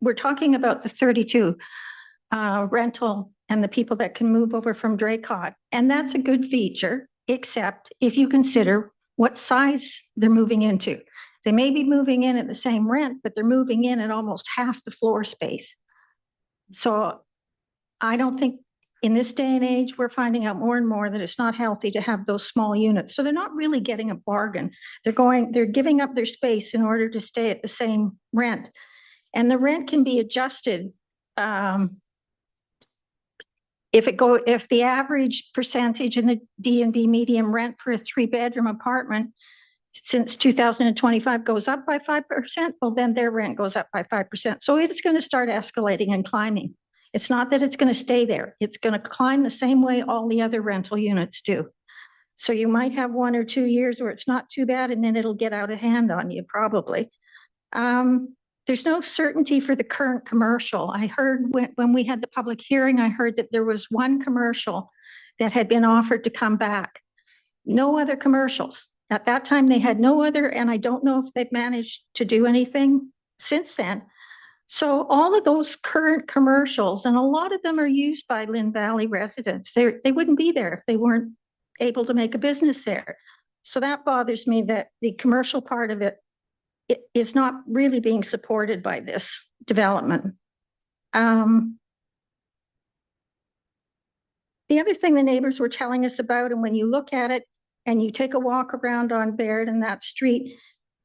we're talking about the 32 rental and the people that can move over from Draycott. And that's a good feature, except if you consider what size they're moving into. They may be moving in at the same rent, but they're moving in at almost half the floor space. So I don't think in this day and age, we're finding out more and more that it's not healthy to have those small units. So they're not really getting a bargain. They're giving up their space in order to stay at the same rent. And the rent can be adjusted if the average percentage in the D&B medium rent for a 3-bedroom apartment since 2025 goes up by 5%, well, then their rent goes up by 5%. So it's going to start escalating and climbing. It's not that it's going to stay there. It's going to climb the same way all the other rental units do. So you might have 1 or 2 years where it's not too bad, and then it'll get out of hand on you probably. there's no certainty for the current commercial. I heard when we had the public hearing, I heard that there was one commercial that had been offered to come back. No other commercials. At that time, they had no other, and I don't know if they've managed to do anything since then. So all of those current commercials, and a lot of them are used by Lynn Valley residents. They wouldn't be there if they weren't able to make a business there. So that bothers me that the commercial part of it is not really being supported by this development. The other thing the neighbors were telling us about, and when you look at it and you take a walk around on Baird and that street,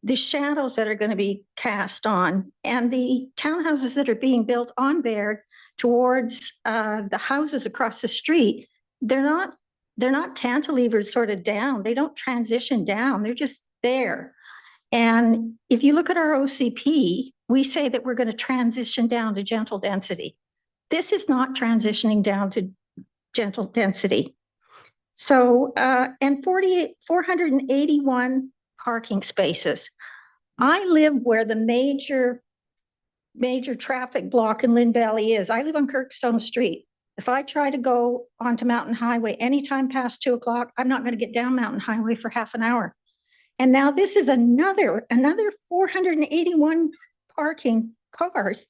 the shadows that are going to be cast on, and the townhouses that are being built on Baird towards the houses across the street, they're not cantilevered sort of down. They don't transition down. They're just there. And if you look at our OCP, we say that we're going to transition down to gentle density. This is not transitioning down to gentle density. So, and 481 parking spaces. I live where the major traffic block in Lynn Valley is. I live on Kirkstone Street. If I try to go onto Mountain Highway anytime past 2 o'clock, I'm not going to get down Mountain Highway for half an hour. And now this is another 481 parking cars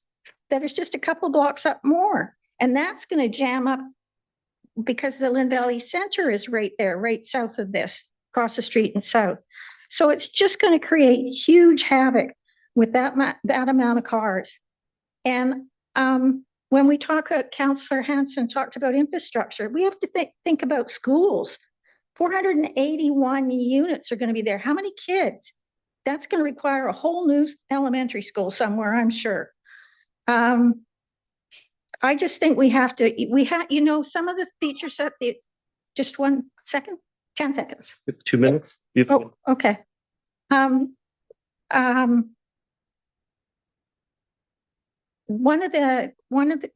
that is just a couple blocks up more. And that's going to jam up because the Lynn Valley Center is right there, right south of this, across the street and south. So it's just going to create huge havoc with that amount of cars. And when we talk, Councillor Hanson talked about infrastructure, we have to think about schools. 481 units are going to be there. How many kids? That's going to require a whole new elementary school somewhere, I'm sure. I just think we have, you know, some of the features that just 1 second, 10 seconds. 2 minutes. Oh, okay. One of the,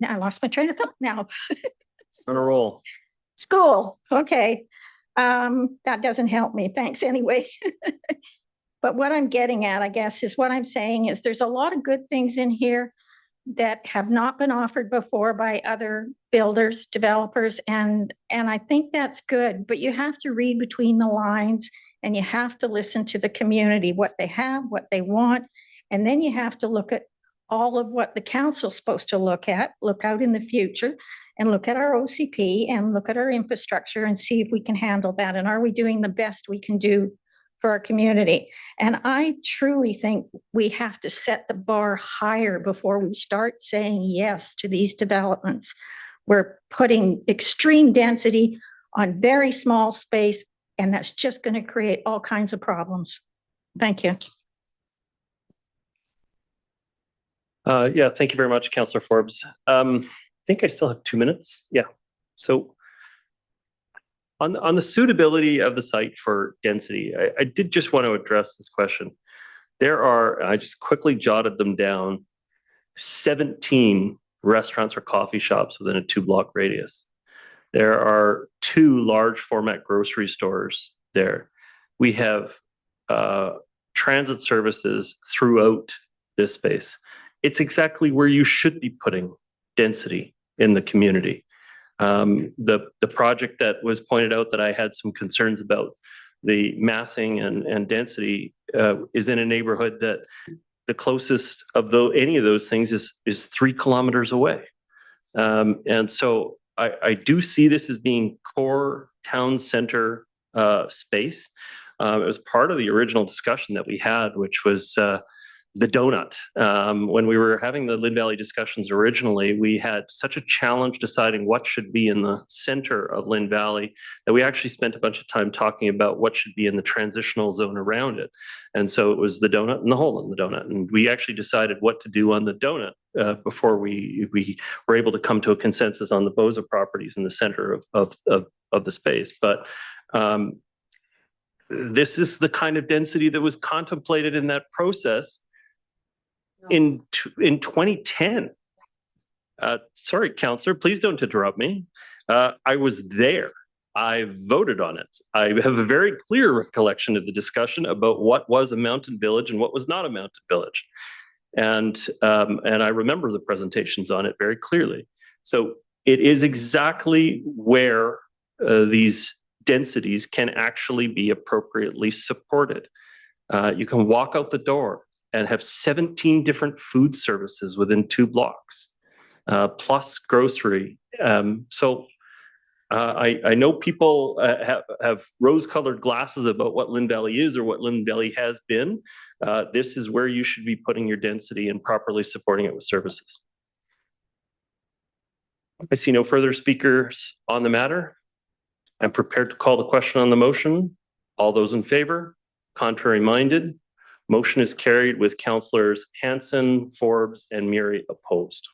I lost my train of thought now. On a roll. School, okay. That doesn't help me. Thanks anyway. But what I'm getting at, I guess, is what I'm saying is there's a lot of good things in here that have not been offered before by other builders, developers, and I think that's good, but you have to read between the lines and you have to listen to the community, what they have, what they want, and then you have to look at all of what the council's supposed to look at, look out in the future, and look at our OCP and look at our infrastructure and see if we can handle that, and are we doing the best we can do for our community. And I truly think we have to set the bar higher before we start saying yes to these developments. We're putting extreme density on very small space, and that's just going to create all kinds of problems. Thank you. Yeah, thank you very much, Councillor Forbes. I think I still have 2 minutes. Yeah. So on the suitability of the site for density, I did just want to address this question. There are, I just quickly jotted them down, 17 restaurants or coffee shops within a 2-block radius. There are 2 large format grocery stores there. We have transit services throughout this space. It's exactly where you should be putting density in the community. The project that was pointed out that I had some concerns about, the massing and density, is in a neighborhood that the closest of any of those things is 3 kilometers away. And so I do see this as being core town center space. It was part of the original discussion that we had, which was the donut. When we were having the Lynn Valley discussions originally, we had such a challenge deciding what should be in the center of Lynn Valley that we actually spent a bunch of time talking about what should be in the transitional zone around it. And so it was the donut and the hole in the donut. And we actually decided what to do on the donut before we were able to come to a consensus on the Boza properties in the center of the space. But this is the kind of density that was contemplated in that process in 2010. Sorry, Councillor, please don't interrupt me. I was there. I voted on it. I have a very clear recollection of the discussion about what was a mountain village and what was not a mountain village. And I remember the presentations on it very clearly. So it is exactly where these densities can actually be appropriately supported. You can walk out the door and have 17 different food services within 2 blocks, plus grocery. I know people have rose-colored glasses about what Lynn Valley is or what Lynn Valley has been. This is where you should be putting your density and properly supporting it with services. I see no further speakers on the matter. I'm prepared to call the question on the motion. All those in favor? Contrary minded? Motion is carried with councillors Hansen, Forbes, and Murray opposed.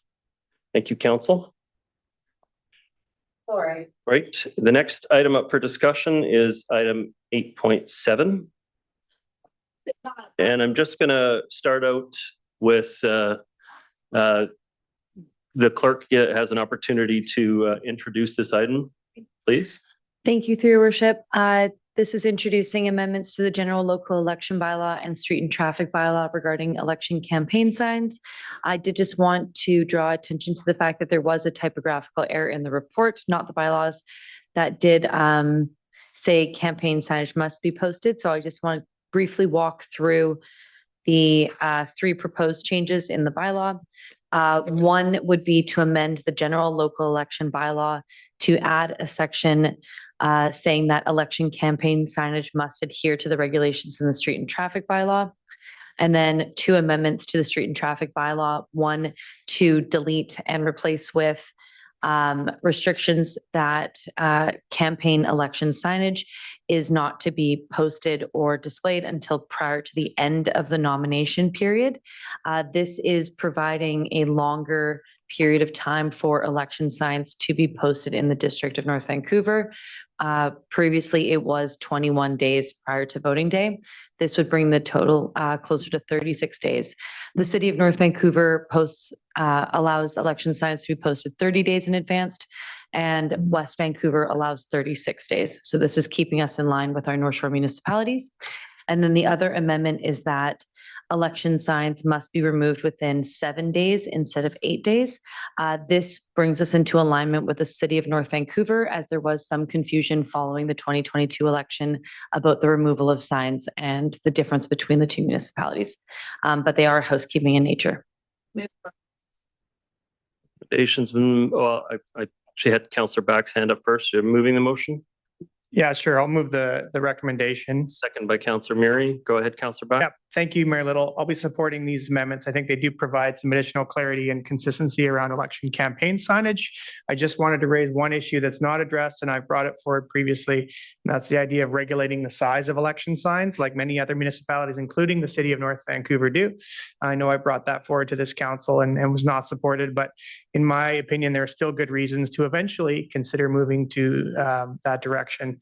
Thank you, council. All right. Right. The next item up for discussion is item 8.7. And I'm just going to start out with the clerk has an opportunity to introduce this item, please. Thank you, through your worship. This is introducing amendments to the general local election bylaw and street and traffic bylaw regarding election campaign signs. I did just want to draw attention to the fact that there was a typographical error in the report, not the bylaws, that did say campaign signage must be posted. So I just want to briefly walk through the 3 proposed changes in the bylaw. One would be to amend the general local election bylaw to add a section saying that election campaign signage must adhere to the regulations in the street and traffic bylaw. And then 2 amendments to the street and traffic bylaw. One, to delete and replace with restrictions that campaign election signage is not to be posted or displayed until prior to the end of the nomination period. This is providing a longer period of time for election signs to be posted in the District of North Vancouver. Previously, it was 21 days prior to voting day. This would bring the total closer to 36 days. The City of North Vancouver allows election signs to be posted 30 days in advance, and West Vancouver allows 36 days. So this is keeping us in line with our North Shore municipalities. And then the other amendment is that election signs must be removed within 7 days instead of 8 days. This brings us into alignment with the City of North Vancouver, as there was some confusion following the 2022 election about the removal of signs and the difference between the 2 municipalities. But they are housekeeping in nature. Recommendations. Well, I actually had Councillor Back's hand up first. You're moving the motion? Yeah, sure. I'll move the recommendation. Second by Councillor Murray. Go ahead, Councillor Back. Yeah, thank you, Mayor Little. I'll be supporting these amendments. I think they do provide some additional clarity and consistency around election campaign signage. I just wanted to raise one issue that's not addressed, and I've brought it forward previously. And that's the idea of regulating the size of election signs, like many other municipalities, including the City of North Vancouver, do. I know I brought that forward to this council and was not supported, but in my opinion, there are still good reasons to eventually consider moving to that direction.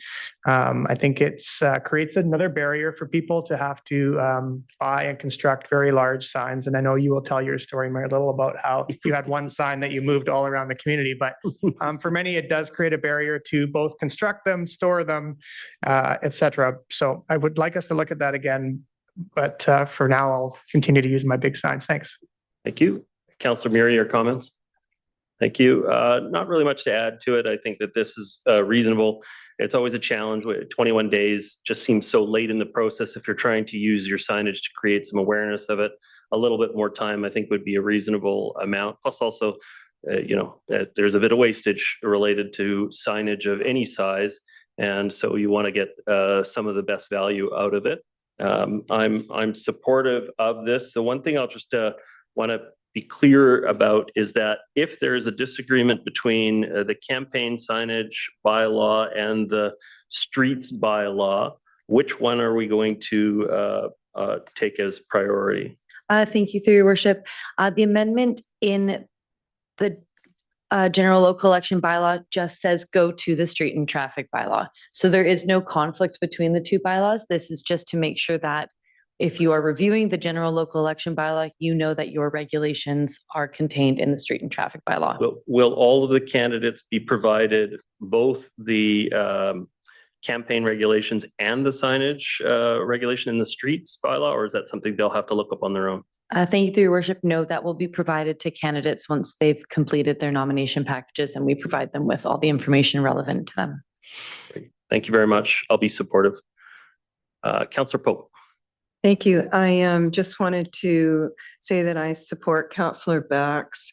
I think it's creates another barrier for people to have to buy and construct very large signs. And I know you will tell your story, Mayor Little, about how you had one sign that you moved all around the community. But for many, it does create a barrier to both construct them, store them, etc. So I would like us to look at that again. But for now, I'll continue to use my big signs. Thanks. Thank you. Councillor Murray, your comments? Thank you. Not really much to add to it. I think that this is reasonable. It's always a challenge. 21 days just seems so late in the process. If you're trying to use your signage to create some awareness of it, a little bit more time, I think, would be a reasonable amount. Plus also, there's a bit of wastage related to signage of any size. And so you want to get some of the best value out of it. I'm supportive of this. The one thing I'll just want to be clear about is that if there is a disagreement between the campaign signage bylaw and the streets bylaw, which one are we going to take as priority? Thank you, through your worship. The amendment in the general local election bylaw just says go to the street and traffic bylaw. So there is no conflict between the 2 bylaws. This is just to make sure that if you are reviewing the general local election bylaw, you know that your regulations are contained in the street and traffic bylaw. Will all of the candidates be provided both the campaign regulations and the signage regulation in the streets bylaw, or is that something they'll have to look up on their own? Thank you, through your worship. No, that will be provided to candidates once they've completed their nomination packages, and we provide them with all the information relevant to them. Thank you very much. I'll be supportive. Councillor Pope. Thank you. I just wanted to say that I support Councillor Back's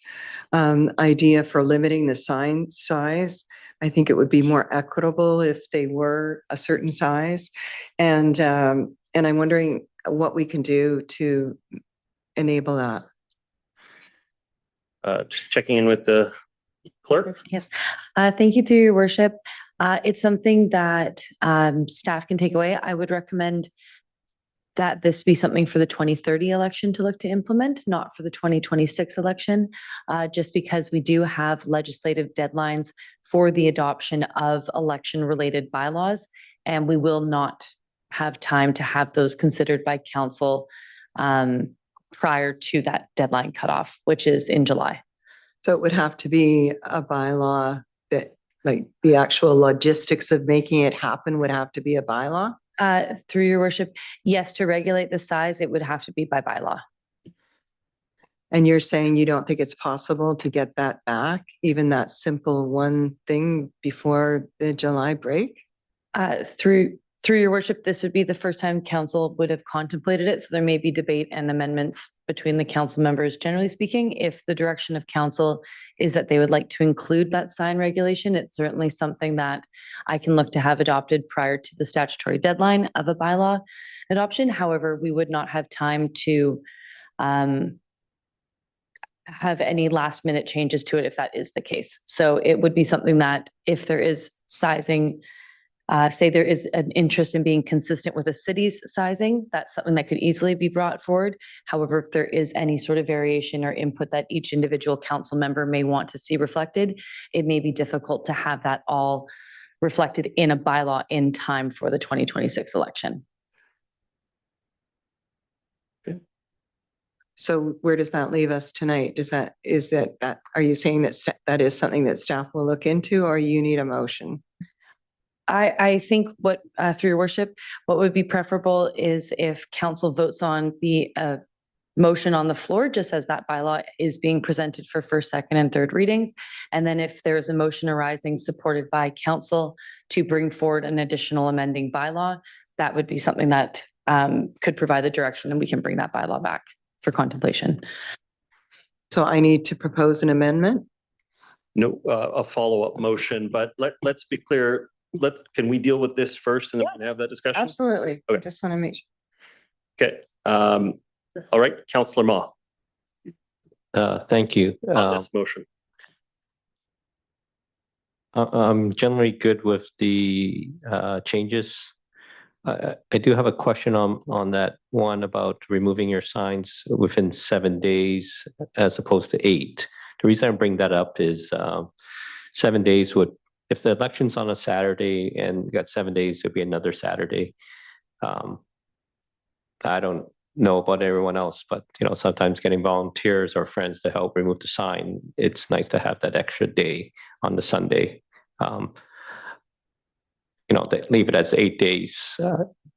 idea for limiting the sign size. I think it would be more equitable if they were a certain size. And I'm wondering what we can do to enable that. Just checking in with the clerk. Yes. Thank you, through your worship. It's something that staff can take away. I would recommend that this be something for the 2030 election to look to implement, not for the 2026 election, just because we do have legislative deadlines for the adoption of election-related bylaws, and we will not have time to have those considered by council prior to that deadline cutoff, which is in July. So it would have to be a bylaw that, like, the actual logistics of making it happen would have to be a bylaw? Through your worship, yes, to regulate the size, it would have to be by bylaw. And you're saying you don't think it's possible to get that back, even that simple one thing before the July break? Through your worship, this would be the first time council would have contemplated it. So there may be debate and amendments between the council members. Generally speaking, if the direction of council is that they would like to include that sign regulation, it's certainly something that I can look to have adopted prior to the statutory deadline of a bylaw adoption. However, we would not have time to have any last minute changes to it if that is the case. So it would be something that if there is sizing, say there is an interest in being consistent with a city's sizing, that's something that could easily be brought forward. However, if there is any sort of variation or input that each individual council member may want to see reflected, it may be difficult to have that all reflected in a bylaw in time for the 2026 election. So where does that leave us tonight? Are you saying that that is something that staff will look into, or you need a motion? I think what, through your worship, what would be preferable is if council votes on the motion on the floor, just as that bylaw is being presented for first, second, and third readings. And then if there is a motion arising supported by council to bring forward an additional amending bylaw, that would be something that could provide the direction, and we can bring that bylaw back for contemplation. So I need to propose an amendment? No, a follow-up motion, but let's be clear. Can we deal with this first and then have that discussion? Absolutely. Okay. I just want to make sure. Okay. All right, Councillor Ma. Thank you. On this motion. I'm generally good with the changes. I do have a question on that one about removing your signs within 7 days as opposed to 8. The reason I bring that up is 7 days would, if the election's on a Saturday and you got 7 days, it'd be another Saturday. I don't know about everyone else, but sometimes getting volunteers or friends to help remove the sign, it's nice to have that extra day on the Sunday. They leave it as 8 days.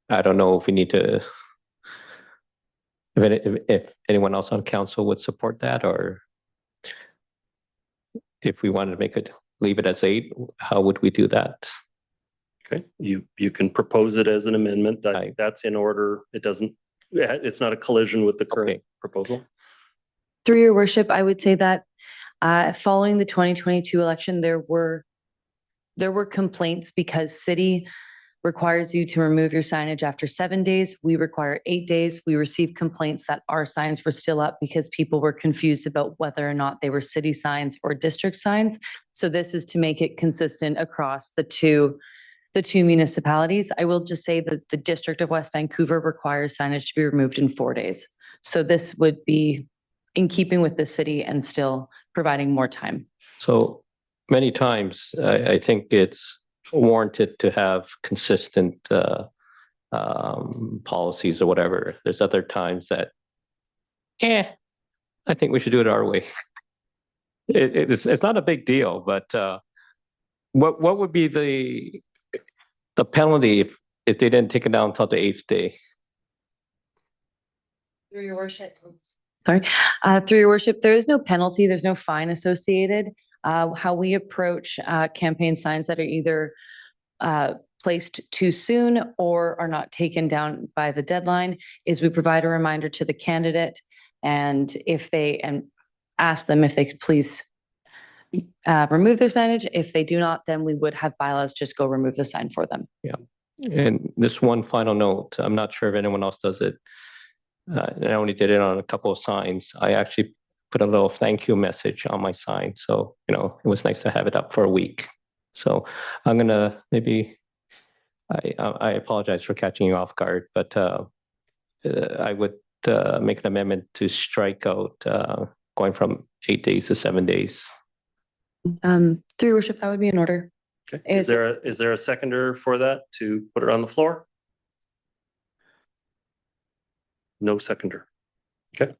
I don't know if we need to, if anyone else on council would support that, or if we wanted to leave it as 8, how would we do that? Okay, you can propose it as an amendment. I think that's in order. It's not a collision with the current proposal. Through your worship, I would say that following the 2022 election, there were complaints because city requires you to remove your signage after 7 days. We require 8 days. We received complaints that our signs were still up because people were confused about whether or not they were city signs or district signs. So this is to make it consistent across the two municipalities. I will just say that the District of West Vancouver requires signage to be removed in 4 days. So this would be in keeping with the city and still providing more time. So many times, I think it's warranted to have consistent policies or whatever. There's other times that, I think we should do it our way. It's not a big deal, but what would be the penalty if they didn't take it down until the 8th day? Through your worship, Sorry. Through your worship, there is no penalty. There's no fine associated. How we approach campaign signs that are either placed too soon or are not taken down by the deadline is we provide a reminder to the candidate, and ask them if they could please remove their signage. If they do not, then we would have bylaws just go remove the sign for them. Yeah. And this one final note, I'm not sure if anyone else does it. I only did it on a couple of signs. I actually put a little thank you message on my sign. So, it was nice to have it up for a week. So I'm going to I apologize for catching you off guard, but I would make an amendment to strike out going from 8 days to 7 days. Through your worship, that would be in order. Okay. Is there a seconder for that to put it on the floor? No seconder. Okay.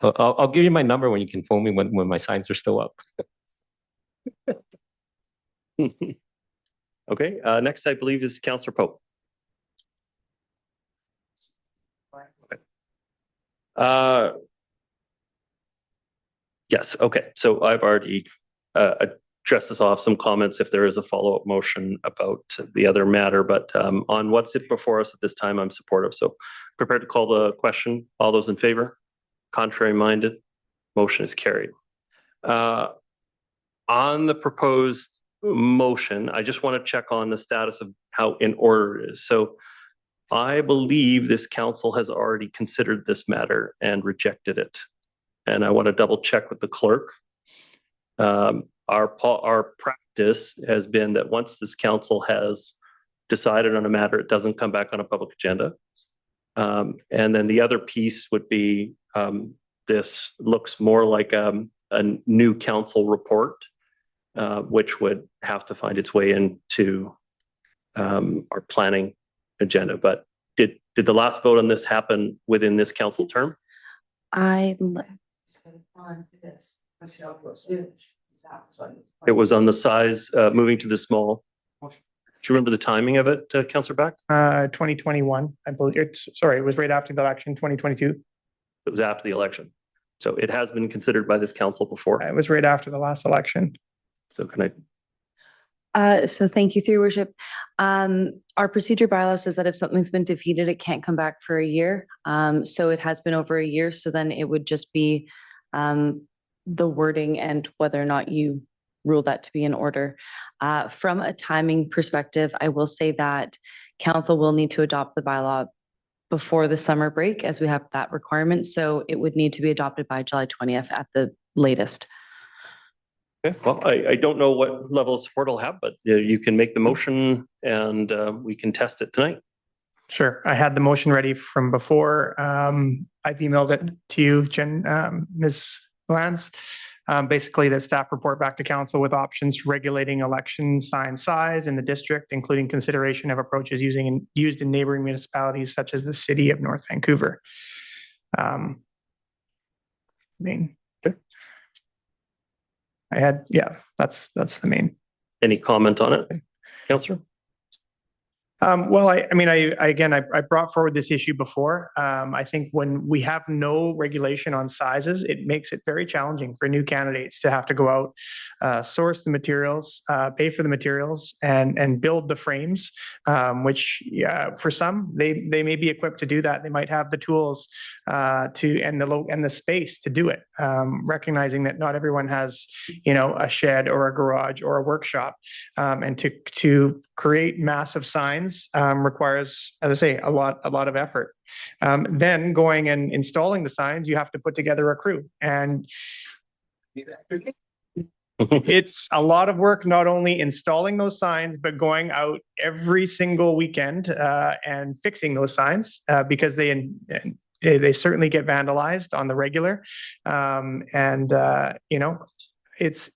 I'll give you my number when you can phone me when my signs are still up. Okay. Next, I believe, is Councillor Pope. Yes. Okay. So I've already addressed this off, some comments if there is a follow-up motion about the other matter, but on what's it before us at this time, I'm supportive. So prepared to call the question. All those in favor? Contrary minded? Motion is carried. On the proposed motion, I just want to check on the status of how in order it is. So I believe this council has already considered this matter and rejected it. And I want to double check with the clerk. Our practice has been that once this council has decided on a matter, it doesn't come back on a public agenda. And then the other piece would be this looks more like a new council report, which would have to find its way into our planning agenda. But did the last vote on this happen within this council term? It was on the size, moving to the small. Do you remember the timing of it, Councillor Back? 2021, I believe. It was right after the election, 2022. It was after the election. So it has been considered by this council before. It was right after the last election. So can I? So thank you, through your worship. Our procedure bylaw says that if something's been defeated, it can't come back for a year. So it has been over a year. So then it would just be the wording and whether or not you rule that to be in order. From a timing perspective, I will say that council will need to adopt the bylaw before the summer break, as we have that requirement. So it would need to be adopted by July 20th at the latest. Okay. Well, I don't know what level of support I'll have, but you can make the motion and we can test it tonight. Sure. I had the motion ready from before. I've emailed it to you, Ms. Lance. Basically, the staff report back to council with options regulating election sign size in the district, including consideration of approaches used in neighboring municipalities such as the city of North Vancouver. That's the main. Any comment on it, Councillor? Well, I brought forward this issue before. I think when we have no regulation on sizes, it makes it very challenging for new candidates to have to go out, source the materials, pay for the materials, and build the frames, which for some, they may be equipped to do that. They might have the tools and the space to do it, recognizing that not everyone has, a shed or a garage or a workshop, and to create massive signs requires, as I say, a lot of effort. Then going and installing the signs, you have to put together a crew, and it's a lot of work, not only installing those signs, but going out every single weekend and fixing those signs because they certainly get vandalized on the regular. It's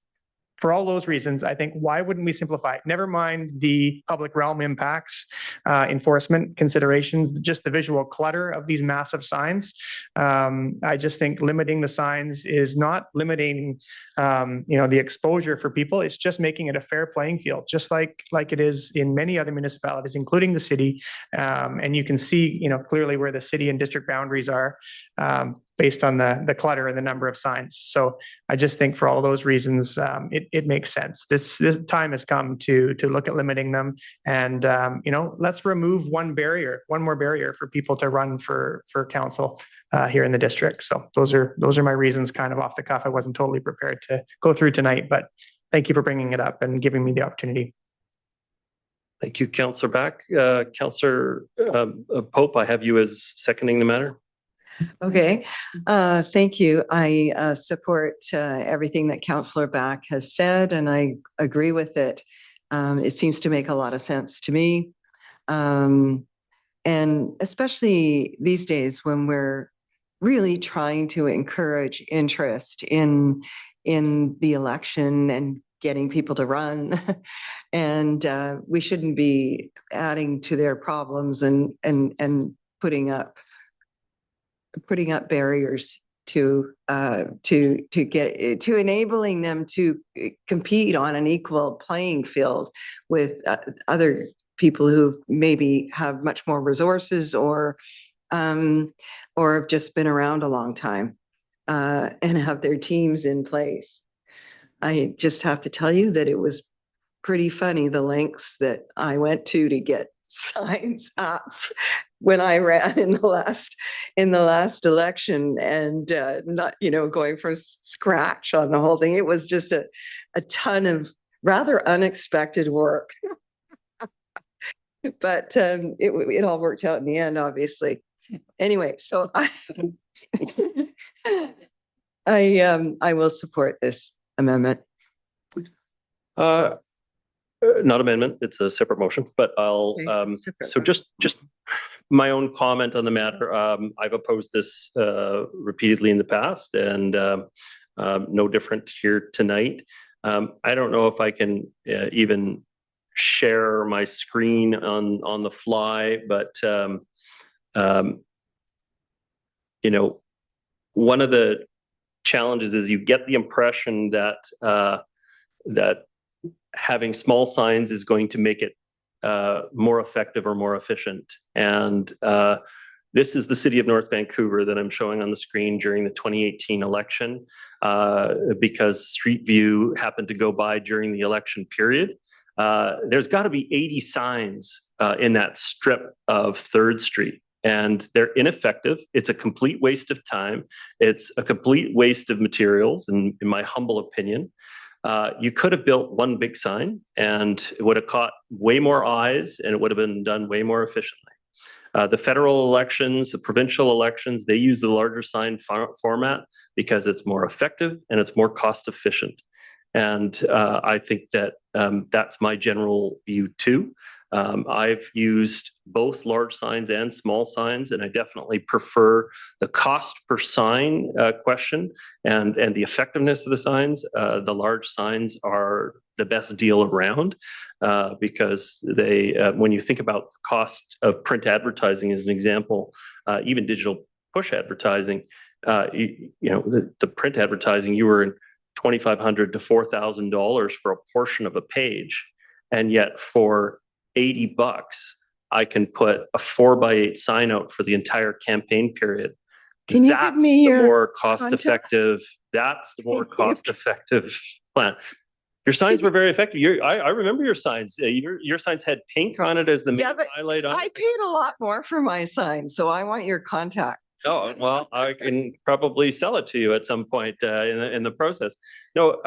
for all those reasons, I think, why wouldn't we simplify it? Never mind the public realm impacts, enforcement considerations, just the visual clutter of these massive signs. I just think limiting the signs is not limiting, the exposure for people. It's just making it a fair playing field, just like it is in many other municipalities, including the city. And you can see, clearly where the city and district boundaries are. based on the clutter and the number of signs. So I just think for all those reasons, it makes sense. This time has come to look at limiting them, and let's remove one more barrier for people to run for council here in the district. So those are my reasons, kind of off the cuff. I wasn't totally prepared to go through tonight, but thank you for bringing it up and giving me the opportunity. Thank you, Councillor Back. Councillor Pope, I have you as seconding the matter. Okay, thank you. I support everything that Councillor Back has said, and I agree with it. It seems to make a lot of sense to me. And especially these days when we're really trying to encourage interest in the election and getting people to run. And we shouldn't be adding to their problems and putting up barriers to enabling them to compete on an equal playing field with other people who maybe have much more resources or have just been around a long time and have their teams in place. I just have to tell you that it was pretty funny, the lengths that I went to get signs up when I ran in the last election, and not going from scratch on the whole thing. It was just a ton of rather unexpected work, but it all worked out in the end, obviously. Anyway, so I will support this amendment. Not amendment, it's a separate motion, but I'll, so just my own comment on the matter. I've opposed this repeatedly in the past, and no different here tonight. I don't know if I can even share my screen on the fly, but one of the challenges is you get the impression that that having small signs is going to make it more effective or more efficient. And this is the city of North Vancouver that I'm showing on the screen during the 2018 election, because Street View happened to go by during the election period. There's got to be 80 signs in that strip of 3rd Street. And they're ineffective. It's a complete waste of time. It's a complete waste of materials, in my humble opinion. You could have built one big sign and it would have caught way more eyes and it would have been done way more efficiently. The federal elections, the provincial elections, they use the larger sign format because it's more effective and it's more cost efficient. And I think that that's my general view too. I've used both large signs and small signs, and I definitely prefer the cost per sign question and the effectiveness of the signs. The large signs are the best deal around because they, when you think about the cost of print advertising as an example, even digital push advertising, the print advertising, you were in $2,500 to $4,000 for a portion of a page, and yet for $80, I can put a 4x8 sign out for the entire campaign period. Can you give me your more cost-effective? That's the more cost-effective plan. Your signs were very effective. I remember your signs. Your signs had pink on it as the main highlight on it. I paid a lot more for my signs, so I want your contact. Oh, well, I can probably sell it to you at some point in the process. No,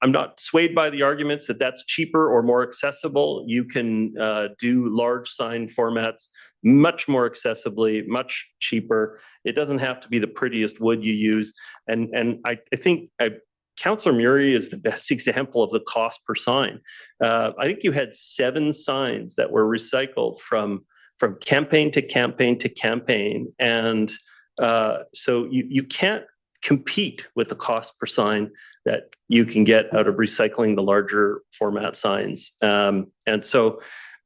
I'm not swayed by the arguments that that's cheaper or more accessible. You can do large sign formats much more accessibly, much cheaper. It doesn't have to be the prettiest wood you use. And I think Councillor Murray is the best example of the cost per sign. I think you had 7 signs that were recycled from campaign to campaign to campaign. And so you can't compete with the cost per sign that you can get out of recycling the larger format signs. And so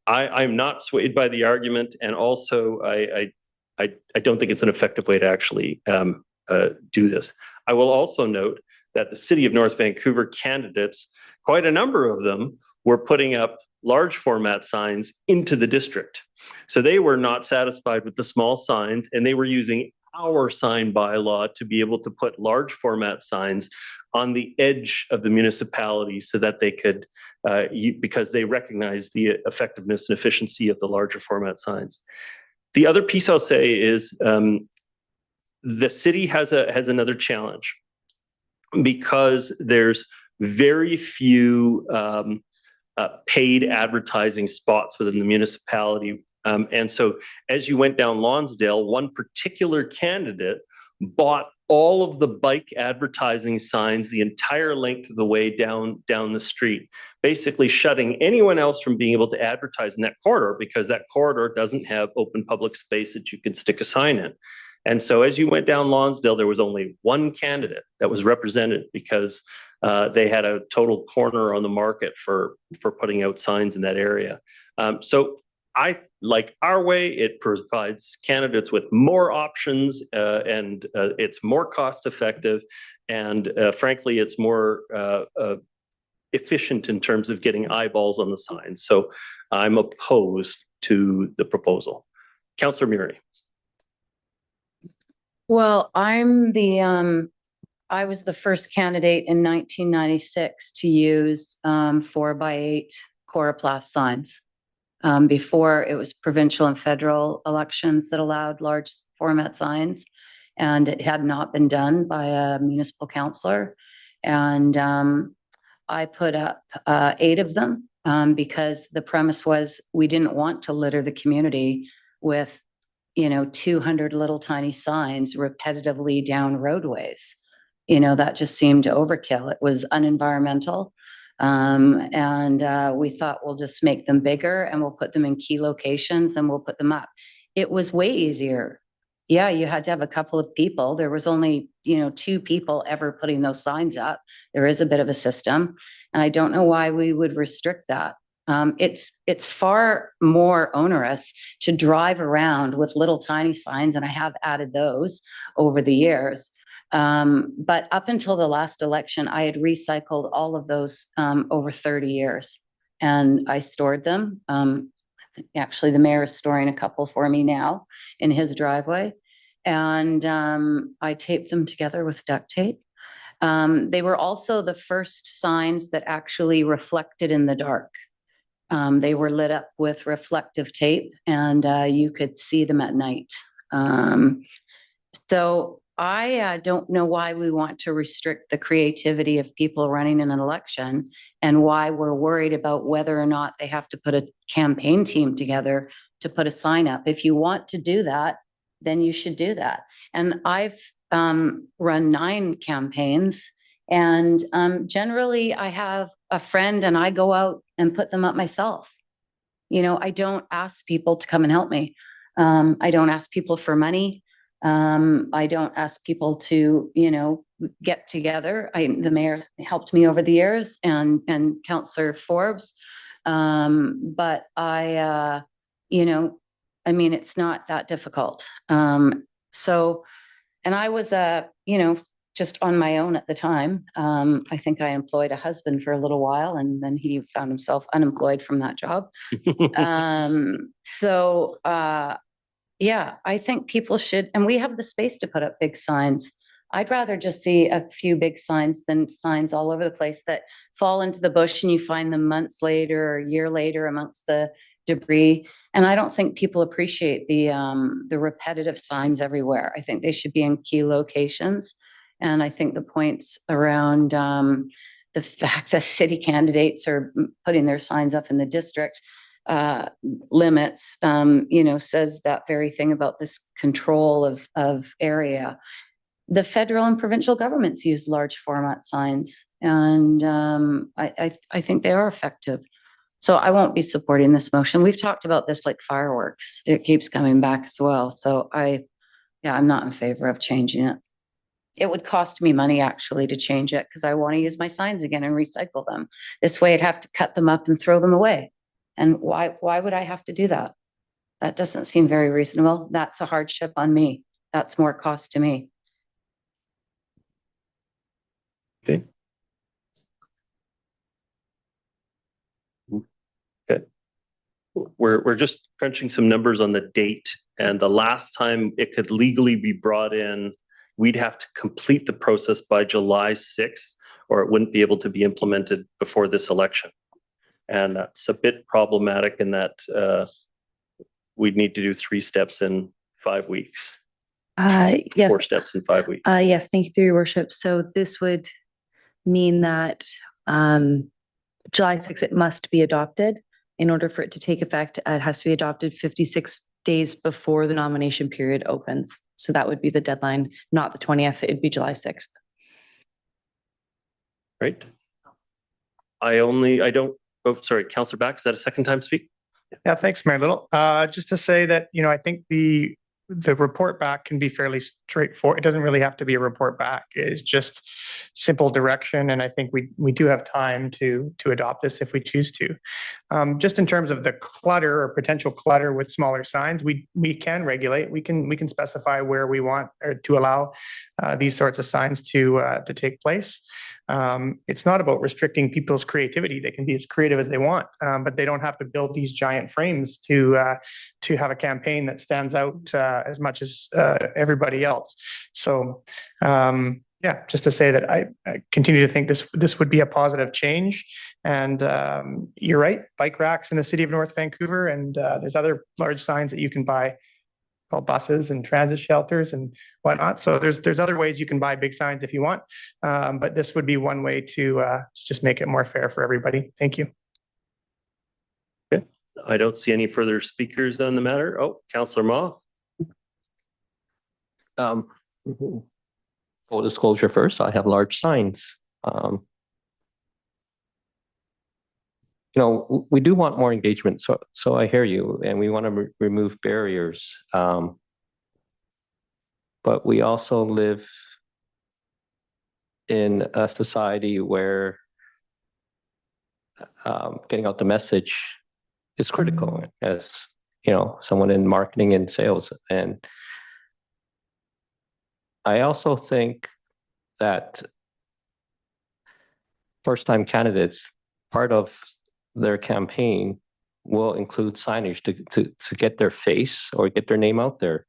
I'm not swayed by the argument. And also I don't think it's an effective way to actually do this. I will also note that the city of North Vancouver candidates, quite a number of them, were putting up large format signs into the district. So they were not satisfied with the small signs, and they were using our sign bylaw to be able to put large format signs on the edge of the municipality so that they could, because they recognize the effectiveness and efficiency of the larger format signs. The other piece I'll say is the city has another challenge because there's very few paid advertising spots within the municipality. And so as you went down Lonsdale, one particular candidate bought all of the bike advertising signs the entire length of the way down the street, basically shutting anyone else from being able to advertise in that corridor because that corridor doesn't have open public space that you can stick a sign in. And so as you went down Lonsdale, there was only one candidate that was represented because they had a total corner on the market for putting out signs in that area. So I like our way. It provides candidates with more options and it's more cost effective. And frankly, it's more efficient in terms of getting eyeballs on the signs. So I'm opposed to the proposal. Councillor Murray. Well, I was the first candidate in 1996 to use 4x8 coroplast signs. Before it was provincial and federal elections that allowed large format signs, and it had not been done by a municipal councillor. And I put up 8 of them because the premise was we didn't want to litter the community with 200 little tiny signs repetitively down roadways. That just seemed overkill. It was unenvironmental. And we thought we'll just make them bigger and we'll put them in key locations and we'll put them up. It was way easier. Yeah, you had to have a couple of people. There was only, 2 people ever putting those signs up. There is a bit of a system. And I don't know why we would restrict that. It's far more onerous to drive around with little tiny signs, and I have added those over the years. But up until the last election, I had recycled all of those over 30 years, and I stored them. Actually, the mayor is storing a couple for me now in his driveway, and I taped them together with duct tape. They were also the first signs that actually reflected in the dark. They were lit up with reflective tape, and you could see them at night. So I don't know why we want to restrict the creativity of people running in an election, and why we're worried about whether or not they have to put a campaign team together to put a sign up. If you want to do that, then you should do that. And I've run 9 campaigns, and generally I have a friend and I go out and put them up myself. I don't ask people to come and help me. I don't ask people for money. I don't ask people to, get together. The mayor helped me over the years, and Councillor Forbes. But it's not that difficult. And I was, just on my own at the time. I think I employed a husband for a little while, and then he found himself unemployed from that job. Yeah, I think people should, and we have the space to put up big signs. I'd rather just see a few big signs than signs all over the place that fall into the bush and you find them months later or a year later amongst the debris. And I don't think people appreciate the repetitive signs everywhere. I think they should be in key locations. And I think the points around the fact that city candidates are putting their signs up in the district limits, says that very thing about this control of area. The federal and provincial governments use large format signs, and I think they are effective. So I won't be supporting this motion. We've talked about this like fireworks. It keeps coming back as well. So I'm not in favor of changing it. It would cost me money actually to change it because I want to use my signs again and recycle them. This way I'd have to cut them up and throw them away. And why would I have to do that? That doesn't seem very reasonable. That's a hardship on me. That's more cost to me. Okay. Good. We're just crunching some numbers on the date And the last time it could legally be brought in, we'd have to complete the process by July 6th, or it wouldn't be able to be implemented before this election. And that's a bit problematic in that we'd need to do 3 steps in 5 weeks. Yes. 4 steps in 5 weeks. Yes, thank you, through your worship. So this would mean that July 6th, it must be adopted. In order for it to take effect, it has to be adopted 56 days before the nomination period opens. So that would be the deadline, not the 20th. It'd be July 6th. Right. Sorry, Councillor Back, is that a second time speak? Yeah, thanks, Mayor Little. Just to say that, I think the report back can be fairly straightforward. It doesn't really have to be a report back. It's just simple direction. And I think we do have time to adopt this if we choose to. Just in terms of the clutter or potential clutter with smaller signs, we can regulate. We can specify where we want to allow these sorts of signs to take place. It's not about restricting people's creativity. They can be as creative as they want, but they don't have to build these giant frames to have a campaign that stands out as much as everybody else. So, yeah, just to say that I continue to think this would be a positive change. And you're right, bike racks in the city of North Vancouver, and there's other large signs that you can buy called buses and transit shelters and whatnot. So there's other ways you can buy big signs if you want, but this would be one way to just make it more fair for everybody. Thank you. Okay, I don't see any further speakers on the matter. Oh, Councillor Ma. Full disclosure first, I have large signs. We do want more engagement, so I hear you, and we want to remove barriers. But we also live in a society where getting out the message is critical, as someone in marketing and sales. And I also think that first-time candidates, part of their campaign will include signage to get their face or get their name out there.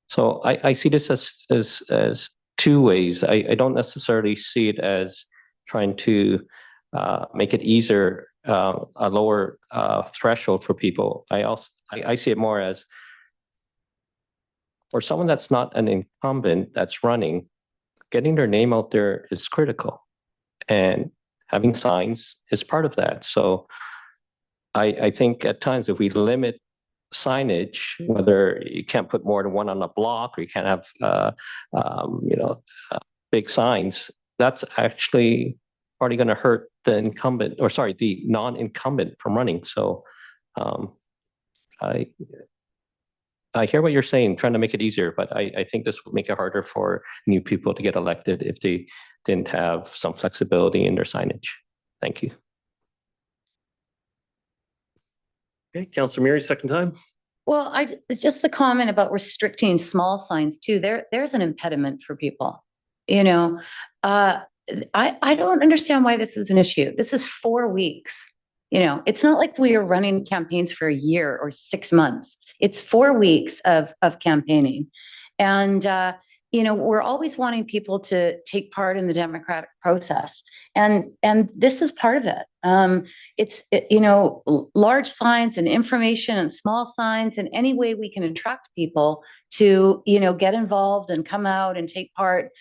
So I see this as 2 ways. I don't necessarily see it as trying to make it easier, a lower threshold for people. I see it more as for someone that's not an incumbent that's running, getting their name out there is critical. And having signs is part of that. So I think at times if we limit signage, whether you can't put more than one on a block or you can't have big signs, that's actually probably going to hurt the non-incumbent from running. So I hear what you're saying, trying to make it easier, but I think this would make it harder for new people to get elected if they didn't have some flexibility in their signage. Thank you. Okay, Councillor Murray, second time. Well, just the comment about restricting small signs too. There's an impediment for people. I don't understand why this is an issue. This is 4 weeks. It's not like we are running campaigns for a year or 6 months. It's 4 weeks of campaigning. And, we're always wanting people to take part in the democratic process. And this is part of it. Large signs and information and small signs and any way we can attract people to, get involved and come out and take part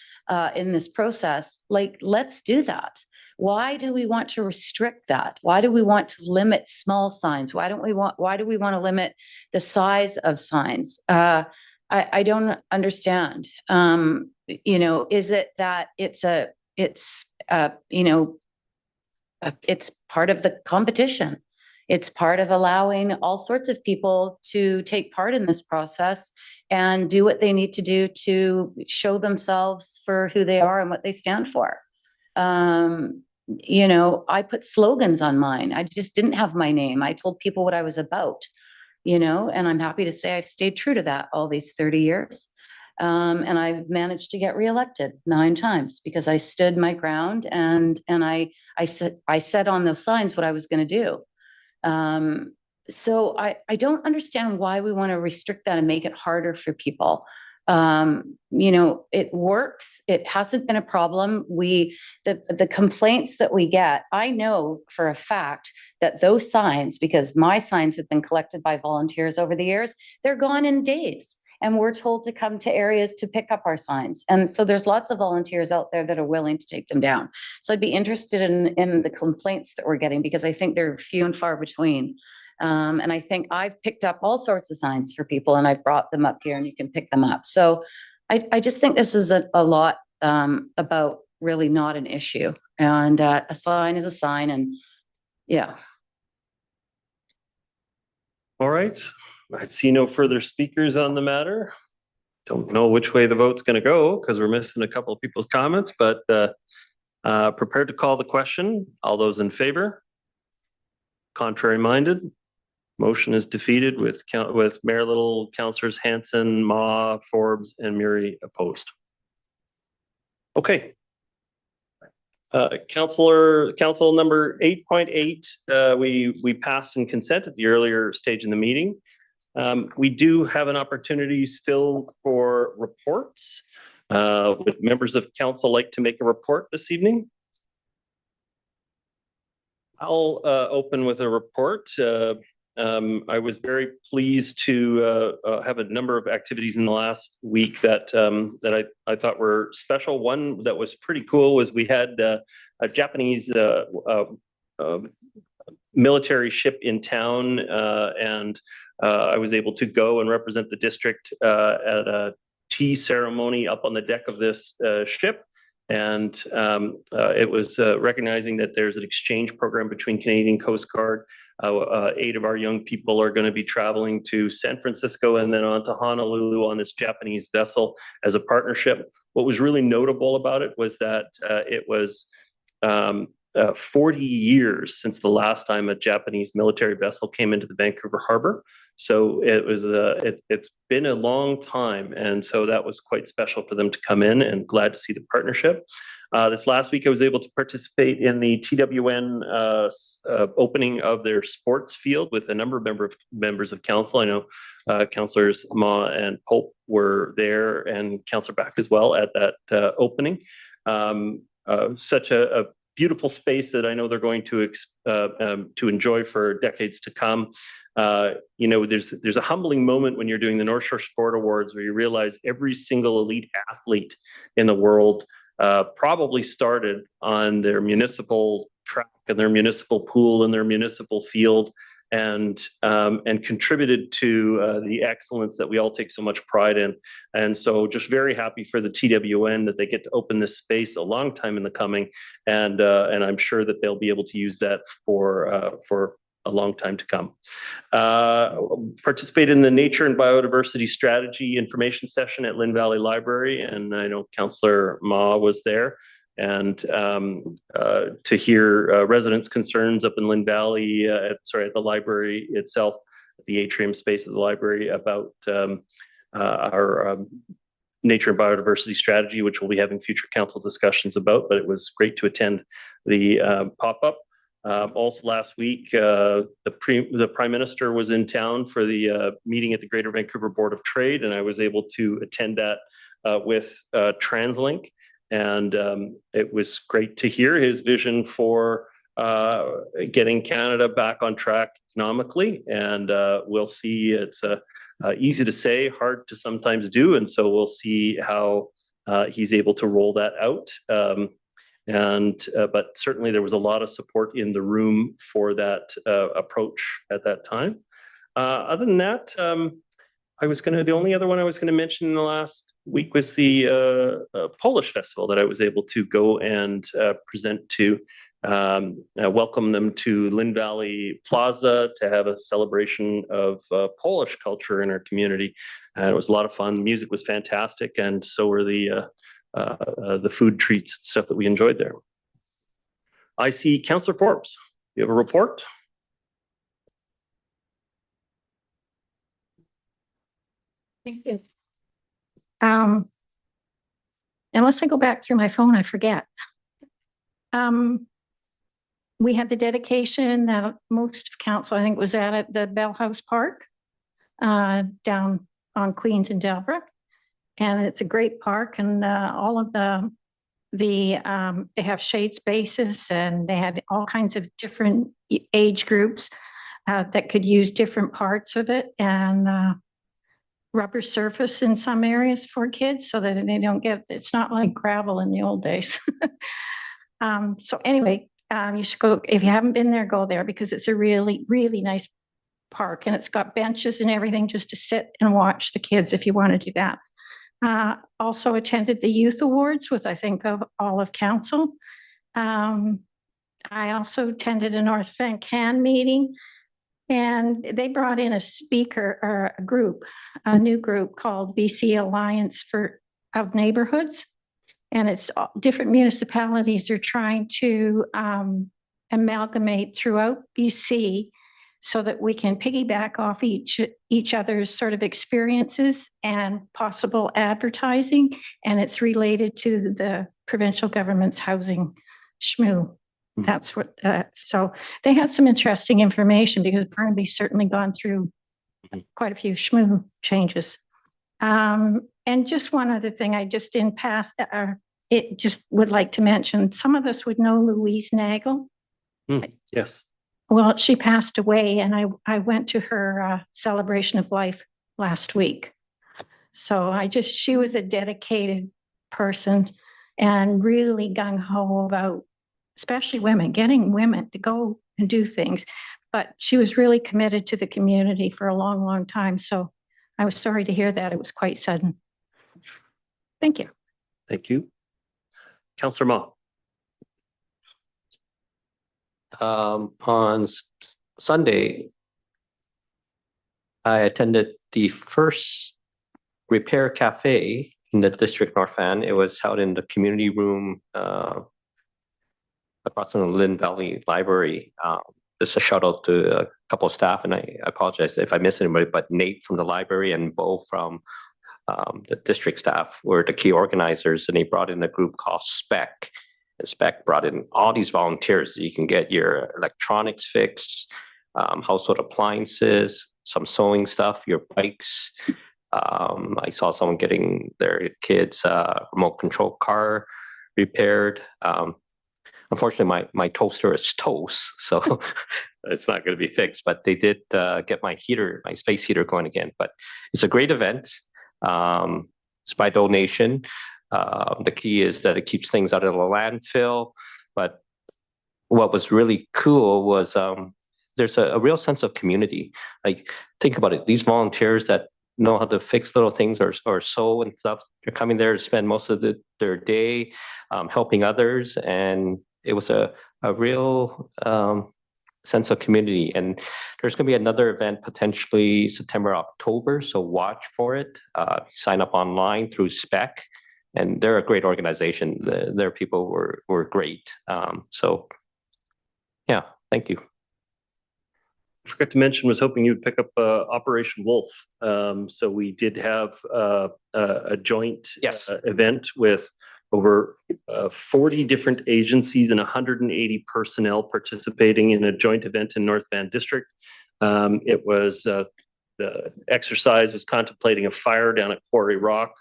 in this process. Let's do that. Why do we want to restrict that? Why do we want to limit small signs? Why do we want to limit the size of signs? I don't understand. Is it that it's part of the competition? It's part of allowing all sorts of people to take part in this process and do what they need to do to show themselves for who they are and what they stand for. I put slogans on mine. I just didn't have my name. I told people what I was about, and I'm happy to say I've stayed true to that all these 30 years. And I've managed to get reelected 9 times because I stood my ground and I said on those signs what I was going to do. So I don't understand why we want to restrict that and make it harder for people. It works. It hasn't been a problem. The complaints that we get, I know for a fact that those signs, because my signs have been collected by volunteers over the years, they're gone in days. And we're told to come to areas to pick up our signs. And so there's lots of volunteers out there that are willing to take them down. So I'd be interested in the complaints that we're getting, because I think they're few and far between. And I think I've picked up all sorts of signs for people, and I've brought them up here and you can pick them up. So I just think this is a lot about really not an issue. And a sign is a sign, and yeah. All right. I see no further speakers on the matter. Don't know which way the vote's going to go because we're missing a couple of people's comments, but prepared to call the question. All those in favor? Contrary minded? Motion is defeated with Mayor Little, Councillors Hanson, Ma, Forbes, and Murray opposed. Okay. Council number 8.8, we passed and consent at the earlier stage in the meeting. We do have an opportunity still for reports. Would members of council like to make a report this evening? I'll open with a report. I was very pleased to have a number of activities in the last week that I thought were special. One that was pretty cool was we had a Japanese military ship in town, and I was able to go and represent the district at a tea ceremony up on the deck of this ship. And it was recognizing that there's an exchange program between Canadian Coast Guard. 8 of our young people are going to be traveling to San Francisco and then on to Honolulu on this Japanese vessel as a partnership. What was really notable about it was that it was 40 years since the last time a Japanese military vessel came into the Vancouver harbor. So it was it's been a long time, and so that was quite special for them to come in, and glad to see the partnership. This last week, I was able to participate in the TWN opening of their sports field with a number of members of council. I know Councillors Ma and Pope were there, and Councillor Back as well at that opening. Such a beautiful space that I know they're going to enjoy for decades to come. There's a humbling moment when you're doing the North Shore Sport Awards where you realize every single elite athlete in the world probably started on their municipal track and their municipal pool and their municipal field, and contributed to the excellence that we all take so much pride in. And so just very happy for the TWN that they get to open this space a long time in the coming, and I'm sure that they'll be able to use that for a long time to come. Participate in the Nature and Biodiversity Strategy information session at Lynn Valley Library, and I know Councillor Ma was there, and to hear residents' concerns up in Lynn Valley, at the library itself, at the atrium space of the library, about our nature and biodiversity strategy, which we'll be having future council discussions about, but it was great to attend the pop-up. Also last week, the Prime Minister was in town for the meeting at the Greater Vancouver Board of Trade, and I was able to attend that with TransLink. And it was great to hear his vision for getting Canada back on track economically. And we'll see. It's easy to say, hard to sometimes do. And so we'll see how he's able to roll that out. But certainly there was a lot of support in the room for that approach at that time. Other than that, the only other one I was going to mention in the last week was the Polish festival that I was able to go and present to, welcome them to Lynn Valley Plaza to have a celebration of Polish culture in our community. And it was a lot of fun. The music was fantastic, and so were the food treats and stuff that we enjoyed there. I see Councillor Forbes. You have a report? Thank you. Unless I go back through my phone, I forget. we had the dedication that most of council, I think, was at the Bell House Park down on Queens and Delbrook. And it's a great park, and all of they have shade spaces, and they had all kinds of different age groups that could use different parts of it, and rubber surface in some areas for kids so that they don't get, it's not like gravel in the old days. So anyway, you should go, if you haven't been there, go there, because it's a really, really nice park, and it's got benches and everything just to sit and watch the kids if you want to do that. Also attended the Youth Awards with, I think, of all of council. I also attended a North Van Can meeting, and they brought in a speaker or a group, a new group called BC Alliance of Neighborhoods. And it's different municipalities are trying to amalgamate throughout BC so that we can piggyback off each other's sort of experiences and possible advertising. And it's related to the provincial government's housing schmoo. That's what, so they had some interesting information, because Burnaby's certainly gone through quite a few schmoo changes. And just one other thing, I just didn't pass, it just would like to mention, some of us would know Louise Nagel. Yes. Well, she passed away, and I went to her celebration of life last week. So she was a dedicated person and really gung-ho about, especially women, getting women to go and do things. But she was really committed to the community for a long, long time. So I was sorry to hear that. It was quite sudden. Thank you. Thank you. Councillor Ma. On Sunday, I attended the first repair cafe in the district North Van. It was held in the community room across from the Lynn Valley Library. Just a shout out to a couple of staff, and I apologize if I miss anybody, but Nate from the library and Bo from the district staff were the key organizers, and they brought in a group called SPEC. And SPEC brought in all these volunteers. You can get your electronics fixed, household appliances, some sewing stuff, your bikes. I saw someone getting their kids' remote control car repaired. Unfortunately, my toaster is toast, so it's not going to be fixed. But they did get my space heater going again. But it's a great event. It's by donation. The key is that it keeps things out of the landfill. But what was really cool was there's a real sense of community. Like, think about it. These volunteers that know how to fix little things or sew and stuff, they're coming there to spend most of their day helping others. And it was a real sense of community. And there's going to be another event potentially September, October. So watch for it. Sign up online through SPEC. And they're a great organization. Their people were great. So, yeah, thank you. I forgot to mention, was hoping you'd pick up Operation Wolf. So we did have a joint event with over 40 different agencies and 180 personnel participating in a joint event in North Van District. It was the exercise was contemplating a fire down at Quarry Rock.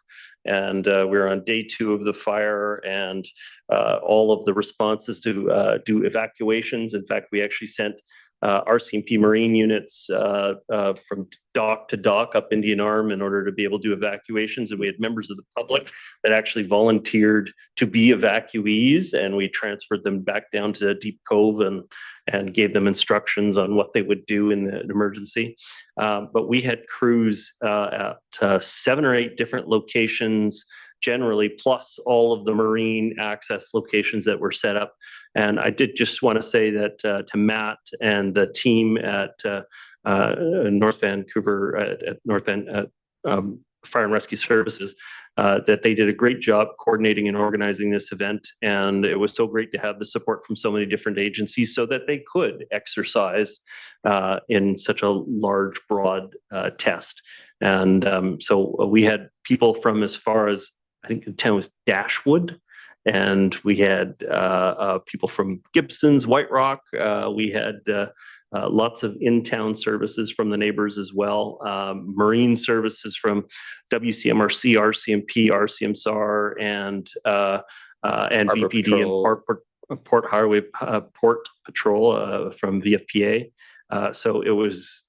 And we're on day 2 of the fire, and all of the responses to do evacuations. In fact, we actually sent RCMP Marine units from dock to dock up Indian Arm in order to be able to do evacuations. And we had members of the public that actually volunteered to be evacuees, and we transferred them back down to Deep Cove and gave them instructions on what they would do in the emergency. But we had crews at 7 or 8 different locations generally, plus all of the marine access locations that were set up. And I did just want to say that to Matt and the team at North Vancouver, at North Van Fire and Rescue Services, that they did a great job coordinating and organizing this event. And it was so great to have the support from so many different agencies so that they could exercise in such a large, broad test. And so we had people from as far as, I think the town was Dashwood, And we had people from Gibson's, White Rock. We had lots of in-town services from the neighbors as well. Marine services from WCMRC, RCMP, RCMSAR, and VPD and Port Highway Port Patrol from VFPA. So it was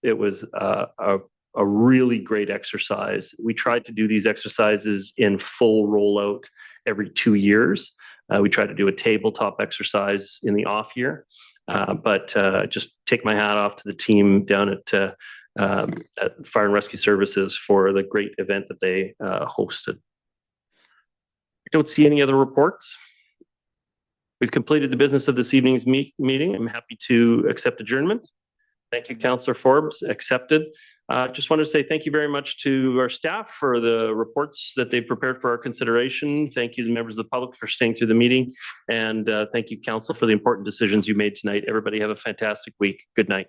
a really great exercise. We tried to do these exercises in full rollout every 2 years. We tried to do a tabletop exercise in the off year. But just take my hat off to the team down at Fire and Rescue Services for the great event that they hosted. I don't see any other reports. We've completed the business of this evening's meeting. I'm happy to accept adjournment. Thank you, Councillor Forbes. Accepted. Just wanted to say thank you very much to our staff for the reports that they prepared for our consideration. Thank you to members of the public for staying through the meeting. And thank you, Council, for the important decisions you made tonight. Everybody have a fantastic week. Good night.